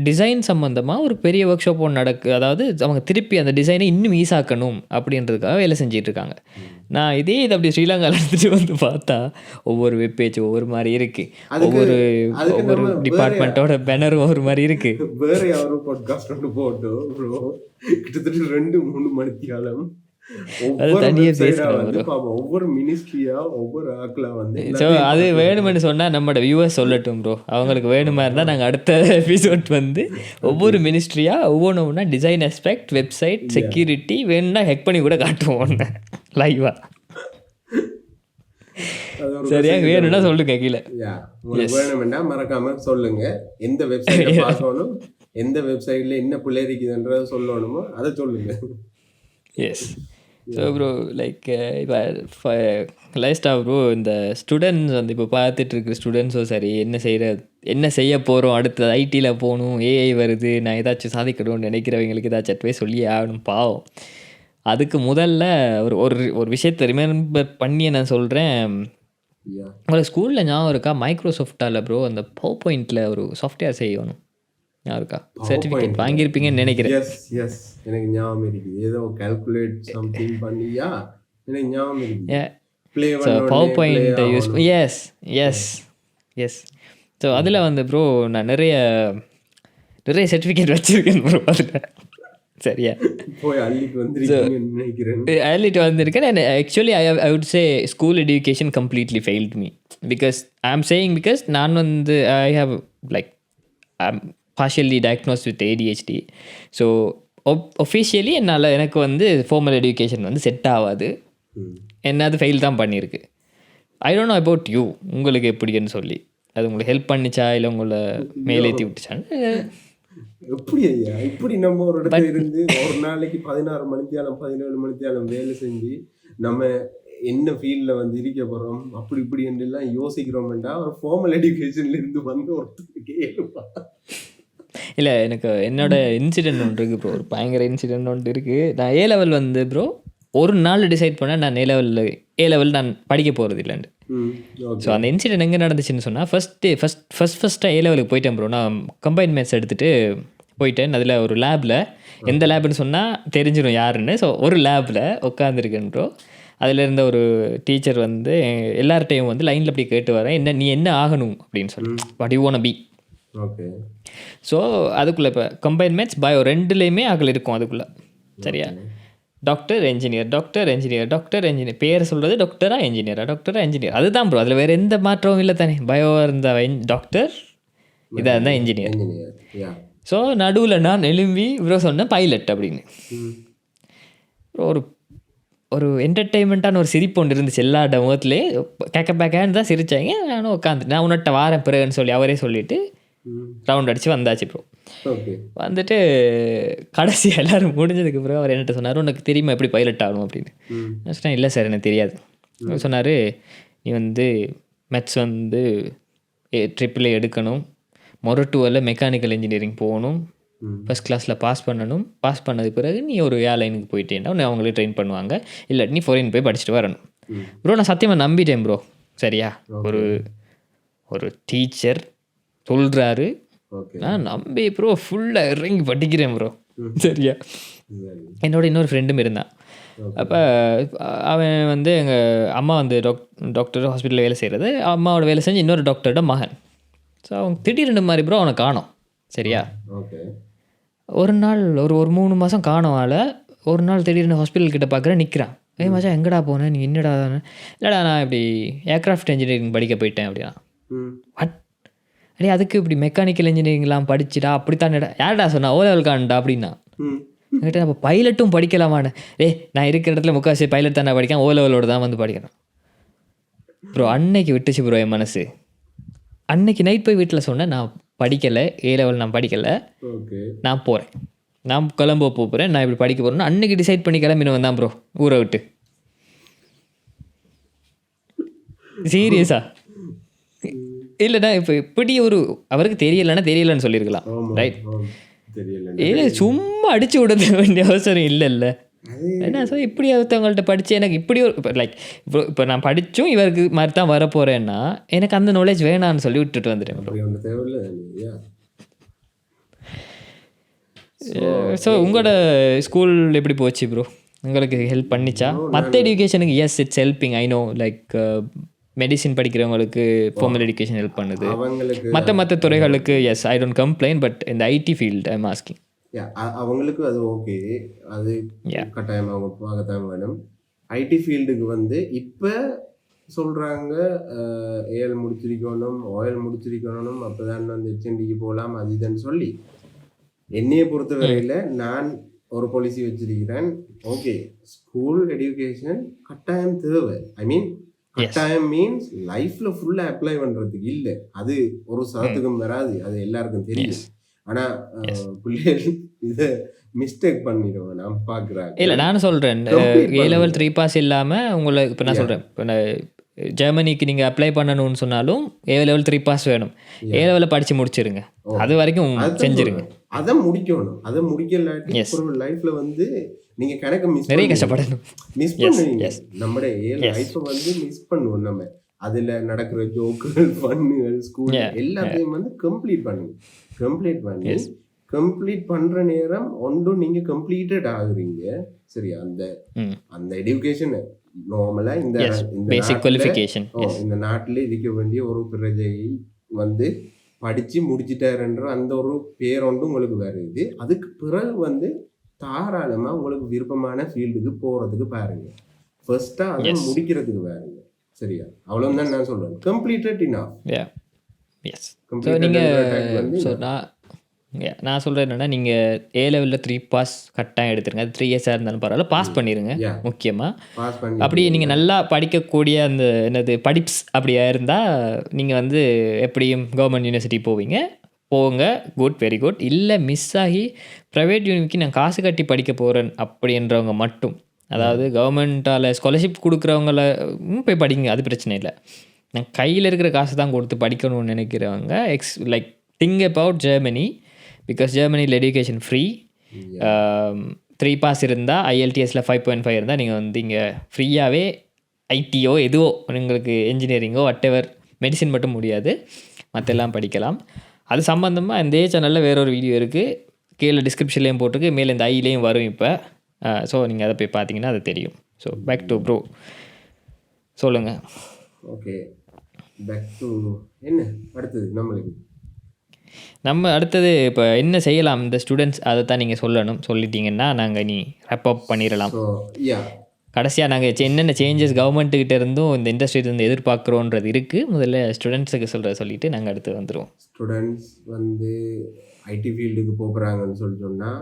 டிசைன் சம்மந்தமாக ஒரு பெரிய ஒர்க் ஷாப் ஒன்று அதாவது அவங்க திருப்பி அந்த டிசைனை இன்னும் ஈஸாக்கணும் அப்படின்றதுக்காக வேலை செஞ்சிட்ருக்காங்க. நான் இதை அப்படி ஸ்ரீலங்காவில் எடுத்துகிட்டு வந்து பார்த்தா ஒவ்வொரு வெப்பேஜ் ஒவ்வொரு மாதிரி இருக்குது, ஒவ்வொரு டிபார்ட்மெண்ட்டோட பேனரும் ஒவ்வொரு மாதிரி இருக்குது. வேறு யாரும் பாட்காஸ்ட் ஒன்று போட்டோம் கிட்டத்தட்ட 2-3 மணித்தியாலம் அது தனியாக பேசுகிறேன். ஒவ்வொரு மினிஸ்ட்ரியா ஒவ்வொரு ஆக்களா வந்து. ஸோ அது வேணுமென்னு சொன்னால் நம்மளோட வியூவர்ஸ் சொல்லட்டும் ப்ரோ, அவங்களுக்கு வேணுமா இருந்தால் நாங்கள் அடுத்த எபிசோட் வந்து ஒவ்வொரு மினிஸ்ட்ரியாக ஒவ்வொன்று டிசைன் அஸ்பெக்ட், வெப்சைட், செக்யூரிட்டி வேணும்னா ஹெக் பண்ணி கூட காட்டுவோம் லைவா. சரியா? வேணும்னா சொல்லுங்க கீழே. வேணும்னா மறக்காம சொல்லுங்க எந்த வெப்சைட் பார்க்கணும், எந்த வெப்சைட்ல என்ன பிள்ளை இருக்குதுன்றத சொல்லணுமோ அதை சொல்லுங்க. எஸ். ஸோ ப்ரோ லைக் இப்போ லைஸ்டாக ப்ரோ இந்த ஸ்டூடெண்ட்ஸ் வந்து இப்போ பார்த்துட்ருக்குற ஸ்டூடெண்ட்ஸும் சரி, என்ன செய்ய போகிறோம் அடுத்து, ஐடியில் போகணும், ஏஐ வருது, நான் ஏதாச்சும் சாதிக்கணும்னு நினைக்கிறவங்களுக்கு ஏதாச்சும் அட்வைஸ் சொல்லி ஆகணும் பாவம். அதுக்கு முதல்ல ஒரு விஷயத்தை ரிமெம்பர் பண்ணி நான் சொல்கிறேன். உங்களுக்கு ஸ்கூலில் ஞாபகம் இருக்கா, மைக்ரோசாஃப்டால் ப்ரோ அந்த பவர் பாயிண்டில் ஒரு சாஃப்ட்வேர் செய்யணும், ஞாபகம் இருக்கா? சர்டிஃபிகேட் வாங்கியிருப்பீங்கன்னு நினைக்கிறேன். எஸ் எனக்கு ஞாபகம் இருக்குது. ஏதோ கால்குலேட் சம்திங் பண்ணியா எனக்கு ஞாபகம் இருக்குது. ஸோ பவர் பாயிண்ட்டை யூஸ் எஸ். ஸோ அதில் வந்து ப்ரோ நான் நிறைய சர்டிஃபிகேட் வச்சுருக்கேன் ப்ரோ அதில். சரியா? போய் அள்ளிட்டு வந்திருக்கேன். And actually I would say school education completely failed me because நான் வந்து I have like partially diagnosed with ADHD. So officially எனக்கு வந்து ஃபார்மல் எஜுகேஷன் வந்து செட் ஆகாது, என்ன அது ஃபெயில் தான் பண்ணியிருக்கு. I don't know about you, உங்களுக்கு எப்படின்னு சொல்லி அது உங்களுக்கு ஹெல்ப் பண்ணிச்சா இல்லை உங்களை மேலேற்றி விட்டுச்சான்னு. எப்படி ஐயா இப்படி நம்ம ஒரு இடத்துல இருந்து ஒரு நாளைக்கு 16 மணித்தியாலம் 17 மணித்தியாலம் வேலை செஞ்சு நம்ம என்ன ஃபீல்டில் வந்து இருக்க போகிறோம் அப்படி இப்படி என்றெல்லாம் யோசிக்கிறோம்டா ஒரு ஃபார்மல் எஜுகேஷன்ல இருந்து வந்து ஒருத்தருக்கு கேளுப்பா. இல்லை எனக்கு என்னோட இன்சிடென்ட் ஒன்று இருக்குது ப்ரோ. ஒரு பயங்கர இன்சிடென்ட் ஒன்று இருக்குது. நான் ஏ லெவல் வந்து ப்ரோ ஒரு நாள் டிசைட் பண்ணேன் நான் ஏ லெவல் நான் படிக்க போகிறது இல்லைன்னு. ஸோ அந்த இன்சிடென்ட் எங்கே நடந்துச்சுன்னு சொன்னால் ஃபஸ்ட்டாக ஏ லெவலுக்கு போயிட்டேன் ப்ரோ. நான் கம்பைன் மேத்ஸ் எடுத்துகிட்டு போயிட்டேன். அதில் ஒரு லேபில் எந்த லேப்னு சொன்னால் தெரிஞ்சிடும் யாருன்னு. ஸோ ஒரு லேபில் உட்காந்துருக்கேன் ப்ரோ. அதில் இருந்த ஒரு டீச்சர் வந்து எல்லார்ட்டையும் வந்து லைனில் அப்படி கேட்டு வரேன், நீ என்ன ஆகணும் அப்படின்னு சொல்லி, what you want be. Okay. So அதுக்குள்ளே இப்போ கம்பைன் மேத்ஸ் பயோ ரெண்டுலேயுமே ஆகல் இருக்கும் அதுக்குள்ளே. சரியா? டாக்டர் என்ஜினியர் பேர் சொல்கிறது டாக்டரா என்ஜினியர் அதுதான் ப்ரோ. அதில் வேறு எந்த மாற்றமும் இல்லை தானே. பயோ இருந்த டாக்டர், இதாக இருந்தால் என்ஜினியர். ஸோ நடுவில் நான் எழும்பி ப்ரோ சொன்னேன் பைலட் அப்படின்னு. ஒரு ஒரு என்டர்டெயின்மெண்ட்டான ஒரு சிரிப்பு ஒன்று இருந்துச்சு எல்லா முகத்துலேயே. பேக்கேன்னு தான் சிரித்தாங்க. நானும் உட்காந்துட்டு நான் உன்னிட்ட வாரேன் பிறகுன்னு சொல்லி அவரே சொல்லிவிட்டு ரவுண்ட் அடித்து வந்தாச்சு ப்ரோ. வந்துட்டு கடைசி எல்லோரும் முடிஞ்சதுக்கு பிறகு அவர் என்கிட்ட சொன்னார், உனக்கு தெரியுமா எப்படி பைலட் ஆகணும் அப்படின்னு. நான் சொன்னேன் இல்லை சார் எனக்கு தெரியாது. சொன்னார், நீ வந்து மேத்ஸ் வந்து ட்ரிப்பிள் எடுக்கணும், மொரட்டுவில் மெக்கானிக்கல் இன்ஜினியரிங் போகணும், ஃபஸ்ட் கிளாஸில் பாஸ் பண்ணணும், பாஸ் பண்ணது பிறகு நீ ஒரு ஏர்லைனுக்கு போயிட்டேன்னா உன்னை அவங்களே ட்ரெயின் பண்ணுவாங்க, இல்லை நீ ஃபாரின் போய் படிச்சுட்டு வரணும். ப்ரோ நான் சத்தியமாக நம்பிட்டேன் ப்ரோ. சரியா? ஒரு டீச்சர் சொல்கிறாரு, நான் நம்பி ப்ரோ ஃபுல்லாக இறங்கி படிக்கிறேன் ப்ரோ. சரியா? என்னோட இன்னொரு ஃப்ரெண்டும் இருந்தான். அப்போ அவன் வந்து எங்கள் அம்மா வந்து டாக்டர் ஹாஸ்பிட்டலில் வேலை செய்கிறது, அம்மாவோட வேலை செஞ்சு இன்னொரு டாக்டரோட மகன். ஸோ அவங்க திடீர்னு மாதிரி ப்ரோ அவனை காணோம். சரியா? ஒரு நாள் ஒரு 3 மாதம் காணோம் ஆளை. ஒரு நாள் திடீர்னு ஹாஸ்பிட்டல் கிட்ட பார்க்குறேன், நிற்கிறான். மச்சான் எங்கடா போனேன், நீ என்னடா? இல்லைடா நான் இப்படி ஏர்க்ராஃப்ட் இன்ஜினியரிங் படிக்க போயிட்டேன் அப்படின்னா. வாட் அடே அதுக்கு இப்படி மெக்கானிக்கல் இன்ஜினியரிங்லாம் படிச்சுடா அப்படித்தானடா? யார்டா சொன்னா? ஓ லெவல்காண்டா அப்படின்னா. என்கிட்ட அப்போ பைலட்டும் படிக்கலாமான்னு. நான் இருக்கிற இடத்துல முக்கால்வாசி பைலட் தானே படிக்கேன், ஓ லெவலோடு தான் வந்து படிக்கிறேன் ப்ரோ. அன்னைக்கு விட்டுச்சு ப்ரோ என் மனசு. அன்னைக்கு நைட் போய் வீட்டில் சொன்னேன், நான் படிக்கலை, ஏ லெவல் நான் படிக்கலை, நான் போகிறேன், நான் கொலம்போ போகிறேன், நான் இப்படி படிக்க போகிறேன்னு அன்னைக்கு டிசைட் பண்ணி கிளம்பினவன் தான் ப்ரோ ஊரை விட்டு. சீரியஸா? இல்லைடா இப்போ இப்படி ஒரு அவருக்கு தெரியலன்னு சொல்லியிருக்கலாம். ரைட்? சும்மா அடிச்சு விட வேண்டிய அவசரம் இல்லைல்ல. என்ன சார் இப்படி ஒருத்தவங்கள்ட்ட படித்து எனக்கு இப்படி ஒரு லைக் இப்போ நான் படித்தும் இவருக்கு மாதிரி தான் வரப்போகிறேன்னா எனக்கு அந்த நாலேஜ் வேணான்னு சொல்லி விட்டுட்டு வந்துட்டேன். ஸோ உங்களோட ஸ்கூல் எப்படி போச்சு ப்ரோ? உங்களுக்கு ஹெல்ப் பண்ணிச்சா? மற்ற எஜுகேஷனுக்கு yes it's helping, I know. Like medicine படிக்கிறவங்களுக்கு ஃபார்மல் எஜுகேஷன் ஹெல்ப் பண்ணுது. மற்ற துறைகளுக்கு yes I don't complain, but இந்த IT field I am asking. அவங்களுக்கு அது ஓகே, அது கட்டாயம் அவங்க பார்க்கத்தான் வேணும். ஐடி ஃபீல்டுக்கு வந்து இப்போ சொல்கிறாங்க ஏஎல் முடிச்சிருக்கணும், ஓஎல் முடிச்சிருக்கணும், அப்போ தான் வந்து ஹெச்என்டிக்கு போகலாம் அது இதுன்னு சொல்லி. என்னையை பொறுத்த வரையில் நான் ஒரு பாலிசி வச்சிருக்கிறேன். ஓகே, ஸ்கூல் எஜுகேஷன் கட்டாயம் தேவை. ஐ மீன் கட்டாயம் மீன்ஸ் லைஃப்பில் ஃபுல்லாக அப்ளை பண்ணுறதுக்கு இல்லை, அது ஒரு சதத்துக்கும் வராது, அது எல்லாருக்கும் தெரியும். ஆனா பிள்ளைகள் இதை மிஸ்டேக் பண்ணிடுவோம் நான் பார்க்குறேன். இல்லை நானும் சொல்கிறேன், ஏ லெவல் 3 பாஸ் இல்லாமல் உங்களை இப்போ நான் சொல்கிறேன், இப்போ ஜெர்மனிக்கு நீங்கள் அப்ளை பண்ணணும்னு சொன்னாலும் ஏ லெவல் 3 பாஸ் வேணும். ஏ லெவலில் படித்து முடிச்சிருங்க, அது வரைக்கும் செஞ்சுருங்க. அதை முடிக்கணும். அதை முடிக்கலாட்டி லைஃப்பில் வந்து நீங்கள் கணக்கு நிறைய கஷ்டப்படணும், மிஸ் பண்ணுவீங்க. நம்மளோட லைஃப்பை வந்து மிஸ் பண்ணுவோம். நம்ம அதில் நடக்கிற ஜோக்குகள், ஃபன்னுகள், ஸ்கூல் எல்லாத்தையும் வந்து கம்ப்ளீட் பண்ணி கம்ப்ளீட் பண்ணுற நேரம் ஒன்றும் நீங்கள் கம்ப்ளீட்டட் ஆகுறீங்க. சரியா? அந்த எஜுகேஷன் நார்மலாக இந்த நாட்டில் இருக்க வேண்டிய ஒரு பிரஜையை வந்து படித்து முடிச்சிட்டாருன்ற அந்த ஒரு பேர் ஒன்றும் உங்களுக்கு வருது. அதுக்கு பிறகு வந்து தாராளமாக உங்களுக்கு விருப்பமான ஃபீல்டுக்கு போகிறதுக்கு பாருங்க. ஃபர்ஸ்ட்டாக அதை முடிக்கிறதுக்கு பாருங்க. சரியா? அவ்வளோதான் நான் சொல்கிறேன். Completed enough. எஸ். ஸோ நீங்கள் நான் சொல்கிறேன் என்னென்னா, நீங்கள் ஏ லெவலில் 3 பாஸ் கட்டாயம் எடுத்துருங்க. அது 3 இயர்ஸாக இருந்தாலும் பரவாயில்ல, பாஸ் பண்ணிடுங்க. முக்கியமாக அப்படி நீங்கள் நல்லா படிக்கக்கூடிய அந்த என்னது படிப்ஸ் அப்படியா இருந்தால் நீங்கள் வந்து எப்படியும் கவர்மெண்ட் யூனிவர்சிட்டி போங்க, குட், வெரி குட். இல்லை மிஸ் ஆகி ப்ரைவேட் யூனிவர்சிட்டிக்கு நான் காசு கட்டி படிக்க போகிறேன் அப்படின்றவங்க மட்டும் அதாவது கவர்மெண்ட்டால் ஸ்காலர்ஷிப் கொடுக்குறவங்கள போய் படிங்க, அது பிரச்சனை இல்லை. நான் கையில் இருக்கிற காசு தான் கொடுத்து படிக்கணும்னு நினைக்கிறவங்க like think about Germany, because ஜெர்மனியில் எஜுகேஷன் ஃப்ரீ. 3 பாஸ் இருந்தால், ஐஎல்டிஎஸில் 5.5 இருந்தால் நீங்கள் வந்து இங்கே ஃப்ரீயாகவே ஐடியோ எதுவோ உங்களுக்கு இன்ஜினியரிங்கோ whatever, மெடிசின் மட்டும் முடியாது, மற்றெல்லாம் படிக்கலாம். அது சம்மந்தமாக இந்த சேனலில் வேறொரு வீடியோ இருக்குது, கீழே டிஸ்கிரிப்ஷன்லேயும் போட்டிருக்கு, மேலே இந்த ஐலேயும் வரும் இப்போ. ஸோ நீங்கள் அதை போய் பார்த்தீங்கன்னா அது தெரியும். ஸோ பேக் டு ப்ரோ, சொல்லுங்கள். ஓகே, பேக் டு என்ன அடுத்தது நம்ம அடுத்தது இப்போ என்ன செய்யலாம் இந்த ஸ்டூடெண்ட்ஸ், அதை தான் நீங்கள் சொல்லணும். சொல்லிட்டீங்கன்னா நாங்கள் நீ ரேப் அப் பண்ணிடலாம். ஸோ கடைசியாக நாங்கள் என்னென்ன சேஞ்சஸ் கவர்மெண்ட்டுக்கிட்ட இருந்தும் இந்த இண்டஸ்ட்ரியிலேருந்து எதிர்பார்க்குறோன்றது இருக்குது. முதல்ல ஸ்டூடெண்ட்ஸுக்கு சொல்லிட்டு நாங்கள் அடுத்து வந்துடுவோம். ஸ்டூடெண்ட்ஸ் வந்து ஐடி ஃபீல்டுக்கு போகிறாங்கன்னு சொல்லி சொன்னால்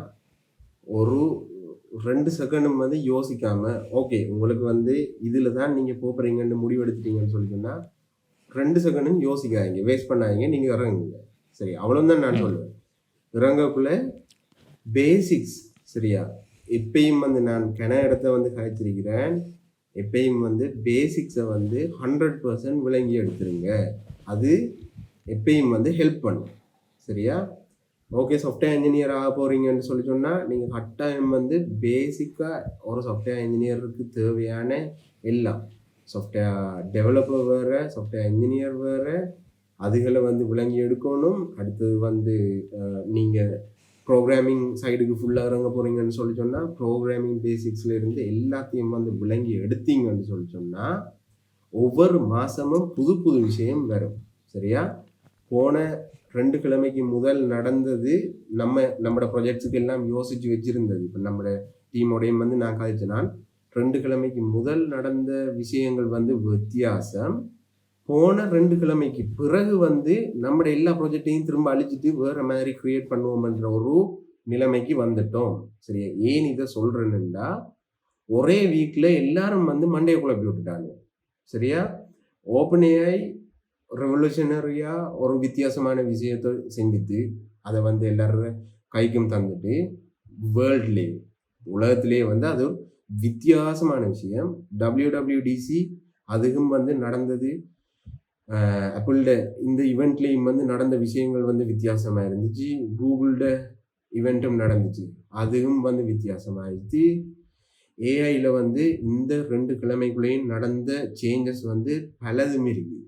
ஒரு 2 செகண்டும் வந்து யோசிக்காமல், ஓகே உங்களுக்கு வந்து இதில் தான் நீங்கள் போகிறீங்கன்னு முடிவெடுத்துட்டீங்கன்னு சொல்லி சொன்னால் 2 செகண்டும் யோசிக்காதீங்க, வேஸ்ட் பண்ணாதீங்க, நீங்கள் இறங்குங்க. சரி, அவ்வளோதான் நான் சொல்லுவேன். இறங்கக்குள்ளே பேசிக்ஸ் சரியா, எப்பயும் வந்து நான் இடத்த வந்து கழிச்சிருக்கிறேன், எப்பயும் வந்து பேசிக்ஸை வந்து 100% விளங்கி எடுத்துருங்க. அது எப்பயும் வந்து ஹெல்ப் பண்ணும். சரியா, ஓகே சாஃப்ட்வேர் இன்ஜினியர் ஆக போகிறீங்கன்னு சொல்லி சொன்னால் நீங்கள் கட்டாயம் வந்து பேசிக்காக ஒரு சாஃப்ட்வேர் இன்ஜினியருக்கு தேவையான எல்லாம், சாஃப்ட்வேர் டெவலப்பர் வேறு, சாஃப்ட்வேர் இன்ஜினியர் வேறு, அதுகளை வந்து விளங்கி எடுக்கணும். அடுத்தது வந்து நீங்கள் ப்ரோக்ராமிங் சைடுக்கு ஃபுல்லாக இறங்க போகிறீங்கன்னு சொல்லி சொன்னால் ப்ரோக்ராமிங் பேசிக்ஸில் இருந்து எல்லாத்தையும் வந்து விளங்கி எடுத்தீங்கன்னு சொல்லி சொன்னால் ஒவ்வொரு மாதமும் புது புது விஷயம் வரும். சரியா, போன 2 கிழமைக்கு முதல் நடந்தது நம்மளோட ப்ராஜெக்ட்ஸுக்கு எல்லாம் யோசித்து வச்சுருந்தது. இப்போ நம்மளோட டீமோடையும் வந்து நான் கழிச்சேன். 2 கிழமைக்கு முதல் நடந்த விஷயங்கள் வந்து வித்தியாசம். போன 2 கிழமைக்கு பிறகு வந்து நம்மளோட எல்லா ப்ராஜெக்டையும் திரும்ப அழிச்சிட்டு வேறு மாதிரி க்ரியேட் பண்ணுவோம்ன்ற ஒரு நிலைமைக்கு வந்துட்டோம். சரியா, ஏன் இதை சொல்கிறேன்னுண்டா, ஒரே வீக்கில் எல்லாரும் வந்து மண்டையை குழப்பி விட்டுட்டாங்க. சரியா, ஓப்பன் ஏஐ ரெவல்யூஷனரியாக ஒரு வித்தியாசமான விஷயத்தை செஞ்சுட்டு அதை வந்து எல்லாரும் கைக்கும் தந்துட்டு வேர்ல்ட்லே உலகத்திலே வந்து அது வித்தியாசமான விஷயம். WWDC அதுக்கும் வந்து நடந்தது. ஆப்பிள்ட இந்த ஈவெண்ட்லேயும் வந்து நடந்த விஷயங்கள் வந்து வித்தியாசமாக இருந்துச்சு. கூகுள்ட ஈவெண்ட்டும் நடந்துச்சு, அதுவும் வந்து வித்தியாசமாகிடுச்சு. ஏஐயில் வந்து இந்த 2 கிழமைக்குள்ளேயும் நடந்த சேஞ்சஸ் வந்து பலதும் இருக்குது.